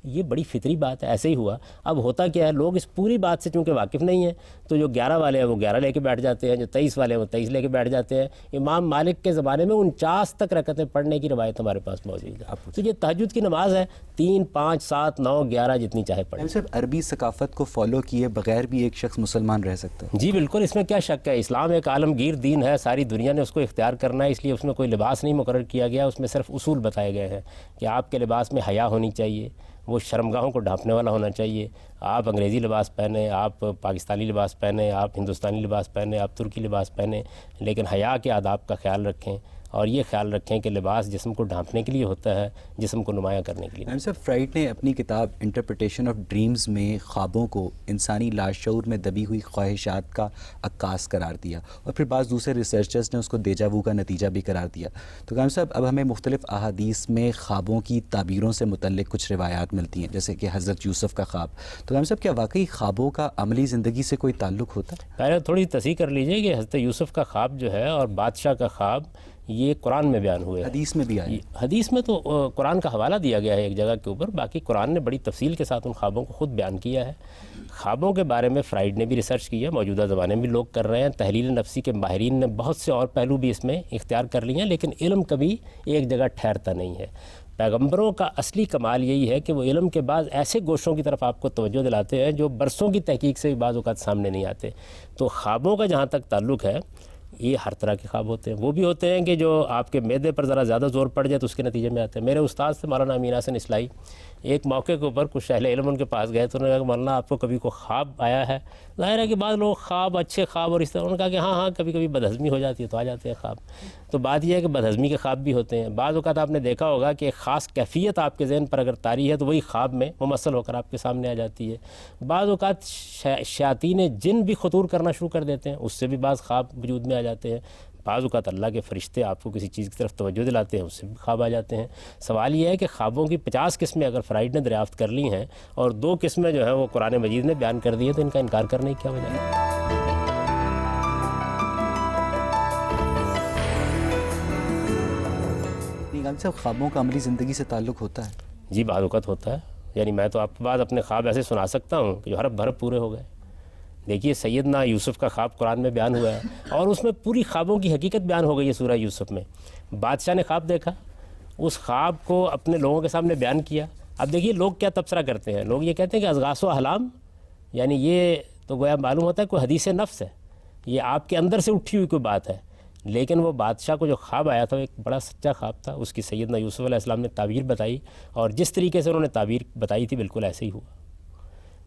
یہ بڑی فطری بات ہے, ایسے ہی ہوا. اب ہوتا کیا ہے, لوگ اس پوری بات سے چونکہ واقف نہیں ہیں, تو جو 11 والے ہیں وہ 11 لے کے بیٹھ جاتے ہیں, جو 23 والے ہیں وہ 23 لے کے بیٹھ جاتے ہیں. امام مالک کے زمانے میں 49 تک رکعتیں پڑھنے کی روایت ہمارے پاس موجود ہے. تو یہ تہجد کی نماز ہے, 3, 5, 7, 9, 11 جتنی چاہے پڑھیں. صرف عربی ثقافت کو فالو کیے بغیر بھی ایک شخص مسلمان رہ سکتا ہے؟ جی بالکل, اس میں کیا شک ہے. اسلام ایک عالمگیر دین ہے, ساری دنیا نے اس کو اختیار کرنا ہے, اس لیے اس میں کوئی لباس نہیں مقرر کیا گیا. اس میں صرف اصول بتائے گئے ہیں کہ آپ کے لباس میں حیا ہونی چاہیے, وہ شرمگاہوں کو ڈھانپنے والا ہونا چاہیے. آپ انگریزی لباس پہنیں, آپ پاکستانی لباس پہنیں, آپ ہندوستانی لباس پہنیں, آپ ترکی لباس پہنیں, لیکن حیا کے آداب کا خیال رکھیں, اور یہ خیال رکھیں کہ لباس جسم کو ڈھانپنے کے لیے ہوتا ہے, جسم کو نمایاں کرنے کے لیے. صاحب فرائڈ نے اپنی کتاب انٹرپریٹیشن آف ڈریمز میں خوابوں کو انسانی لاشعور میں دبی ہوئی خواہشات کا عکاس قرار دیا, اور پھر بعض دوسرے ریسرچرز نے اس کو دیجا وو کا نتیجہ بھی قرار دیا. تو قائم صاحب, اب ہمیں مختلف احادیث میں خوابوں کی تعبیروں سے متعلق کچھ روایات ملتی ہیں, جیسے کہ حضرت یوسف کا خواب. تو قائم صاحب, کیا واقعی خوابوں کا عملی زندگی سے کوئی تعلق ہوتا ہے؟ پہلے تھوڑی تصحیح کر لیجئے کہ حضرت یوسف کا خواب جو ہے اور بادشاہ کا خواب یہ قرآن میں بیان ہوئے. حدیث میں بھی آئے؟ حدیث میں تو قرآن کا حوالہ دیا گیا ہے ایک جگہ کے اوپر, باقی قرآن نے بڑی تفصیل کے ساتھ ان خوابوں کو خود بیان کیا ہے. خوابوں کے بارے میں فرائڈ نے بھی ریسرچ کی ہے, موجودہ زمانے میں بھی لوگ کر رہے ہیں. تحلیل نفسی کے ماہرین نے بہت سے اور پہلو بھی اس میں اختیار کر لیے ہیں, لیکن علم کبھی ایک جگہ ٹھہرتا نہیں ہے. پیغمبروں کا اصلی کمال یہی ہے کہ وہ علم کے بعض ایسے گوشوں کی طرف آپ کو توجہ دلاتے ہیں جو برسوں کی تحقیق سے بھی بعض اوقات سامنے نہیں آتے. تو خوابوں کا جہاں تک تعلق ہے, یہ ہر طرح کے خواب ہوتے ہیں. وہ بھی ہوتے ہیں کہ جو آپ کے معدے پر ذرا زیادہ زور پڑ جائے تو اس کے نتیجے میں آتے ہیں. میرے استاد سے مولانا امین حسن اصلاحی ایک موقع کے اوپر کچھ اہل علم ان کے پاس گئے, تو انہوں نے کہا کہ مولانا آپ کو کبھی کوئی خواب آیا ہے؟ ظاہر ہے کہ بعض لوگ خواب, اچھے خواب اور اس طرح, انہوں نے کہا کہ ہاں کبھی کبھی بدہضمی ہو جاتی ہے تو آ جاتے ہیں خواب. تو بات یہ ہے کہ بدہضمی کے خواب بھی ہوتے ہیں. بعض اوقات آپ نے دیکھا ہوگا کہ ایک خاص کیفیت آپ کے ذہن پر اگر طاری ہے تو وہی خواب میں ممثل ہو کر آپ کے سامنے آ جاتی ہے. بعض اوقات شیاطین جن بھی خطور کرنا شروع کر دیتے ہیں, اس سے بھی بعض خواب وجود میں آ جاتے ہیں. بعض اوقات اللہ کے فرشتے آپ کو کسی چیز کی طرف توجہ دلاتے ہیں, اس سے بھی خواب آ جاتے ہیں. سوال یہ ہے کہ خوابوں کی 50 قسمیں اگر فرائڈ نے دریافت کر لی ہیں اور 2 قسمیں جو ہیں وہ قرآن مجید نے بیان کر دی ہیں, تو ان کا انکار کرنے کی کیا وجہ ہے؟ خالد صاحب خوابوں کا عملی زندگی سے تعلق ہوتا ہے؟ جی بعض اوقات ہوتا ہے. یعنی میں تو آپ کے بعد اپنے خواب ایسے سنا سکتا ہوں کہ جو حرف بھرف پورے ہو گئے. دیکھیے سیدنا یوسف کا خواب قرآن میں بیان ہوا ہے اور اس میں پوری خوابوں کی حقیقت بیان ہو گئی ہے سورہ یوسف میں. بادشاہ نے خواب دیکھا, اس خواب کو اپنے لوگوں کے سامنے بیان کیا. اب دیکھیے لوگ کیا تبصرہ کرتے ہیں, لوگ یہ کہتے ہیں کہ اضغاث و احلام, یعنی یہ تو گویا معلوم ہوتا ہے کوئی حدیث نفس ہے, یہ آپ کے اندر سے اٹھی ہوئی کوئی بات ہے. لیکن وہ بادشاہ کو جو خواب آیا تھا وہ ایک بڑا سچا خواب تھا. اس کی سیدنا یوسف علیہ السلام نے تعبیر بتائی اور جس طریقے سے انہوں نے تعبیر بتائی تھی بالکل ایسے ہی ہوا.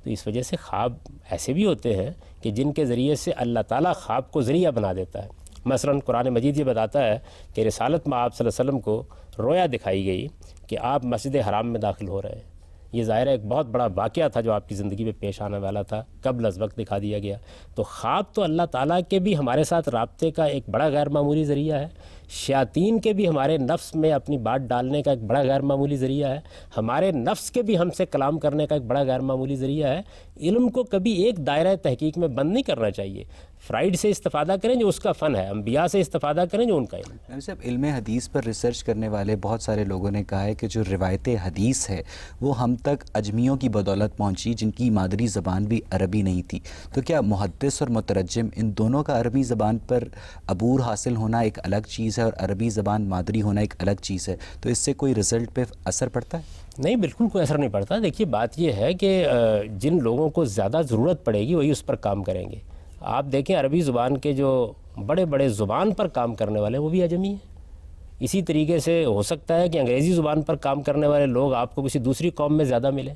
تو اس وجہ سے خواب ایسے بھی ہوتے ہیں کہ جن کے ذریعے سے اللہ تعالیٰ خواب کو ذریعہ بنا دیتا ہے. مثلا قرآن مجید یہ بتاتا ہے کہ رسالت میں آپ صلی اللہ علیہ وسلم کو رویا دکھائی گئی کہ آپ مسجد حرام میں داخل ہو رہے ہیں. یہ ظاہر ہے ایک بہت بڑا واقعہ تھا جو آپ کی زندگی میں پیش آنے والا تھا, قبل از وقت دکھا دیا گیا. تو خواب تو اللہ تعالیٰ کے بھی ہمارے ساتھ رابطے کا ایک بڑا غیر معمولی ذریعہ ہے, شیاطین کے بھی ہمارے نفس میں اپنی بات ڈالنے کا ایک بڑا غیر معمولی ذریعہ ہے, ہمارے نفس کے بھی ہم سے کلام کرنے کا ایک بڑا غیر معمولی ذریعہ ہے. علم کو کبھی ایک دائرہ تحقیق میں بند نہیں کرنا چاہیے. فرائڈ سے استفادہ کریں جو اس کا فن ہے, انبیاء سے استفادہ کریں جو ان کا علم ہے. صاحب علم حدیث پر ریسرچ کرنے والے بہت سارے لوگوں نے کہا ہے کہ جو روایت حدیث ہے وہ ہم تک اجمیوں کی بدولت پہنچی جن کی مادری زبان بھی عربی نہیں تھی. تو کیا محدث اور مترجم ان دونوں کا عربی زبان پر عبور حاصل ہونا ایک الگ چیز ہے اور عربی زبان مادری ہونا ایک الگ چیز ہے, تو اس سے کوئی رزلٹ پہ اثر پڑتا ہے؟ نہیں, بالکل کوئی اثر نہیں پڑتا. دیکھیے بات یہ ہے کہ جن لوگوں کو زیادہ ضرورت پڑے گی وہی اس پر کام کریں گے. آپ دیکھیں عربی زبان کے جو بڑے بڑے زبان پر کام کرنے والے وہ بھی اجمی ہیں. اسی طریقے سے ہو سکتا ہے کہ انگریزی زبان پر کام کرنے والے لوگ آپ کو کسی دوسری قوم میں زیادہ ملیں.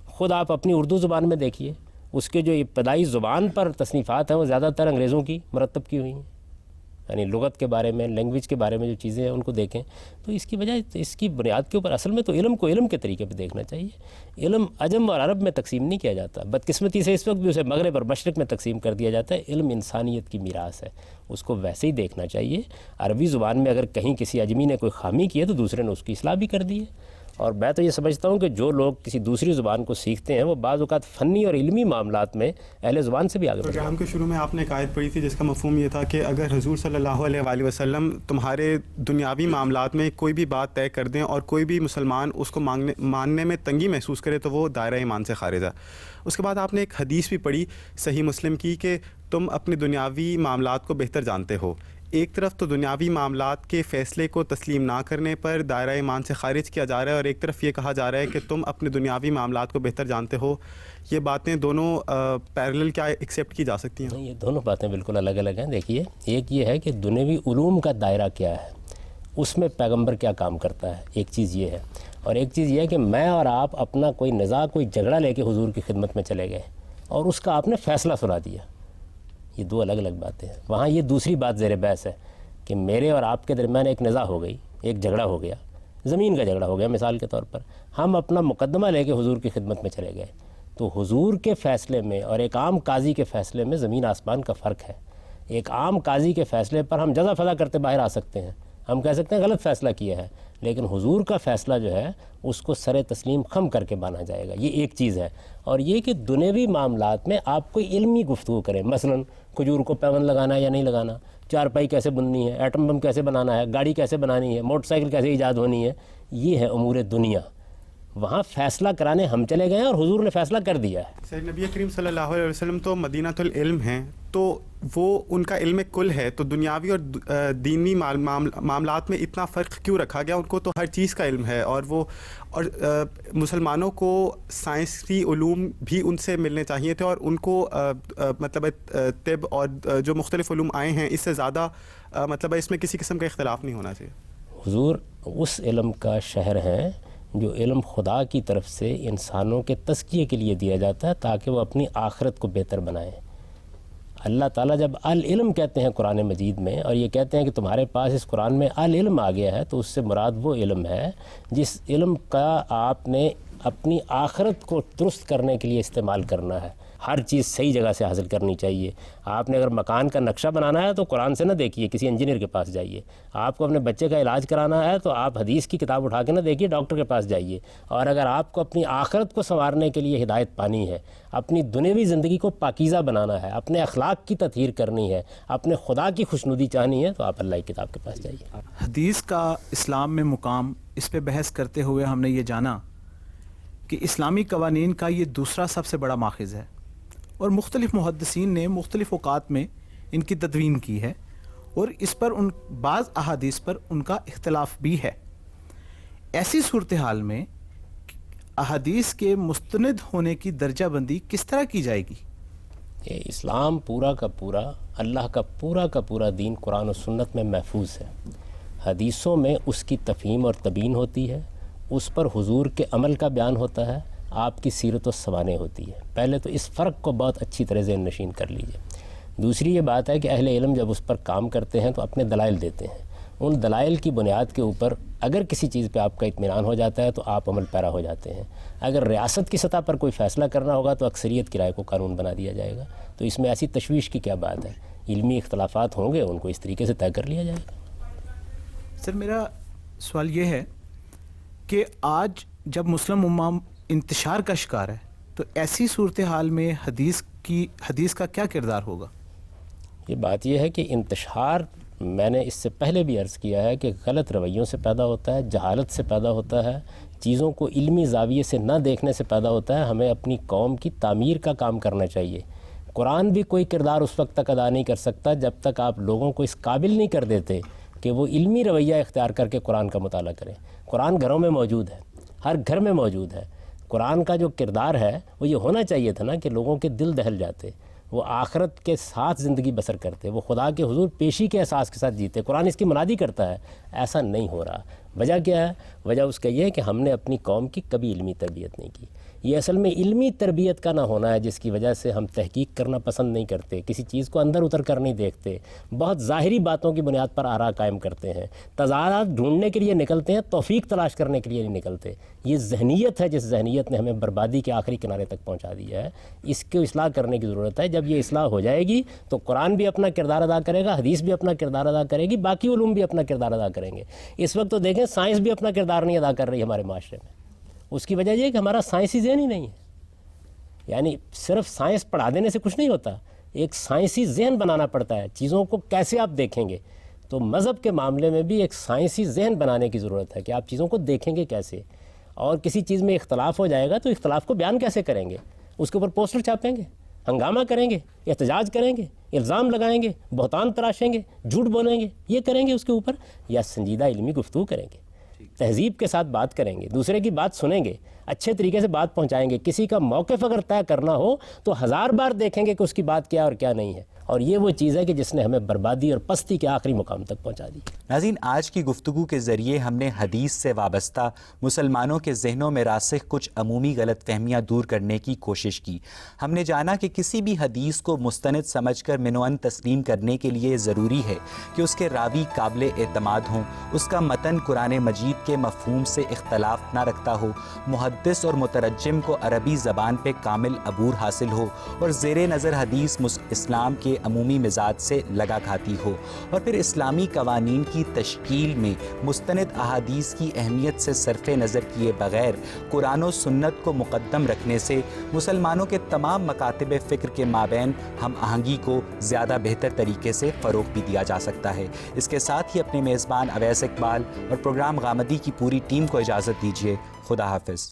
خود آپ اپنی اردو زبان میں دیکھیے, اس کے جو ابتدائی زبان پر تصنیفات ہیں وہ زیادہ تر انگریزوں کی مرتب کی ہوئی ہیں. یعنی لغت کے بارے میں, لینگویج کے بارے میں جو چیزیں ہیں ان کو دیکھیں تو اس کی وجہ اس کی بنیاد کے اوپر اصل میں تو علم کو علم کے طریقے پہ دیکھنا چاہیے. علم عجم اور عرب میں تقسیم نہیں کیا جاتا. بدقسمتی سے اس وقت بھی اسے مغرب اور مشرق میں تقسیم کر دیا جاتا ہے. علم انسانیت کی میراث ہے, اس کو ویسے ہی دیکھنا چاہیے. عربی زبان میں اگر کہیں کسی اجمی نے کوئی خامی کی ہے تو دوسرے نے اس کی اصلاح بھی کر دی ہے. اور میں تو یہ سمجھتا ہوں کہ جو لوگ کسی دوسری زبان کو سیکھتے ہیں وہ بعض اوقات فنی اور علمی معاملات میں اہل زبان سے بھی آگے بڑھتے ہیں. پروگرام کے شروع میں آپ نے ایک آیت پڑھی تھی جس کا مفہوم یہ تھا کہ اگر حضور صلی اللہ علیہ وآلہ وسلم تمہارے دنیاوی معاملات میں کوئی بھی بات طے کر دیں اور کوئی بھی مسلمان اس کو ماننے میں تنگی محسوس کرے تو وہ دائرہ ایمان سے خارج ہے. اس کے بعد آپ نے ایک حدیث بھی پڑھی صحیح مسلم کی کہ تم اپنے دنیاوی معاملات کو بہتر جانتے ہو. ایک طرف تو دنیاوی معاملات کے فیصلے کو تسلیم نہ کرنے پر دائرہ ایمان سے خارج کیا جا رہا ہے اور ایک طرف یہ کہا جا رہا ہے کہ تم اپنے دنیاوی معاملات کو بہتر جانتے ہو. یہ باتیں دونوں پیرلل کیا ایکسیپٹ کی جا سکتی ہیں؟ یہ دونوں باتیں بالکل الگ الگ ہیں. دیکھیے ایک یہ ہے کہ دنیاوی علوم کا دائرہ کیا ہے, اس میں پیغمبر کیا کام کرتا ہے, ایک چیز یہ ہے. اور ایک چیز یہ ہے کہ میں اور آپ اپنا کوئی نزاع کوئی جھگڑا لے کے حضور کی خدمت میں چلے گئے اور اس کا آپ نے فیصلہ سنا دیا. یہ دو الگ الگ باتیں ہیں. وہاں یہ دوسری بات زیر بحث ہے کہ میرے اور آپ کے درمیان ایک نزاع ہو گئی, ایک جھگڑا ہو گیا, زمین کا جھگڑا ہو گیا مثال کے طور پر. ہم اپنا مقدمہ لے کے حضور کی خدمت میں چلے گئے تو حضور کے فیصلے میں اور ایک عام قاضی کے فیصلے میں زمین آسمان کا فرق ہے. ایک عام قاضی کے فیصلے پر ہم جزا فضا کرتے باہر آ سکتے ہیں, ہم کہہ سکتے ہیں غلط فیصلہ کیا ہے, لیکن حضور کا فیصلہ جو ہے اس کو سر تسلیم خم کر کے مانا جائے گا. یہ ایک چیز ہے. اور یہ کہ دنیوی معاملات میں آپ کوئی علمی گفتگو کریں, مثلا کھجور کو پیون لگانا ہے یا نہیں لگانا, چارپائی کیسے بننی ہے, ایٹم بم کیسے بنانا ہے, گاڑی کیسے بنانی ہے, موٹر سائیکل کیسے ایجاد ہونی ہے, یہ ہے امور دنیا. وہاں فیصلہ کرانے ہم چلے گئے ہیں اور حضور نے فیصلہ کر دیا ہے. سر نبی کریم صلی اللہ علیہ وسلم تو مدینۃ العلم ہیں, تو وہ ان کا علم کل ہے, تو دنیاوی اور دینی معاملات میں اتنا فرق کیوں رکھا گیا؟ ان کو تو ہر چیز کا علم ہے اور وہ اور مسلمانوں کو سائنسی علوم بھی ان سے ملنے چاہیے تھے اور ان کو مطلب طب اور جو مختلف علوم آئے ہیں اس سے زیادہ مطلب اس میں کسی قسم کا اختلاف نہیں ہونا چاہیے. حضور اس علم کا شہر ہیں جو علم خدا کی طرف سے انسانوں کے تزکیے کے لیے دیا جاتا ہے تاکہ وہ اپنی آخرت کو بہتر بنائیں. اللہ تعالیٰ جب العلم کہتے ہیں قرآن مجید میں اور یہ کہتے ہیں کہ تمہارے پاس اس قرآن میں العلم آ گیا ہے, تو اس سے مراد وہ علم ہے جس علم کا آپ نے اپنی آخرت کو درست کرنے کے لیے استعمال کرنا ہے. ہر چیز صحیح جگہ سے حاصل کرنی چاہیے. آپ نے اگر مکان کا نقشہ بنانا ہے تو قرآن سے نہ دیکھیے, کسی انجینئر کے پاس جائیے. آپ کو اپنے بچے کا علاج کرانا ہے تو آپ حدیث کی کتاب اٹھا کے نہ دیکھیے, ڈاکٹر کے پاس جائیے. اور اگر آپ کو اپنی آخرت کو سنوارنے کے لیے ہدایت پانی ہے, اپنی دنیوی زندگی کو پاکیزہ بنانا ہے, اپنے اخلاق کی تطہیر کرنی ہے, اپنے خدا کی خوشنودی چاہنی ہے, تو آپ اللہ کی کتاب کے پاس جائیے. حدیث کا اسلام میں مقام, اس پہ بحث کرتے ہوئے ہم نے یہ جانا کہ اسلامی قوانین کا یہ دوسرا سب سے بڑا ماخذ ہے, اور مختلف محدثین نے مختلف اوقات میں ان کی تدوین کی ہے, اور اس پر بعض احادیث پر ان کا اختلاف بھی ہے. ایسی صورتحال میں احادیث کے مستند ہونے کی درجہ بندی کس طرح کی جائے گی؟ اسلام پورا کا پورا, اللہ کا پورا دین قرآن و سنت میں محفوظ ہے. حدیثوں میں اس کی تفہیم اور تبیین ہوتی ہے, اس پر حضور کے عمل کا بیان ہوتا ہے, آپ کی سیرت و سوانح ہوتی ہے. پہلے تو اس فرق کو بہت اچھی طرح ذہن نشین کر لیجئے. دوسری یہ بات ہے کہ اہل علم جب اس پر کام کرتے ہیں تو اپنے دلائل دیتے ہیں. ان دلائل کی بنیاد کے اوپر اگر کسی چیز پہ آپ کا اطمینان ہو جاتا ہے تو آپ عمل پیرا ہو جاتے ہیں. اگر ریاست کی سطح پر کوئی فیصلہ کرنا ہوگا تو اکثریت کی رائے کو قانون بنا دیا جائے گا. تو اس میں ایسی تشویش کی کیا بات ہے؟ علمی اختلافات ہوں گے, ان کو اس طریقے سے طے کر لیا جائے گا. سر میرا سوال یہ ہے کہ آج جب مسلم امہ انتشار کا شکار ہے تو ایسی صورتحال میں حدیث کا کیا کردار ہوگا؟ یہ بات یہ ہے کہ انتشار, میں نے اس سے پہلے بھی عرض کیا ہے کہ غلط رویوں سے پیدا ہوتا ہے, جہالت سے پیدا ہوتا ہے, چیزوں کو علمی زاویے سے نہ دیکھنے سے پیدا ہوتا ہے. ہمیں اپنی قوم کی تعمیر کا کام کرنا چاہیے. قرآن بھی کوئی کردار اس وقت تک ادا نہیں کر سکتا جب تک آپ لوگوں کو اس قابل نہیں کر دیتے کہ وہ علمی رویہ اختیار کر کے قرآن کا مطالعہ کریں. قرآن گھروں میں موجود ہے, ہر گھر میں موجود ہے. قرآن کا جو کردار ہے وہ یہ ہونا چاہیے تھا نا کہ لوگوں کے دل دہل جاتے, وہ آخرت کے ساتھ زندگی بسر کرتے, وہ خدا کے حضور پیشی کے احساس کے ساتھ جیتے. قرآن اس کی منادی کرتا ہے. ایسا نہیں ہو رہا. وجہ کیا ہے؟ وجہ اس کا یہ ہے کہ ہم نے اپنی قوم کی کبھی علمی تربیت نہیں کی. یہ اصل میں علمی تربیت کا نہ ہونا ہے جس کی وجہ سے ہم تحقیق کرنا پسند نہیں کرتے, کسی چیز کو اندر اتر کر نہیں دیکھتے, بہت ظاہری باتوں کی بنیاد پر آراء قائم کرتے ہیں, تضادات ڈھونڈنے کے لیے نکلتے ہیں, توفیق تلاش کرنے کے لیے نہیں نکلتے. یہ ذہنیت ہے جس ذہنیت نے ہمیں بربادی کے آخری کنارے تک پہنچا دیا ہے. اس کو اصلاح کرنے کی ضرورت ہے. جب یہ اصلاح ہو جائے گی تو قرآن بھی اپنا کردار ادا کرے گا, حدیث بھی اپنا کردار ادا کرے گی, باقی علوم بھی اپنا کردار ادا کریں گے. اس وقت تو دیکھیں سائنس بھی اپنا کردار نہیں ادا کر رہی ہمارے معاشرے میں. اس کی وجہ یہ ہے کہ ہمارا سائنسی ذہن ہی نہیں ہے. یعنی صرف سائنس پڑھا دینے سے کچھ نہیں ہوتا, ایک سائنسی ذہن بنانا پڑتا ہے. چیزوں کو کیسے آپ دیکھیں گے, تو مذہب کے معاملے میں بھی ایک سائنسی ذہن بنانے کی ضرورت ہے کہ آپ چیزوں کو دیکھیں گے کیسے, اور کسی چیز میں اختلاف ہو جائے گا تو اختلاف کو بیان کیسے کریں گے. اس کے اوپر پوسٹر چھاپیں گے, ہنگامہ کریں گے, احتجاج کریں گے, الزام لگائیں گے, بہتان تراشیں گے, جھوٹ بولیں گے, یہ کریں گے اس کے اوپر, یا سنجیدہ علمی گفتگو کریں گے, تہذیب کے ساتھ بات کریں گے, دوسرے کی بات سنیں گے, اچھے طریقے سے بات پہنچائیں گے. کسی کا موقف اگر طے کرنا ہو تو 1000 بار دیکھیں گے کہ اس کی بات کیا اور کیا نہیں ہے. اور یہ وہ چیز ہے کہ جس نے ہمیں بربادی اور پستی کے آخری مقام تک پہنچا دی. ناظرین, آج کی گفتگو کے ذریعے ہم نے حدیث سے وابستہ مسلمانوں کے ذہنوں میں راسخ کچھ عمومی غلط فہمیاں دور کرنے کی کوشش کی. ہم نے جانا کہ کسی بھی حدیث کو مستند سمجھ کر منوعن تسلیم کرنے کے لیے ضروری ہے کہ اس کے راوی قابل اعتماد ہوں, اس کا متن قرآن مجید کے مفہوم سے اختلاف نہ رکھتا ہو, محدث اور مترجم کو عربی زبان پہ کامل عبور حاصل ہو, اور زیر نظر حدیث اسلام کے عمومی مزاج سے لگا کھاتی ہو. اور پھر اسلامی قوانین کی تشکیل میں مستند احادیث کی اہمیت سے صرف نظر کیے بغیر قرآن و سنت کو مقدم رکھنے سے مسلمانوں کے تمام مکاتب فکر کے مابین ہم آہنگی کو زیادہ بہتر طریقے سے فروغ بھی دیا جا سکتا ہے. اس کے ساتھ ہی اپنے میزبان اویس اقبال اور پروگرام غامدی کی پوری ٹیم کو اجازت دیجیے. خدا حافظ.